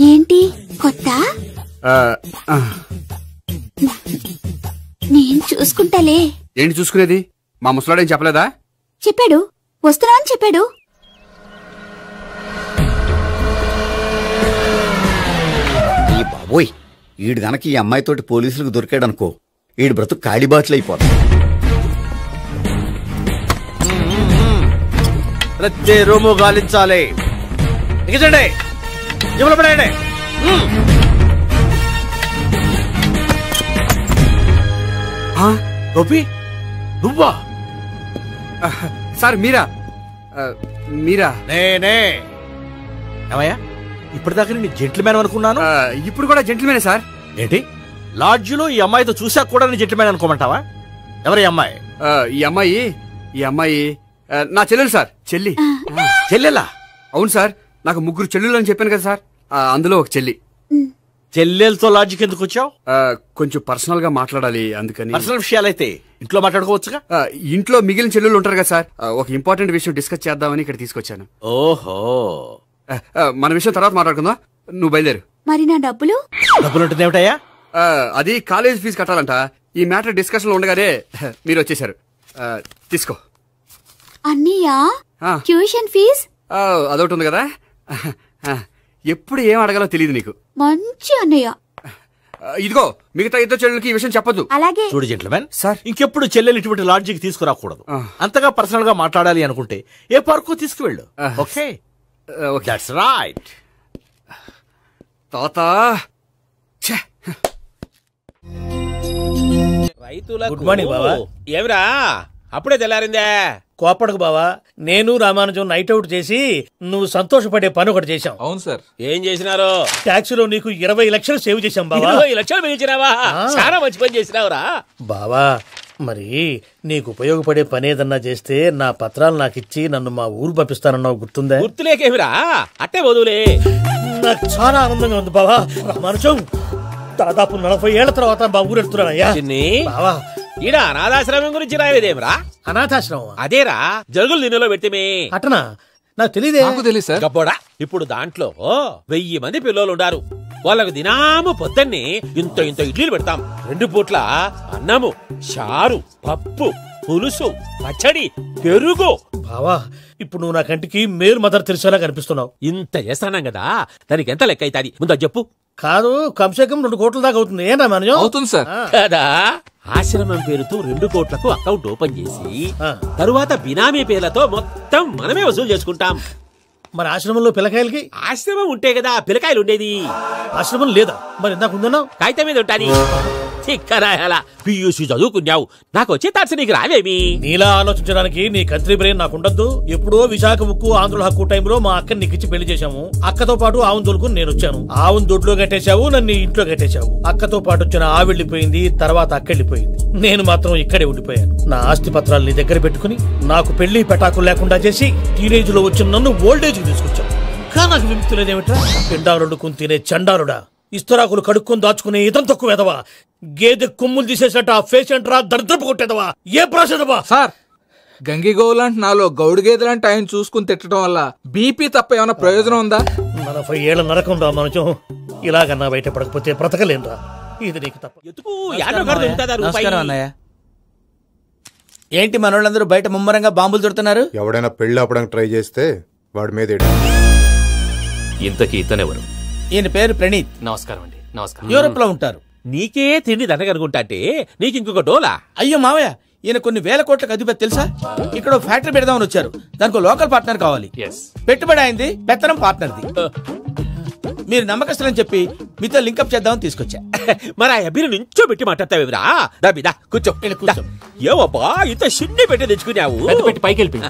ఏంటి కొత్త? నేను చూసుకుంటాలే. ఏంటి చూసుకునేది? మా ముసలాడేం చెప్పలేదా? చెప్పాడు, వస్తున్నా అని చెప్పాడు. ఈ బాబోయ్, ఈడు గనక ఈ అమ్మాయితోటి పోలీసులకు దొరికాడనుకో, ఈడు బ్రతుకు కాళీబాట్లు అయిపోతాడు. ప్రతి రూము గాలించాలి. ఎగచండి, జబ్బులు పడండి. గోపి, నువ్వా? సార్ మీరా? మీరా? నేనే. ఏమయ్యా, ఇప్పటిదాకా నేను జెంట్లమ్యాన్ అనుకున్నాను. ఇప్పుడు కూడా జెంట్లమ్యానే సార్. ఏంటి, లాడ్జిలో ఈ అమ్మాయితో చూసాక కూడా నేను జెంట్లమ్యాన్ అనుకోమంటావా? ఎవరు ఈ అమ్మాయి? ఈ అమ్మాయి నా చెల్లెలు సార్. చెల్లెలా? అవును సార్, నాకు 3 చెల్లెలు అని చెప్పాను కదా సార్, అందులో ఒక చెల్లి. చెల్లెలతో లాడ్జికి ఎందుకు వచ్చావు? కొంచెం పర్సనల్ గా మాట్లాడాలి, అందుకని. పర్సనల్ విషయాలైతే ఇంట్లో మాట్లాడుకోవచ్చుగా. ఇంట్లో మిగిలిన చెల్లెలు ఉంటారు కదా సార్, ఒక ఇంపార్టెంట్ విషయం డిస్కస్ చేద్దామని ఇక్కడ తీసుకొచ్చాను. ఓహో, మన విషయం తర్వాత మాట్లాడుకుందాం. నువ్వు బయలుదేరు. మరి నా డబ్బులు? డబ్బులు ఉంటుంది ఏమిటయ్యా? అది కాలేజ్ ఫీజు కట్టాలంట. ఈ మ్యాటర్ డిస్కషన్ లో ఉండగానే మీరు వచ్చేసారు. తీసుకో. అన్నయ్యా, ట్యూషన్ ఫీజ్? అదొకటి ఉంది కదా. ఎప్పుడు ఏం అడగాలో తెలియదు నీకు. మంచి అన్నయ్య. ఇదిగో, మిగతా 2 చెల్లెలకి ఈ విషయం చెప్పొద్దు. అలాగే. చూడు జెంట్లమెన్ సార్, ఇంకెప్పుడు చెల్లెలు ఇటువంటి లాడ్జికి తీసుకురాకూడదు. అంతగా పర్సనల్ గా మాట్లాడాలి అనుకుంటే ఏ పార్కు తీసుకువెళ్ళు. Okay, that's right. తాత, గుడ్ మార్నింగ్ బాబా. ఏమిరా అప్పుడే తెల్లారిందే. కోపడకు బావా, నేను రామానుజం నైట్ అవుట్ చేసి నువ్వు సంతోషపడే పని ఒకటి చేశాం. అవును సార్. ఏం చేసినారు? ట్యాక్సీలో నీకు 20 లక్షలు సేవ్ చేశాం బావా. 20 లక్షలు మిగిల్చినావా? చాలా మంచి పని చేసినావురా బావా. మరి నీకు ఉపయోగపడే పని ఏదన్నా చేస్తే నా పత్రాలు నాకు ఇచ్చి నన్ను మా ఊరు పంపిస్తానన్నావు, గుర్తుందా? గుర్తులేకేమిరా, అట్టే వదులే. నాకు చాలా ఆనందంగా ఉంది బావా. రామానుజం దాదాపు 40 ఏళ్ల తర్వాత మా ఊరు వెళ్తున్నానయ్యా. బావా ఈడ అనాథాశ్రమం గురించి రావేదేమిరా? అనాథాశ్రమం అదేరా, జరుగులు దీనిలో పెడితే. అటనా? నాకు తెలియదే. తెలియదు సార్. గబ్బోడా, ఇప్పుడు దాంట్లో 1000 మంది పిల్లలు ఉండారు. వాళ్ళకు దినాము పొద్దున్నే ఇంత ఇంత ఇడ్లీలు పెడతాం. 2 పూట్ల అన్నము, చారు, పప్పు, పులుసు, పచ్చడి, పెరుగు. బావా ఇప్పుడు నువ్వు నా కంటికి మేరు మదర్ తెలిసేలా కనిపిస్తున్నావు. ఇంత చేస్తానం కదా, దానికి ఎంత లెక్క అవుతుంది ముందు చెప్పు. కాదు, కమ్సేకం 2 కోట్ల దాకా అవుతుంది. ఏం రామానుజం? అవుతుంది సార్. కదా, ఆశ్రమం పేరుతో 2 కోట్లకు అకౌంట్ ఓపెన్ చేసి తరువాత బినామీ పేర్లతో మొత్తం మనమే వసూలు చేసుకుంటాం. మరి ఆశ్రమంలో పిల్లకాయలకి? ఆశ్రమం ఉంటే కదా పిల్లకాయలు ఉండేది. ఆశ్రమం లేదా? మరి ఇందాక ఉందన్నావు. కాగితం మీద ఉంటాది. చిక్కరాయాలా, పియూసీ చదువుకున్నావు, నాకు వచ్చే తాట్స్ నీకు రావేమి? నీలా ఆలోచించడానికి నీ కత్రి బ్రెయిన్ నాకు ఉండద్దు. ఎప్పుడో విశాఖ ఉక్కు ఆంధ్రుల హక్కు టైంలో మా అక్కని నీకిచ్చి పెళ్లి చేశాము. అక్కతో పాటు ఆవును దొడుకుని నేను వచ్చాను. ఆవును దొడ్లో కట్టేశావు, నన్ను ఇంట్లో కట్టేశావు. అక్కతో పాటు వచ్చిన ఆవిళ్ళిపోయింది, తర్వాత అక్కెళ్ళిపోయింది. నేను మాత్రం ఇక్కడే ఉండిపోయాను. నా ఆస్తి పత్రాలు నీ దగ్గర పెట్టుకుని నాకు పెళ్లి పెటాకులు లేకుండా చేసి టీనేజ్ లో వచ్చిన నన్ను ఓల్డేజ్ కి తీసుకొచ్చావు. కానీ నాకు విముక్తి లేదేమిట్రా? పిండారుడుకుని తినే చండారుడా, ఇస్తరాకులు కడుక్కొని దాచుకునే ఇతం తక్కువ ఎదవా, గేదె కొమ్ములు తీసేసట ఆ పేషెంట్ రా దరిద్రపు కొట్టేదవా, ఏ ప్రాసెదవా? సార్, గంగిగోవులాంటి నాలో గౌడు గేదెలాంటి ఆయన చూసుకుని తిట్టడం వల్ల బీపీ తప్ప ఏమైనా ప్రయోజనం ఉందా? 40 ఏళ్ల నరకం రా మనచం. ఇలాగన్నా బయటపడకపోతే బ్రతకలేనురా. ఇది నీకు తప్ప. నమస్కారం అన్నయ్య. ఏంటి మనోళ్ళందరూ బయట ముమ్మరంగా బాంబులు దొరుకుతున్నారు? ఎవడైనా పెళ్లి ఆపడానికి ట్రై చేస్తే వాడి మీద ఇంతకీ ఇతనెవరు? ఈయన పేరు ప్రణీత్. నమస్కారం అండి. నమస్కారం. యూరోప్ లో ఉంటారు. నీకే తిండి దండగనుకుంటా అంటే నీకు ఇంకొక డోలా? అయ్యో మావయ్య, ఈయన కొన్ని వేల కోట్లకు అధిపతి తెలుసా? ఇక్కడ ఫ్యాక్టరీ పెడదామని వచ్చారు. దానికి లోకల్ పార్ట్నర్ కావాలి. పెట్టుబడి అయింది, పెత్తనం పార్ట్నర్ది. మీరు నమ్మకస్తులని చెప్పి మీతో లింకప్ చేద్దామని తీసుకొచ్చా. మరి ఆ అబ్బిని నుంచో పెట్టి మాట్లాడతావేమిరా? దాబిదా కూర్చో. ఏవబ్బా ఇంత సిన్ని పెట్టి తెచ్చుకున్నావు? పెట్టి పైకి వెళ్ళి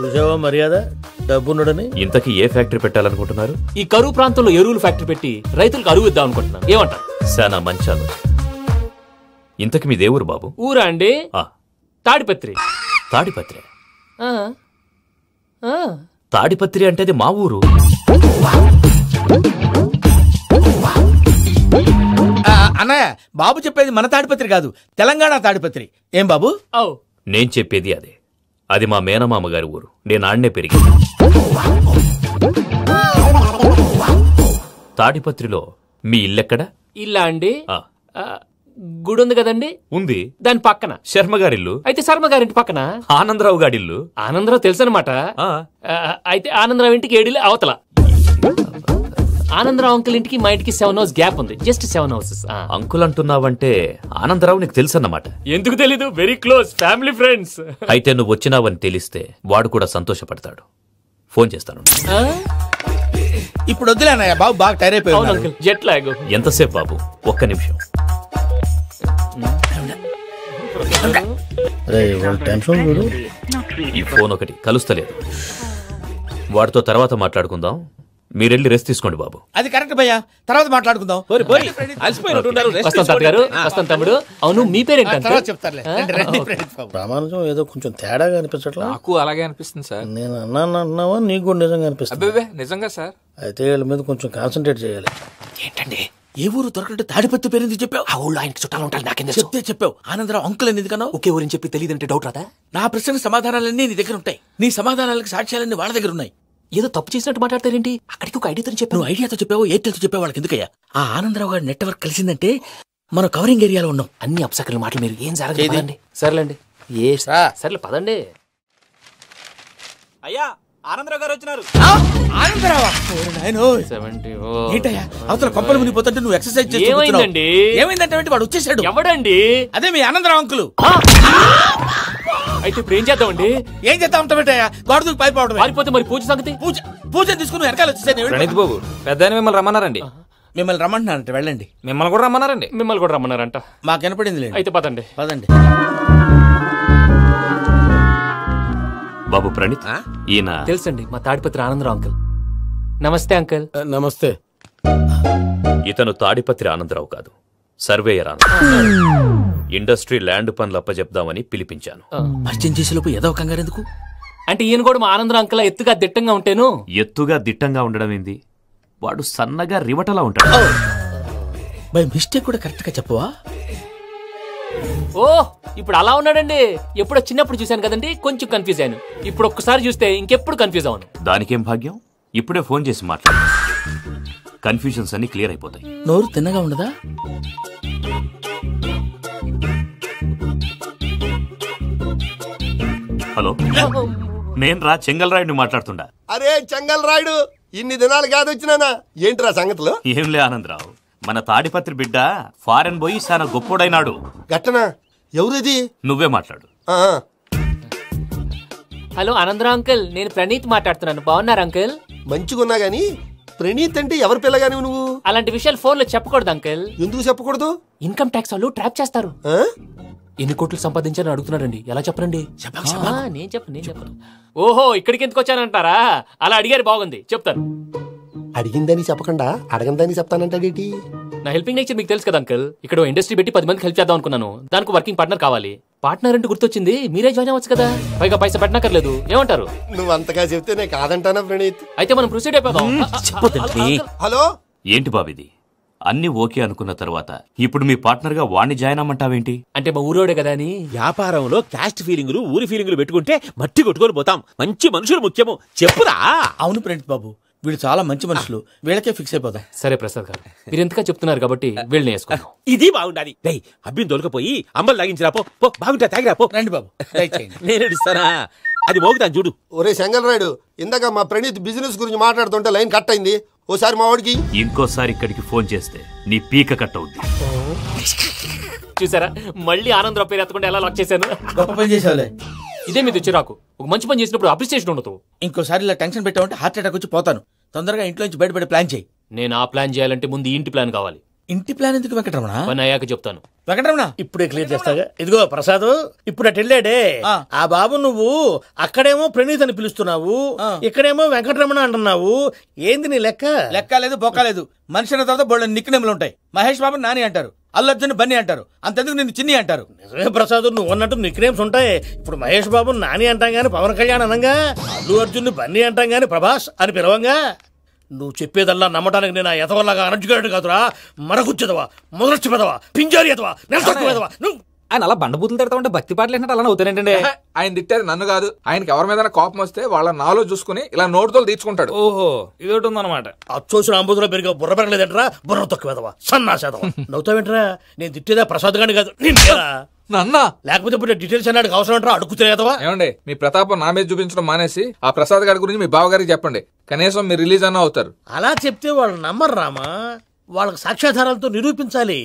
చూసావా మర్యాద, డబ్బున్నడని. ఇంతకీ ఏ ఫ్యాక్టరీ పెట్టాలనుకుంటున్నారు? ఈ కరువు ప్రాంతంలో ఎరువులు ఫ్యాక్టరీ పెట్టి రైతులకు అరువు ఇద్దాం అనుకుంటున్నాను. ఏమంటారు? శానా మంచి ఆలోచన. ఇంతకి మీ దేవురు బాబు? ఊరా అండి? తాడిపత్రి. తాడిపత్రి? తాడిపత్రి అంటే అది మా ఊరు. అన్నయ్య, బాబు చెప్పేది మన తాడిపత్రి కాదు, తెలంగాణ తాడిపత్రి. ఏం బాబు? నేను చెప్పేది అదే. అది మా మేనమామ గారి ఊరు. నేను ఆడనే పెరిగింది. తాడిపత్రిలో మీ ఇల్లెక్కడ? ఇల్లా అండి? గుడి ఉంది కదండి? ఉంది. దాని పక్కన శర్మ గారిల్లు. అయితే శర్మ గారింటి పక్కన ఆనందరావు గారిల్లు. ఆనందరావు తెలుసు అనమాట. అయితే ఆనందరావు ఇంటికి 7 అవతల. ఆనందరావు అంకుల్ ఇంటికి మా ఇంటికి 7 houses గ్యాప్ ఉంది. Just 7 houses. అంకుల్ అంటున్నావంటే ఆనందరావు నీకు తెలుసు అన్నమాట. ఎందుకు తెలీదు? Very close family friends. అయితే నువ్వు వచ్చినావని తెలిస్తే వాడు కూడా సంతోషపడతాడు. ఫోన్ చేస్తాను. ఇప్పుడు వద్దులే అన్నయ్య, బాబు బాగా టైర్ అయిపోయాడు. Jet lag. ఎంతసేపు బాబు? ఒక్క నిమిషం. ఈ ఫోన్ ఒకటి కలుస్తలేదు. వాడితో తర్వాత మాట్లాడుకుందాం. మీరెళ్ళి రెస్ట్ తీసుకోండి బాబు. అది కరెక్ట్ భయ్యా, తర్వాత మాట్లాడుకుందాం. తమ్ముడు, అవును మీ పేరేంటే? రామానుజం ఏదో కొంచెం తేడాగా అనిపించట్లా? నాకు అలాగే అనిపిస్తుంది సార్. నేను అన్నావా నీకు కూడా నిజంగా అనిపిస్తుంది? నిజంగా సార్. అయితే వీళ్ళ మీద కొంచెం కాన్సన్ట్రేట్ చేయాలి. ఏంటండి ఏ ఊరు దొరకట్టు తాడిపత్రి పేరు ఎందుకు చెప్పావు? ఆ ఊళ్ళో ఆయనకి చుట్టాలు ఉంటారు. నాకేం చెప్తే చెప్పావు. ఆనందరావు అంకుల్ అని ఎందుకన్నావు? ఒకే ఊరిని చెప్పి తెలియదంటే డౌట్ రాదా? నా ప్రశ్నకు సమాధానాలన్నీ నీ దగ్గర ఉంటాయి. నీ సమాధానాలకు సాక్ష్యాలన్నీ వాళ్ళ దగ్గర ఉన్నాయి. ఏదో తప్పు చేసినట్టు మాట్లాడతారేంటి? అక్కడికి ఒక ఐడియాతో చెప్పావు. నువ్వు ఐడియాతో చెప్పావు, ఎయిర్టెల్తో చెప్పావు, వాళ్ళకి ఎందుకయ్యా? ఆ ఆనందరావు గారి నెట్వర్క్ కలిసిందంటే మనం కవరింగ్ ఏరియాలో ఉన్నాం. అన్ని అప్సకర్ల మాటలు మీరు ఏం జరగదండి. సర్లేండి. సర్లే పదండి. అయ్యా ఆనందరావు గారు వచ్చినారు. ఆనందరావా? ఏంటయ్యా అవతల కొంపలు మునిగిపోతుంటే నువ్వు ఎక్సర్సైజ్ చేస్తూ ఏమైందండి? ఏమైందంటే వాడు వచ్చేసాడు. ఎవడండి? అదే మీ ఆనందరావు అంకులు. అయితే ఇప్పుడు ఏం చేద్దామండి? ఏం చేద్దాం ఉంటావేటయ్యా? గోడకు పైపోవడం. పారిపోతే మరి పూజ సంగతి? పూజ తీసుకుని వెనకాల వచ్చేసాను. ప్రణీత్ బాబు, పెద్ద మిమ్మల్ని రమ్మన్నారండి. మిమ్మల్ని రమ్మంటున్నారంటే వెళ్ళండి. మిమ్మల్ని కూడా రమ్మన్నారండి. మిమ్మల్ని కూడా రమ్మన్నారంట. మాకు వినపడింది. అయితే పదండి. పదండి. బాబు ప్రణీత్, ఈయన తెలుసండి, మా తాడిపత్రి ఆనందరావు అంకుల్. నమస్తే అంకుల్. నమస్తే. ఇతను తాడిపత్రి ఆనందరావు కాదు, సర్వేయర్ ఆనందరావు. ఇండస్ట్రీ ల్యాండ్ పనులు అప్పచెప్దామని పిలిపించాను. పరిచయం చేసేలోపు ఏదో కంగారు ఎందుకు? అంటే ఈయన కూడా మా ఆనందరావు అంకుల్ ఎత్తుగా దిట్టంగా ఉంటాను. ఎత్తుగా దిట్టంగా ఉండడం ఏంది, వాడు సన్నగా రివటలా ఉంటాడు. బై మిస్టేక్ కూడా కరెక్ట్ గా చెప్పవా? ఓ ఇప్పుడు అలా ఉన్నాడండి. ఎప్పుడో చిన్నప్పుడు చూశాను కదండి, కొంచెం కన్ఫ్యూజ్ అయ్యాను. ఇప్పుడు ఒక్కసారి చూస్తే ఇంకెప్పుడు కన్ఫ్యూజ్ అవ్వను. దానికేం భాగ్యం, ఇప్పుడే ఫోన్ చేసి మాట్లాడు, కన్ఫ్యూజన్స్ అన్ని క్లియర్ అయిపోతాయి. నోరు తిన్నగా ఉండదా? హలో, నేను రా చెంగల్ రాయుడిని మాట్లాడుతుండా. అరే చెంగల్ రాయుడు, ఇన్ని దినాలు కాదు వచ్చినానా? ఏంట్రా సంగతులు? ఏంలే ఆనందరావు, మన తాడిపత్రి బిడ్డ ఫారెన్ పోయి చాలా గొప్పోడైనాడు. గట్టనా? ఎవరిది? నువ్వే మాట్లాడు. హలో ఆనందరావు అంకుల్, నేను ప్రణీత్ మాట్లాడుతున్నాను. బాగున్నారు అంకుల్? మంచిగున్నా గాని ప్రణీత్ అంటే ఎవరి పిల్లగాని నువ్వు? అలాంటి విషయాలు ఫోన్ లో చెప్పకూడదు అంకుల్. ఎందుకు చెప్పకూడదు? ఇన్కమ్ ట్యాక్స్ వాళ్ళు ట్రాప్ చేస్తారు. ఎన్ని కోట్లు సంపాదించాలని అడుగుతున్నారండి, ఎలా చెప్పరండి? నేను చెప్పను. ఓహో, ఇక్కడికి ఎందుకు వచ్చానంటారా? అలా అడిగారు, బాగుంది, చెప్తాను. అడిగిందని చెప్పకుండా అడగందని చెప్తానంటాడేటి? నా హెల్పింగ్ నేచర్ మీకు తెలుసు కదా అంకుల్. ఇక్కడ ఇండస్ట్రీ పెట్టి 10 మందికి హెల్ప్ చేద్దాం అనుకున్నాను. దానికి వర్కింగ్ పార్ట్నర్ కావాలి. పార్ట్నర్ అంటే గుర్తొచ్చింది, మీరే జాయిన్ అవ్వచ్చు కదా, పైగా పైసా పెట్టనక్కర్లేదు. ఏమంటారు? నువ్వు అంతగా చెప్తేనే కాదంటానా ప్రణీత్? అయితే మనం ప్రొసీడ్ అయిపోదాం. హలో, ఏంటి బాబిది? అన్ని ఓకే అనుకున్న తర్వాత ఇప్పుడు మీ పార్ట్నర్ గా వాణ్ణి జాయిన్ అమ్మంటావేంటి? అంటే మా ఊరోడే కదా అని. వ్యాపారంలో క్యాస్ట్ ఫీలింగులు, ఊరి ఫీలింగులు పెట్టుకుంటే మట్టి కొట్టుకొని పోతాం. మంచి మనుషులు ముఖ్యము, చెప్పురా. అవును ప్రణీత్ బాబు, వీళ్ళు చాలా మంచి మనుషులు, వీళ్ళకే ఫిక్స్ అయిపోదాం. సరే ప్రసాద్ గారు, మీరు ఎంతగా చెప్తున్నారు కాబట్టి వీళ్ళని వేసుకుందాం. ఇది బాగుండాలి. అబ్బిని దొరకపోయి అమ్మలు లాగించిరా పో. బాగుంటా, తాగిరా పో. రండి బాబు, నేను ఇస్తానా? అది మోగుతాను చూడు. ఒరే చెంగల్ రాయుడు, ఇందాక మా ప్రణీత్ బిజినెస్ గురించి మాట్లాడుతుంటే లైన్ కట్ అయింది. ఓసారి మా వాడికి ఇంకోసారి ఇక్కడికి ఫోన్ చేస్తే నీ పీక కట్ అవుద్ది. చూసారా, మళ్ళీ ఆనందరావు పేరు ఎత్తకుండా ఎలా లాక్ చేశాను. గొప్ప పని చేసావులే. ఇదే మీద చిరాకు. ఒక మంచి పని చేసినప్పుడు అప్రిసియేషన్ ఉండదు. ఇంకోసారి ఇలా టెన్షన్ పెట్టామంటే హార్ట్ అటాక్ వచ్చి పోతాను. తొందరగా ఇంట్లో నుంచి బయటపడే ప్లాన్ చేయి. నేను ఆ ప్లాన్ చేయాలంటే ముందు ఇంటి ప్లాన్ కావాలి. ఇంటి ప్లాన్ ఎందుకు వెంకటరమణ? పని అయ్యాక చెప్తాను. వెంకటరమణ ఇప్పుడే క్లియర్ చేస్తాగా. ఇదిగో ప్రసాద్, ఇప్పుడు అటు వెళ్ళాడే ఆ బాబు, నువ్వు అక్కడేమో ప్రణీత్ అని పిలుస్తున్నావు, ఇక్కడేమో వెంకటరమణ అంటున్నావు. ఏంది నీ లెక్క? లెక్క లేదు, బొక్క లేదు. మనిషి అన్న తర్వాత బోళ్ళ నిక్నెములు ఉంటాయి. మహేష్ బాబు నాని అంటారు, అల్లు అర్జున్ బన్నీ అంటారు, అంతెందుకు నిన్ను చిన్ని అంటారు. నిజమే ప్రసాద్, నువ్వు అన్నట్టు నిక్నేమ్స్ ఉంటాయి. ఇప్పుడు మహేష్ బాబు నాని అంటాం గాని పవన్ కళ్యాణ్ అనంగా, అల్లు అర్జున్ బన్నీ అంటాం గాని ప్రభాస్ అని పిలవంగా. నువ్వు చెప్పేదల్లా నమ్మటానికి నేను ఎతవల్లాగా అనర్జుగాడు కాదురా. మరగుచ్చదవా, మొదలచ్చి పెదవా, పింజారి ఎదవా, నెలసొక్కుదవా. నువ్వు ఆయన అలా బండబూతులు తిడతా ఉంటే భక్తి పాటలు ఏంటంటే అలా అవుతానంటే. ఆయన తిట్టేది నన్ను కాదు, ఆయనకి ఎవరి మీద కోపం వస్తే వాళ్ళ నాలో చూసుకుని ఇలా నోటుతో తీర్చుకుంటాడు. ఓహో, ఇదొకటి ఉందన్నమాట. అచ్చోసిన అంబుధులో పెరిగా బుర్ర పెరగలేదంటరా, బుర్ర తొక్కువేదవా, సన్నాసేదవా. నవ్వుతావేంట్రా? నేను తిట్టేదా ప్రసాద్ గాని కాదు, నన్నా. లేకపోతే ఇప్పుడు డీటెయిల్స్ అన్నాడు అవసరం అంటారా? అడుగుతాయేదవా? ఏమండి, మీ ప్రతాపం నా మీద చూపించడం మానేసి ఆ ప్రసాద్ గారి గురించి మీ బావగారికి చెప్పండి. కనీసం మీరు రిలీజ్ అన్న అవుతారు. అలా చెప్తే వాళ్ళు నమ్మరు రామా, వాళ్ళకి సాక్ష్యాధారాలతో నిరూపించాలి.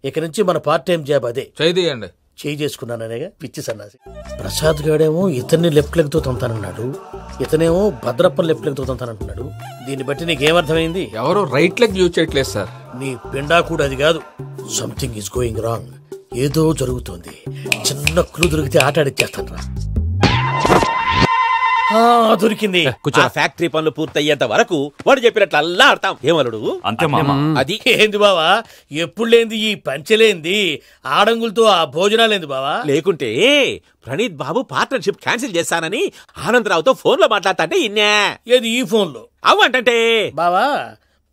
ఇక నుంచి మన పార్ట్ టైం జాబ్ అదే. చేయండి. చేయి చేసుకున్నాననేగా పిచ్చి సన్నాసి. ప్రసాద్ గాడేమో ఇతన్ని లెఫ్ట్ లెగ్ తో తంతానన్నాడు, ఇతనేమో భద్రప్పని లెఫ్ట్ లెగ్ తో తంతానంటున్నాడు. దీన్ని బట్టి నీకేమర్థమైంది? ఎవరు రైట్ లెగ్ యూజ్ చేయట్లేదు సార్. నీ పిండా కూడా అది కాదు. Something is going wrong. ఏదో జరుగుతోంది. చిన్న క్లూ దొరికితే ఆట ఆడిచ్చేస్తాను రా. దొరికింది. ఫ్యాక్టరీ పనులు పూర్తయ్యేంత వరకు వాడు చెప్పినట్లు అల్లా ఆడతాం. ఏమలుడు? అంతే మామ. అది ఏంది బావా, ఎప్పుడు లేంది ఈ పంచలేంది, ఆడంగులతో ఆ భోజనాలేంది బావా? లేకుంటే ప్రణీత్ బాబు పార్ట్నర్షిప్ క్యాన్సిల్ చేస్తానని ఆనందరావుతో ఫోన్ లో మాట్లాడతాంటే ఇన్నే. ఏది ఈ ఫోన్ లో? అవ్వంటే బావా,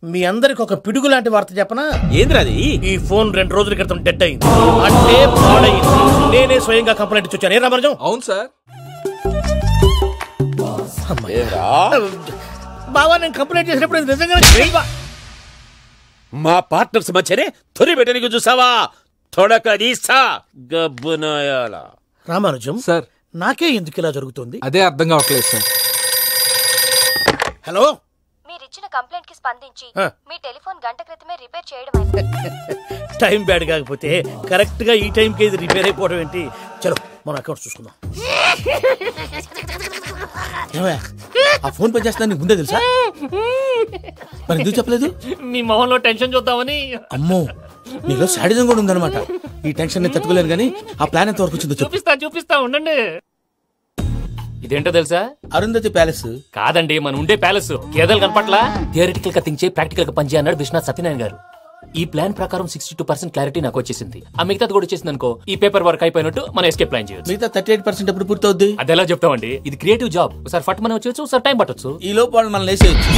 మీ అందరికి ఒక పిడుగు లాంటి వార్త చెప్పనా? ఏంద్రది? ఈ ఫోన్ 2 రోజుల క్రితం డెడ్ అయింది, అంటే పాడైంది. నేనే స్వయంగా కంప్లైంట్ ఇచ్చాను. ఏ రామరాజం? అవును సార్. బావా, నేను కంప్లైంట్ చేసినప్పుడు నిజంగా మా పార్ట్నర్స్ మధ్యనే తొలి పెట్టడానికి చూసావా? తొడక తీసా గబ్బునాయాల. రామానుజం సార్, నాకే ఎందుకు ఇలా జరుగుతుంది? అదే అర్థం కావట్లేదు సార్. హలో, మీరిచ్చిన కంప్లైంట్ కి స్పందించి మీ టెలిఫోన్ గంట క్రితమే రిపేర్ చేయడం. టైం బ్యాడ్ కాకపోతే కరెక్ట్ గా ఈ టైం కి ఇది రిపేర్ అయిపోవడం ఏంటి? చలో మన అకౌంట్ చూసుకుందాం. ఆ ఫోన్ పని చేస్తున్నా నీకు ముందే తెలుసా? మరి ఎందుకు చెప్పలేదు? మీ మొహంలో టెన్షన్ చూద్దామని. అమ్మో, నీలో శాడిజం కూడా ఉందన్నమాట. ఈ టెన్షన్ నేను తట్టుకోలేను కానీ ఆ ప్లాన్ ఎంత వరకు వచ్చిందో చూపిస్తా ఉండండి. ఇదేంటో తెలుసా? అరుంధతి ప్యాలెస్ కాదండి, మన ఉండే ప్యాలెస్. గేదెలు కనపట్లా? థియరిటికల్ గా థింక్ చేయి, ప్రాక్టికల్ గా పనిచేయ అన్నాడు విశ్వనాథ్ సత్యనారాయణ గారు. ఈ ప్లాన్ ప్రకారం 62% క్లారిటీ నాకు వచ్చేసింది. ఆ మిగతాది కూడా వచ్చేసింది అనుకో, ఈ పేపర్ వర్క్ అయిపోయినట్టు మనం ఎస్కేప్ ప్లాన్ చేయొచ్చు. మిగతా 38% ఎప్పుడు పూర్తవుద్ది? అది ఎలా చెప్తామండి? ఇది క్రియేటివ్ జాబ్. ఒకసారి ఫట్ మనం వచ్చేయచ్చు, ఒకసారి టైం పట్టొచ్చు. ఈ లోపు వాళ్ళు మనం లేసేయచ్చు.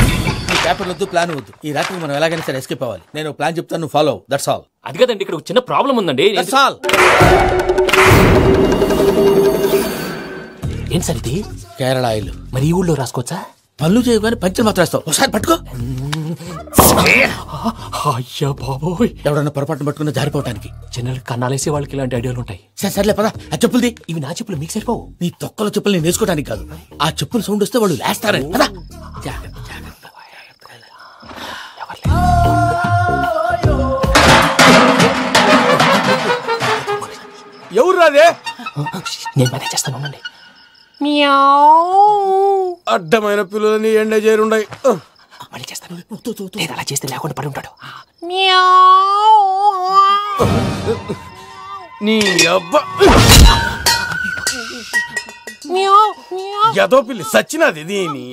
ఈ పేపర్ వద్దు, ప్లాన్ వద్దు. ఈ రాత్రి మనం ఎలాగైనా సరే ఎస్కేప్ అవ్వాలి. నేను ప్లాన్ చెప్తాను, నువ్వు ఫాలో. That's all. అది కదండి, ఇక్కడ ఒక చిన్న ప్రాబ్లం ఉందండి. That's all. ఏం సార్ ఇది? కేరళ ఆయిల్. మరి ఈ ఊళ్ళో రాసుకోవచ్చా? పనులు చేయగానే పంచర్ మాత్రం వేస్తావు. ఒకసారి పట్టుకో. అయ్యా బాబోయ్, ఎవడన్నా పొరపాటున పట్టుకున్న జారిపోవటానికి. జనరల్ కన్నాలేసే వాళ్ళకి ఇలాంటి ఐడియాలు ఉంటాయి. సర్లే పదా. ఆ చెప్పులది. ఇవి నా చెప్పులు, మీకు సరిపోవు. నీ తొక్కల చెప్పులు నేను వేసుకోవడానికి కాదు, ఆ చెప్పులు సౌండ్ వస్తే వాళ్ళు లేస్తారని. పదా. ఎవరు రాదే? నేను మేనేజ్ చేస్తాను, ఉండండి. అడ్డమైన పిల్లలని ఎండ చేరుండయి. మళ్ళీ చేస్తాను. లేదు, అలా చేస్తే లేకుండా పడి ఉంటాడు. నీ అబ్బా ఎదో పిల్లి సచ్చినది దీని.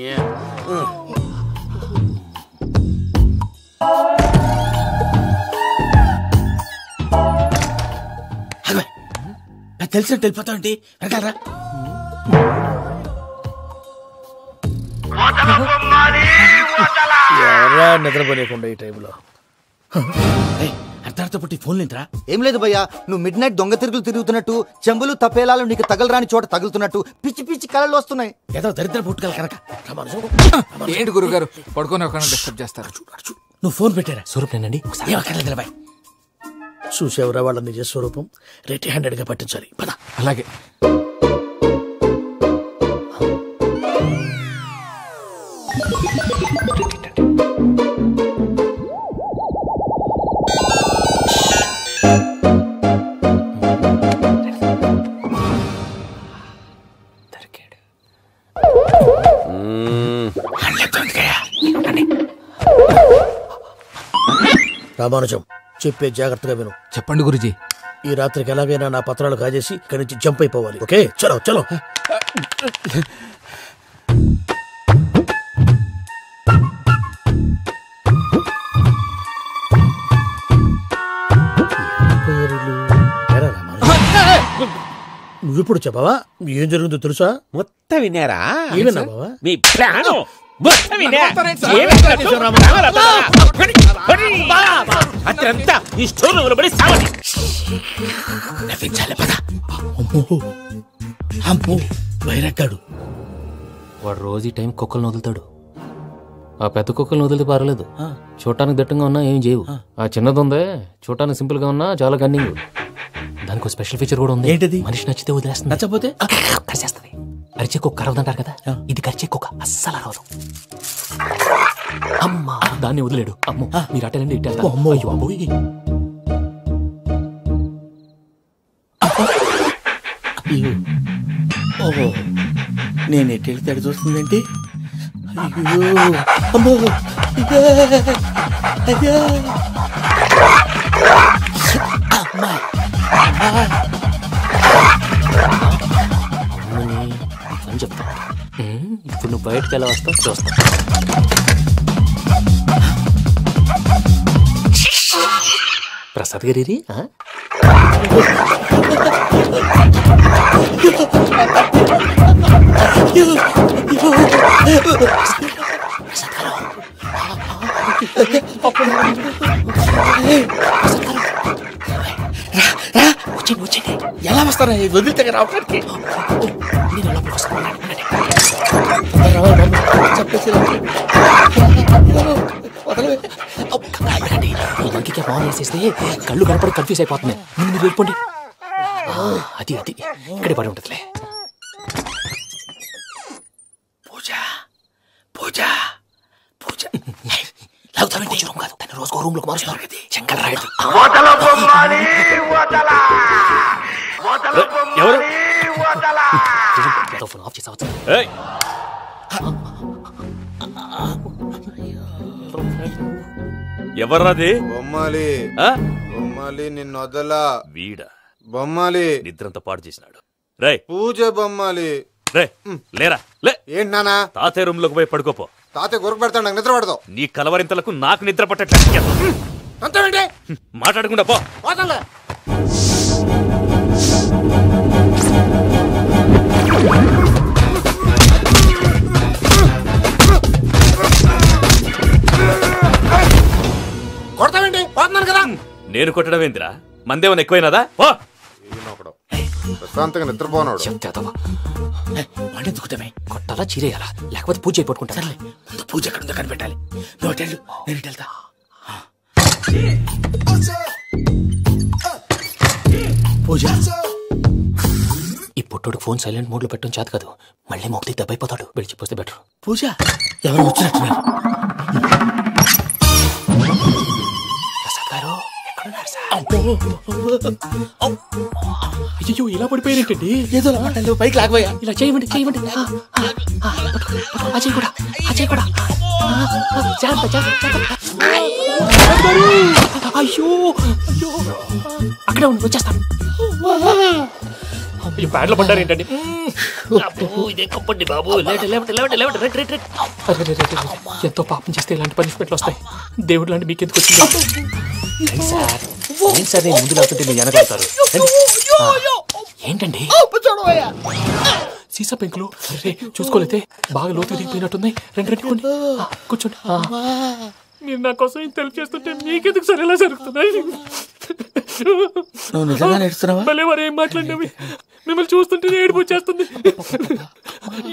తెలిసినట్టు వెళ్ళిపోతావంటే వెనకాలరా. ఎవరా నిద్రపోలేకుండా ఈ టైంలో? అర్ధార్థ పుట్టి ఫోన్ లేంట్రా. ఏం లేదు భయ్యా, నువ్వు మిడ్ నైట్ దొంగ తిరుగులు తిరుగుతున్నట్టు, చెంబులు తపేలాలు నీకు తగలరాని చోట తగులుతున్నట్టు పిచ్చి పిచ్చి కళలు వస్తున్నాయి. ఏదో దరిద్ర పుట్టుకల కనుక. ఏంటి గురుగారు పడుకొని ఒక డిస్టర్బ్ చేస్తారు? నువ్వు ఫోన్ పెట్టారా? స్వరూప్ నేనండి. చూసేవరా వాళ్ళ నిజ స్వరూపం. రెట్టి హ్యాండెడ్ గా పట్టించాలి. పద. అలాగే. రామానుజం, చెప్పే జాగ్రత్తగా విను. చెప్పండి గురుజీ. ఈ రాత్రికి ఎలాగైనా నా పత్రాలు కాజేసి ఇక్కడి నుంచి జంప్ అయిపోవాలి. ఓకే, చలో చలో. నువ్విప్పుడు చెప్పవా ఏం జరుగుతుందో తెలుసా? మొత్తం విన్నారా? ఏమన్నా బావా? మీ ప్లాను అత్రంతా ఈ స్టోర్ రూమ్ లో పడి సావండి. అమ్మో వైరక్కాడు. వాడు రోజు ఈ టైం కుక్కలను వదులుతాడు. ఆ పెద్ద కుక్కలను వదిలితే పర్లేదు, చూడటానికి దట్టంగా ఉన్నా ఏం చేయవు. ఆ చిన్నది ఉందే, చూడటానికి సింపుల్ గా ఉన్నా చాలా కన్నింగ్. దానికి ఒక స్పెషల్ ఫీచర్ కూడా ఉంది. ఏంటిది? మనిషి నచ్చితే వదిలేస్తుంది, నచ్చపోతే కరిచేస్తుంది. అరిచే కుక్క అరవదంటారు కదా, ఇది కరిచే కుక్క అస్సలు అరవదు. అమ్మా, దాన్ని వదిలేడు. అమ్మో, మీరు అటెండి ఇటు వెళ్తారు. అమ్మో అయ్యో అబ్బోయ్. ఓహో, నేను ఎటు వెళ్తాడు చూస్తుందంటే. అయ్యో అమ్మో, అయ్యో అమ్మా. అని చెప్తా. ఇప్పుడు నువ్వు బయటకు ఎలా వస్తావు చూస్తా. ప్రసాద్ గారి వచ్చేయండి. ఎలా వస్తారా? వదిలితే రావడానికి మంకికి ఫోన్ చేసేస్తే కళ్ళు కనపడి కన్ఫ్యూజ్ అయిపోతున్నాయి. ముందు మీరు వెళ్ళిపోండి. అది అది ఇక్కడే పడి ఉంటుందిలే. పూజ పూజ పూజ లాగుతామంటే రూమ్ కాదు, తన రోజుకో రూమ్ లోకి మారుస్తున్నారు. శంకర్ రాయుడు ఫోన్ ఆఫ్ చేసావచ్చు. ఎవర్రాది? బొమ్మాలి బొమ్మాలి నిన్ను వదలా. వీడా బొమ్మాలి నిద్రంతా పాడు చేసినాడు. పూజ బొమ్మాలి రే లేరా లే. ఏంటి నానా? తాతయ్య రూమ్ లోకి పోయి పడుకోపో. తాతయ్య గురకు పెడతాడు, నాకు నిద్ర పడతావు. నీ కలవరింతలకు నాకు నిద్ర పట్టట్లేదు. అంతేంటి? మాట్లాడకుండా పో. పోతాలే. కొడతావేంటి? పోతున్నాను కదా. నేను కొట్టడం ఏందిరా? మందేమన్నా ఎక్కువైనదా? పో. ప్రశాంతంగా నిద్రపోనాడు. వాడెందుకుంటామే? కొట్టాలా చీరేయాలా? లేకపోతే పూజ అయిపోట్టుకుంటా. సర్లే, ముందు పూజ ఎక్కడ ఉందో కనిపెట్టాలి. నువ్వు వెళ్ళు, నేను ఇటు వెళ్తా. పూజ, ఈ పుట్టోడు ఫోన్ సైలెంట్ మోడ్ లో పెట్టడం చేత కాదు. మళ్ళీ మొక్కి దెబ్బైపోతాడు. విడిచిపోతే బెటర్. పూజ, ఎవరు వచ్చినట్టున్నారు? ప్రసాద్ గారు ఎక్కడున్నారు సార్? అయ్యో, ఇలా పడిపోయారేంటండి? ఏదో మాటలు పైకి లాగబోయా. ఇలా చేయమండి, చేయమండి. అజయ్ కూడా, అజయ్ కూడా. అయ్యో అయ్యో, అక్కడే ఉండి వచ్చేస్తాను. ఈ బ్యాడ్లో పడ్డారేంటండి? ఇదే కప్పండి బాబు. ఎంతో పాపం చేస్తే ఇలాంటి పనిష్మెంట్లు వస్తాయి. దేవుడు లాంటి మీకెందుకు వచ్చింది? సార్ నేను ముందు లేకుంటే మీరు వెనకాడతారు. ఏంటండి సీసా పెంకులు? చూసుకోలేతే బాగా లోతు దిగిపోయినట్టున్నాయి. రెండు కూర్చోండి. మీరు నా కోసం ఇంత హెల్ప్ చేస్తుంటే మీకెందుకు సరే ఎలా జరుగుతున్నాయి? భలే వారు ఏం మాట్లాడినవి. మిమ్మల్ని చూస్తుంటే ఏడుపు వచ్చేస్తుంది.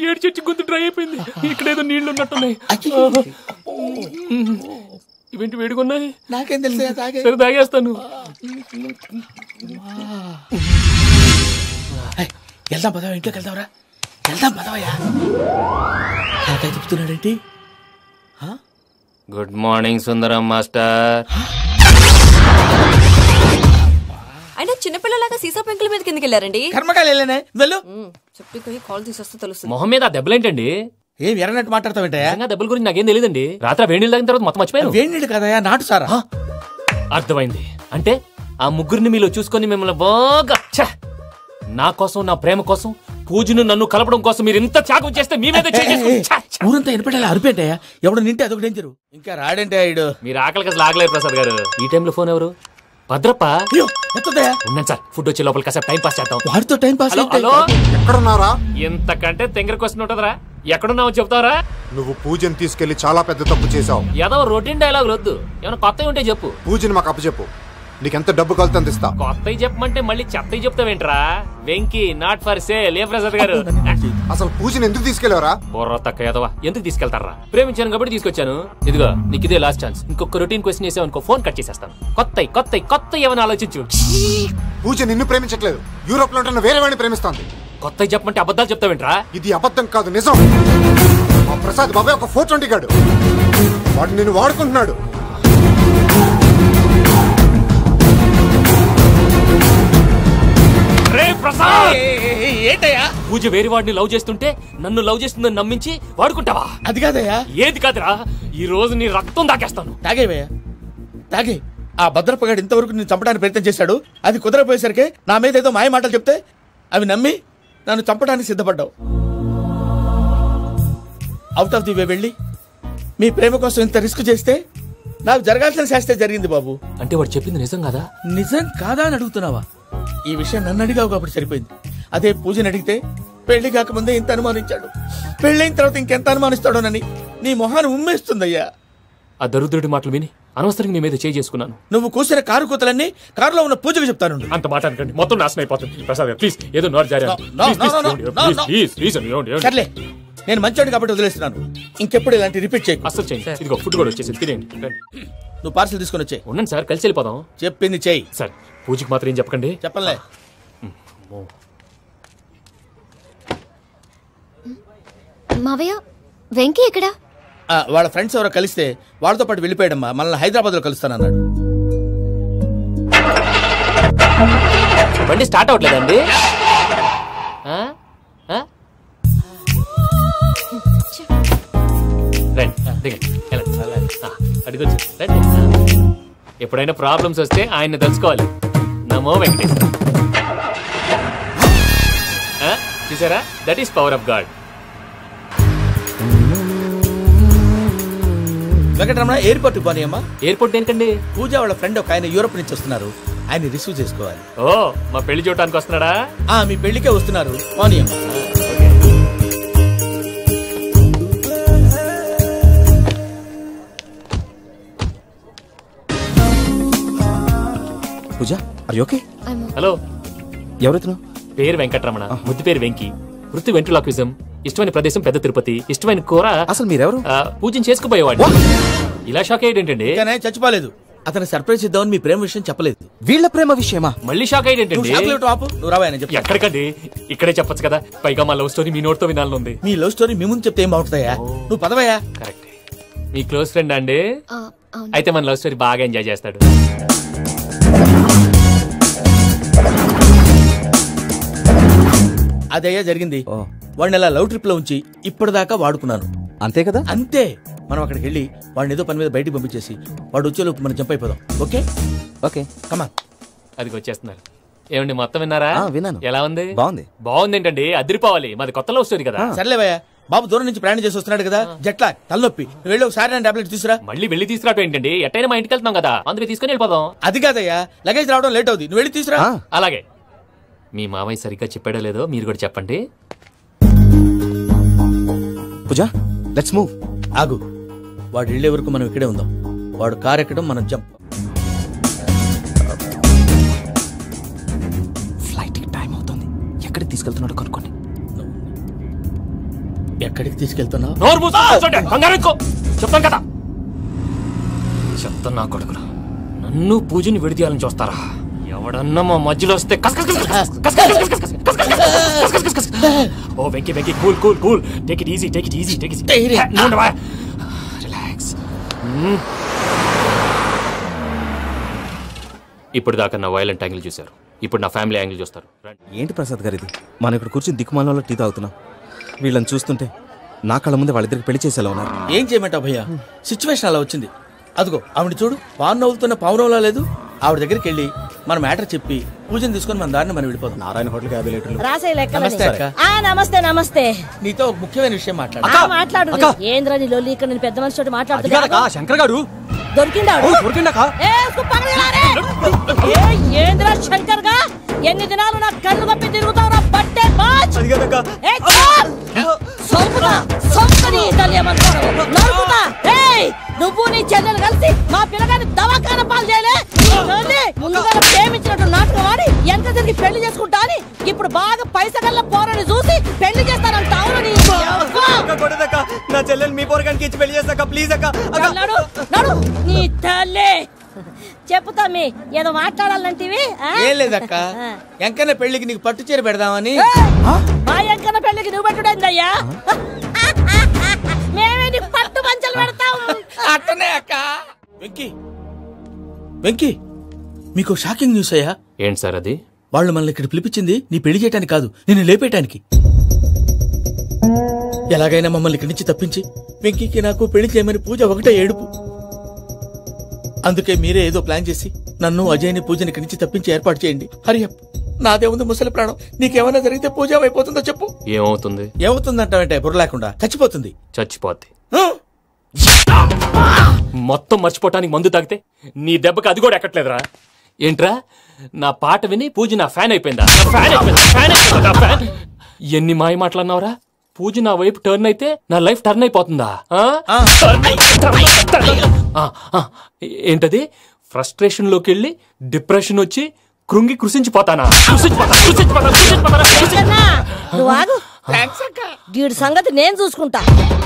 ఏడు చెట్టు గొంతు డ్రై అయిపోయింది. ఇక్కడ ఏదో నీళ్లు ఉన్నట్టున్నాయి. ఇవేంటి వేడుకున్నాయి? నాకేం తెలుసు. సరే తాగేస్తాను. వెళ్దాం పదవా, ఇంట్లోకి వెళ్దాంరా. వెళ్దాం పదవయ్యా. నాకై చెప్తున్నాడేంటి? Good morning Sundaram master. అయినా చిన్నపిల్లలాగా సీసా పెంకుల మీద కిందకి వెళ్ళారండి. కర్మకాయలు వెళ్ళానే. వెళ్ళు. చెప్పి కాల్ తీసేస్తే తెలుస్తుంది. మొహం మీద దెబ్బలేంటండి? ఏం ఎర్రనట్టు మాట్లాడతావేంటయా? దెబ్బల గురించి నాకేం తెలియదండి. రాత్రి వేడి నీళ్ళు తాగిన తర్వాత మొత్తం మర్చిపోయాను. వేడి నీళ్ళు కదయా, నాటు సారా. అర్థమైంది. అంటే ఆ ముగ్గురిని మీలో చూసుకొని మిమ్మల్ని బాగా నా కోసం, నా ప్రేమ కోసం, పూజను నన్ను కలపడం కోసం మీరు ఇంత త్యాగం చేస్తే మీ మీద ఊరంతా ఎనపెట్టాలి. అరిపేంటయా? ఎవడు నింటే అదొక డేంజరు. ఇంకా రాడంటే ఇడు. మీరు ఆకలికి అసలు ఆగలేదు ప్రసాద్ గారు. ఈ టైంలో ఫోన్ ఎవరు? భద్రప్ప. ఉన్నాను సార్. ఫుడ్ వచ్చే లోపల కాసేపు టైం పాస్ చేద్దాం. వాడితో టైం పాస్. హలో, ఎక్కడున్నారా? ఎంతకంటే తెంగర క్వశ్చన్ ఉంటుందిరా. ఎక్కడున్నావు చెప్తావరా? నువ్వు పూజని తీసుకెళ్లి చాలా పెద్ద తప్పు చేసావు. ఏదో రొటీన్ డైలాగ్ వద్దు, ఏమైనా కొత్తవి ఉంటే చెప్పు. పూజని మాకు అప్పచెప్పు. నీకెంత డబ్బు కలితే అంత ఇస్తా. కొత్తవి చెప్పమంటే మళ్ళీ చెత్తవి చెప్తావేంట్రా? Venky not for sale. ఏ ప్రసాద్ గారు, అసలు పూజని ఎందుకు తీసుకెళ్లేవరా? బొర్ర తక్క ఏదవా, ఎందుకు తీసుకెళ్తారా? ప్రేమించాను కాబట్టి తీసుకొచ్చాను. ఇదిగో నీకు ఇదే లాస్ట్ ఛాన్స్. ఇంకొక రొటీన్ క్వశ్చన్ చేసావు అనుకో, ఫోన్ కట్ చేసేస్తాను. కొత్త ఏమైనా ఆలోచించు. పూజ నిన్ను ప్రేమించట్లేదు, యూరోప్ లో ఉంటున్న వేరే వాడిని ప్రేమిస్తాంది. కొత్తవి చెప్పమంటే అబద్ధాలు చెప్తావేంట్రా? ఇది అబద్ధం కాదు, నిజం. మా ప్రసాద్ బాబాయ్ ఒక 420 గాడు. వాడు నిన్ను వాడుకుంటున్నాడు. ఏంటయ్యా? పూజ వేరే వాడిని లవ్ చేస్తుంటే నన్ను లవ్ చేస్తుందని నమ్మించి వాడుకుంటావా? అది కాదయ్యా. ఏది కాదురా, ఈ రోజు నీ రక్తం దాకేస్తాను. తాగేవయ్యా, తాగే. ఆ భద్రప్పగాడు ఇంతవరకు నేను చంపడానికి ప్రయత్నం చేశాడు. అది కుదరపోయేసరికి నా మీద ఏదో మాయ మాటలు చెప్తే అవి నమ్మి నన్ను చంపడానికి సిద్ధపడ్డావు. అవుట్ ఆఫ్ ది వే వెళ్ళి మీ ప్రేమ కోసం ఇంత రిస్క్ చేస్తే నాకు జరగాల్సిన శాస్త్రే జరిగింది బాబు. అంటే వాడు చెప్పింది నిజం కాదా? నిజం కాదా అని అడుగుతున్నావా? ఈ విషయం నన్ను అడిగావు కాబట్టి సరిపోయింది. అదే పూజని అడిగితే పెళ్లి కాకముందే ఇంత అనుమానించాడు, పెళ్ళైన తర్వాత ఇంకెంత అనుమానిస్తాడోనని నీ మొహాన్ని ఉమ్మేస్తుందయ్యా. ఆ దరిద్రుడి మాటలు విని అనవసరంగా నీ మీద చేయి చేసుకున్నాను. నువ్వు కూసిన కారు కూతలన్నీ కారులో ఉన్న పూజకు చెప్తాను. అంత మాట అనకండి, మొత్తం నాశనం అయిపోతుంది. ప్రసాద్ ప్లీజ్, ఏదో నోరు జారీ. సర్లే, నేను మంచోడు కాబట్టి వదిలేస్తున్నాను. ఇంకెప్పుడు ఇలాంటి రిపీట్ చేయకు. అసలు చేయండి. ఇదిగో ఫుడ్ కూడా వచ్చేసి తినేయండి. నువ్వు పార్సల్ తీసుకొని వచ్చే. ఉన్నాను సార్, కలిసి వెళ్ళిపోదాం. చెప్పింది చెయ్యి సార్. పూజకి మాత్రం ఏం చెప్పకండి. చెప్పలే. మావయ్య, వెంకీ ఎక్కడా? వాళ్ళ ఫ్రెండ్స్ ఎవరో కలిస్తే వాళ్ళతో పాటు వెళ్ళిపోయాడమ్మా. మనల్ని హైదరాబాద్ లో కలుస్తానన్నాడు. బండి స్టార్ట్ అవట్లేదండి. ఎప్పుడైనా ప్రాబ్లమ్స్ వస్తే ఆయన్ని తెలుసుకోవాలి. నమో వెంకటేశ్వర. చూసారా? That is power of God. Venkataramana airport పోనీ అమ్మా. ఎయిర్పోర్ట్ దేనికండి? పూజ వాళ్ళ ఫ్రెండ్ ఒక ఆయన యూరోప్ నుంచి వస్తున్నారు, ఆయన రిసీవ్ చేసుకోవాలి. ఓ, మా పెళ్లి చూడటానికి వస్తున్నాడా? మీ పెళ్లికే వస్తున్నారు, పోనీ అమ్మా. పూజ, ఆర్ యు ఓకే? హలో, ఎవరెత్తును? పేరు వెంకటరమణ, ముద్దు పేరు వెంకి, వృత్తి వెంట్రులాక్విజం, ఇష్టమైన ప్రదేశం పెద్ద తిరుపతి, ఇష్టమైన కూర. అసలు మీరెవరు? పూజను చేసుకుపోయేవాడు. ఇలా షాక్ అయ్యేటండి? చచ్చిపోలేదు, అతను సర్ప్రైజ్ ఇద్దామని మీ ప్రేమ విషయం చెప్పలేదు. వీళ్ళ ప్రేమ విషయమా? మళ్ళీ షాక్ అయ్యేటండి? ఎక్కడికండి? ఇక్కడే చెప్పొచ్చు కదా. పైగా మా లవ్ స్టోరీ మీ నోట్తో వినాలనుంది. మీ లవ్ స్టోరీ మీ ముందు చెప్తే ఏం బాగుంటుందయ్యా? నువ్వు పదవయ్యా. కరెక్ట్. మీ క్లోజ్ ఫ్రెండ్ అండి? అయితే మన లవ్ స్టోరీ బాగా ఎంజాయ్ చేస్తాడు. అదయ్యా జరిగింది. వాడిని అలా లవ్ ట్రిప్ లో ఉంచి ఇప్పటిదాకా వాడుకున్నాను. అంతే కదా? అంతే. మనం అక్కడికి వెళ్ళి వాడిని ఏదో పని మీద బయటికి పంపించేసి వాడు వచ్చేలోపు మనం జంప్ అయిపోదాం. ఓకే ఓకే, కమాన్. అది వచ్చేస్తున్నారు. ఏమండి, మొత్తం విన్నారా? విన్నాను. ఎలా ఉంది? బాగుంది. బాగుంది ఏంటండి? అదిరిపోవాలి. మాది కొత్త లవ్ స్టోరీ కదా. సర్లేవయ్యా, బాబు దూరం నుంచి ప్రయాణం చేసి వస్తున్నాడు కదా, జట్లా తలనొప్పి, వెళ్ళి ఒకసారి టాబ్లెట్ తీసుకురా. మళ్ళీ వెళ్ళి తీసుకురావటం ఏంటండి? ఎట్టైనా మా ఇంటికి వెళ్తున్నాం కదా, అందుకే తీసుకుని వెళ్ళిపోదాం. అది కాదయ్యా, లగేజ్ రావడం లేట్ అవుతుంది, నువ్వు వెళ్ళి తీసుకురా. అలాగే. మీ మామయ్య సరిగ్గా చెప్పాడో లేదో మీరు కూడా చెప్పండి. పూజ, లెట్స్ మూవ్. ఆగు, వాడు వెళ్ళే వరకు మనం ఇక్కడే ఉందాం. వాడు కార్ ఎక్కడం, మనం జంప్. ఫ్లైట్ కి టైం అవుతుంది. ఎక్కడికి తీసుకెళ్తున్నాడు కనుక్కోండి. ఎక్కడికి తీసుకెళ్తున్నావు? చెప్తాను కదా. చెప్తాను నా కొడుకులు, నన్ను పూజని విడిదీయాలని చూస్తారా? ఎవడన్నా మా మధ్యలో వస్తే ఓ Venky Venky, cool cool cool, take it easy, take it easy, take it easy, relax. ఇప్పుడు దాకా నా వైలెంట్ యాంగిల్ చూశారు, ఇప్పుడు నా ఫ్యామిలీ యాంగిల్ చూస్తారు. ఏంటి ప్రసాద్ గారు ఇది? మనం ఇక్కడ కూర్చొని దిక్కుమాలలో టీ తాగుతున్నాం. వీళ్ళని చూస్తుంటే నా కళ్ళ ముందే వాళ్ళిద్దరికి పెళ్లి చేసేలా ఉన్నారు. ఏం చేయమంటావు భయ్యా, సిచ్యువేషన్ అలా వచ్చింది. అదిగో ఆవిడ చూడు, పాను నవ్వుతున్న పావునంలా లేదు. ఆవిడ దగ్గరికి వెళ్ళి మన మ్యాటర్ చెప్పి పూజను తీసుకొని మన దారిని మనం వెళ్ళిపోతాం. నారాయణ హోటల్ 50 లీటర్లు. నమస్తే అక్క. నమస్తే నమస్తే. నీతో ఒక ముఖ్యమైన విషయం మాట్లాడు. ఏంద్రా నీ లొల్లి? ఇక్కడ నేను పెద్ద మనిషితో మాట్లాడుతున్నా. శంకర్ గారు దొరికిందాడు. ఏంద్రా శంకర్ గా? ఎన్ని దినాలు నా కళ్ళు కప్పి తిరుగుతావు నా బట్టే బాచ్. నువ్వు నీ చెల్లెలు కలిసి మా పిల్లగాని దవాఖాన పాలు చేయలే. ముందుగా ప్రేమించినట్టు నాటకం ఆడి ఎంత తిరిగి పెళ్లి చేసుకుంటా అని ఇప్పుడు బాగా పైసగల్ల పోరని చూసి పెళ్లి చేస్తానంట. అవును నా చెల్లెలు మీ పోరగానికి ఇచ్చి పెళ్లి చేస్తాక ప్లీజ్ అక్క. నడు నీ తల్లి. చెప్పుతా మీ ఏదో మాట్లాడాలంటివి. ఏం లేదక్క, ఎంకన్న పెళ్లికి నీకు పట్టు చీర పెడదామని. మా ఎంకన్న పెళ్లికి నువ్వు పెట్టుడైందయ్యా? మేమే నీకు పట్టు మంచలు పెడతాం. అట్టనే అక్క. వెంకీ వెంకీ, మీకు షాకింగ్ న్యూస్ అయ్యా. ఏంటి సార్ అది? వాళ్ళు మనల్ని ఇక్కడ పిలిపించింది నీ పెళ్లి చేయడానికి కాదు, నిన్ను లేపేయటానికి. ఎలాగైనా మమ్మల్ని ఇక్కడి నుంచి తప్పించి వెంకీకి నాకు పెళ్లి చేయమని పూజ ఒకటే ఏడుపు. అందుకే మీరే ఏదో ప్లాన్ చేసి నన్ను అజయ్ని పూజని ఇక్కడి నుంచి తప్పించి ఏర్పాటు చేయండి. హరియప్, నాదే ఉంది ముసలి ప్రాణం. నీకేమైనా జరిగితే పూజ అయిపోతుందో చెప్పు. ఏమవుతుంది? ఏమవుతుందంటే బుర్ర లేకుండా చచ్చిపోతుంది. చచ్చిపోద్ది. మొత్తం మర్చిపోవటానికి మందు తాగితే నీ దెబ్బకి అది కూడా ఎక్కట్లేదురా. ఏంట్రా, నా పాట విని పూజ నా ఫ్యాన్ అయిపోయిందా? ఫ్యాన్. ఎన్ని మాయ మాటలన్నావురా? పూజ నా వైపు టర్న్ అయితే నా లైఫ్ టర్న్ అయిపోతుందా? ఏంటది? ఫ్రస్ట్రేషన్ లోకి వెళ్ళి డిప్రెషన్ వచ్చి కృంగి కృషించిపోతానా? గీడి సంగతి నేను చూసుకుంటా.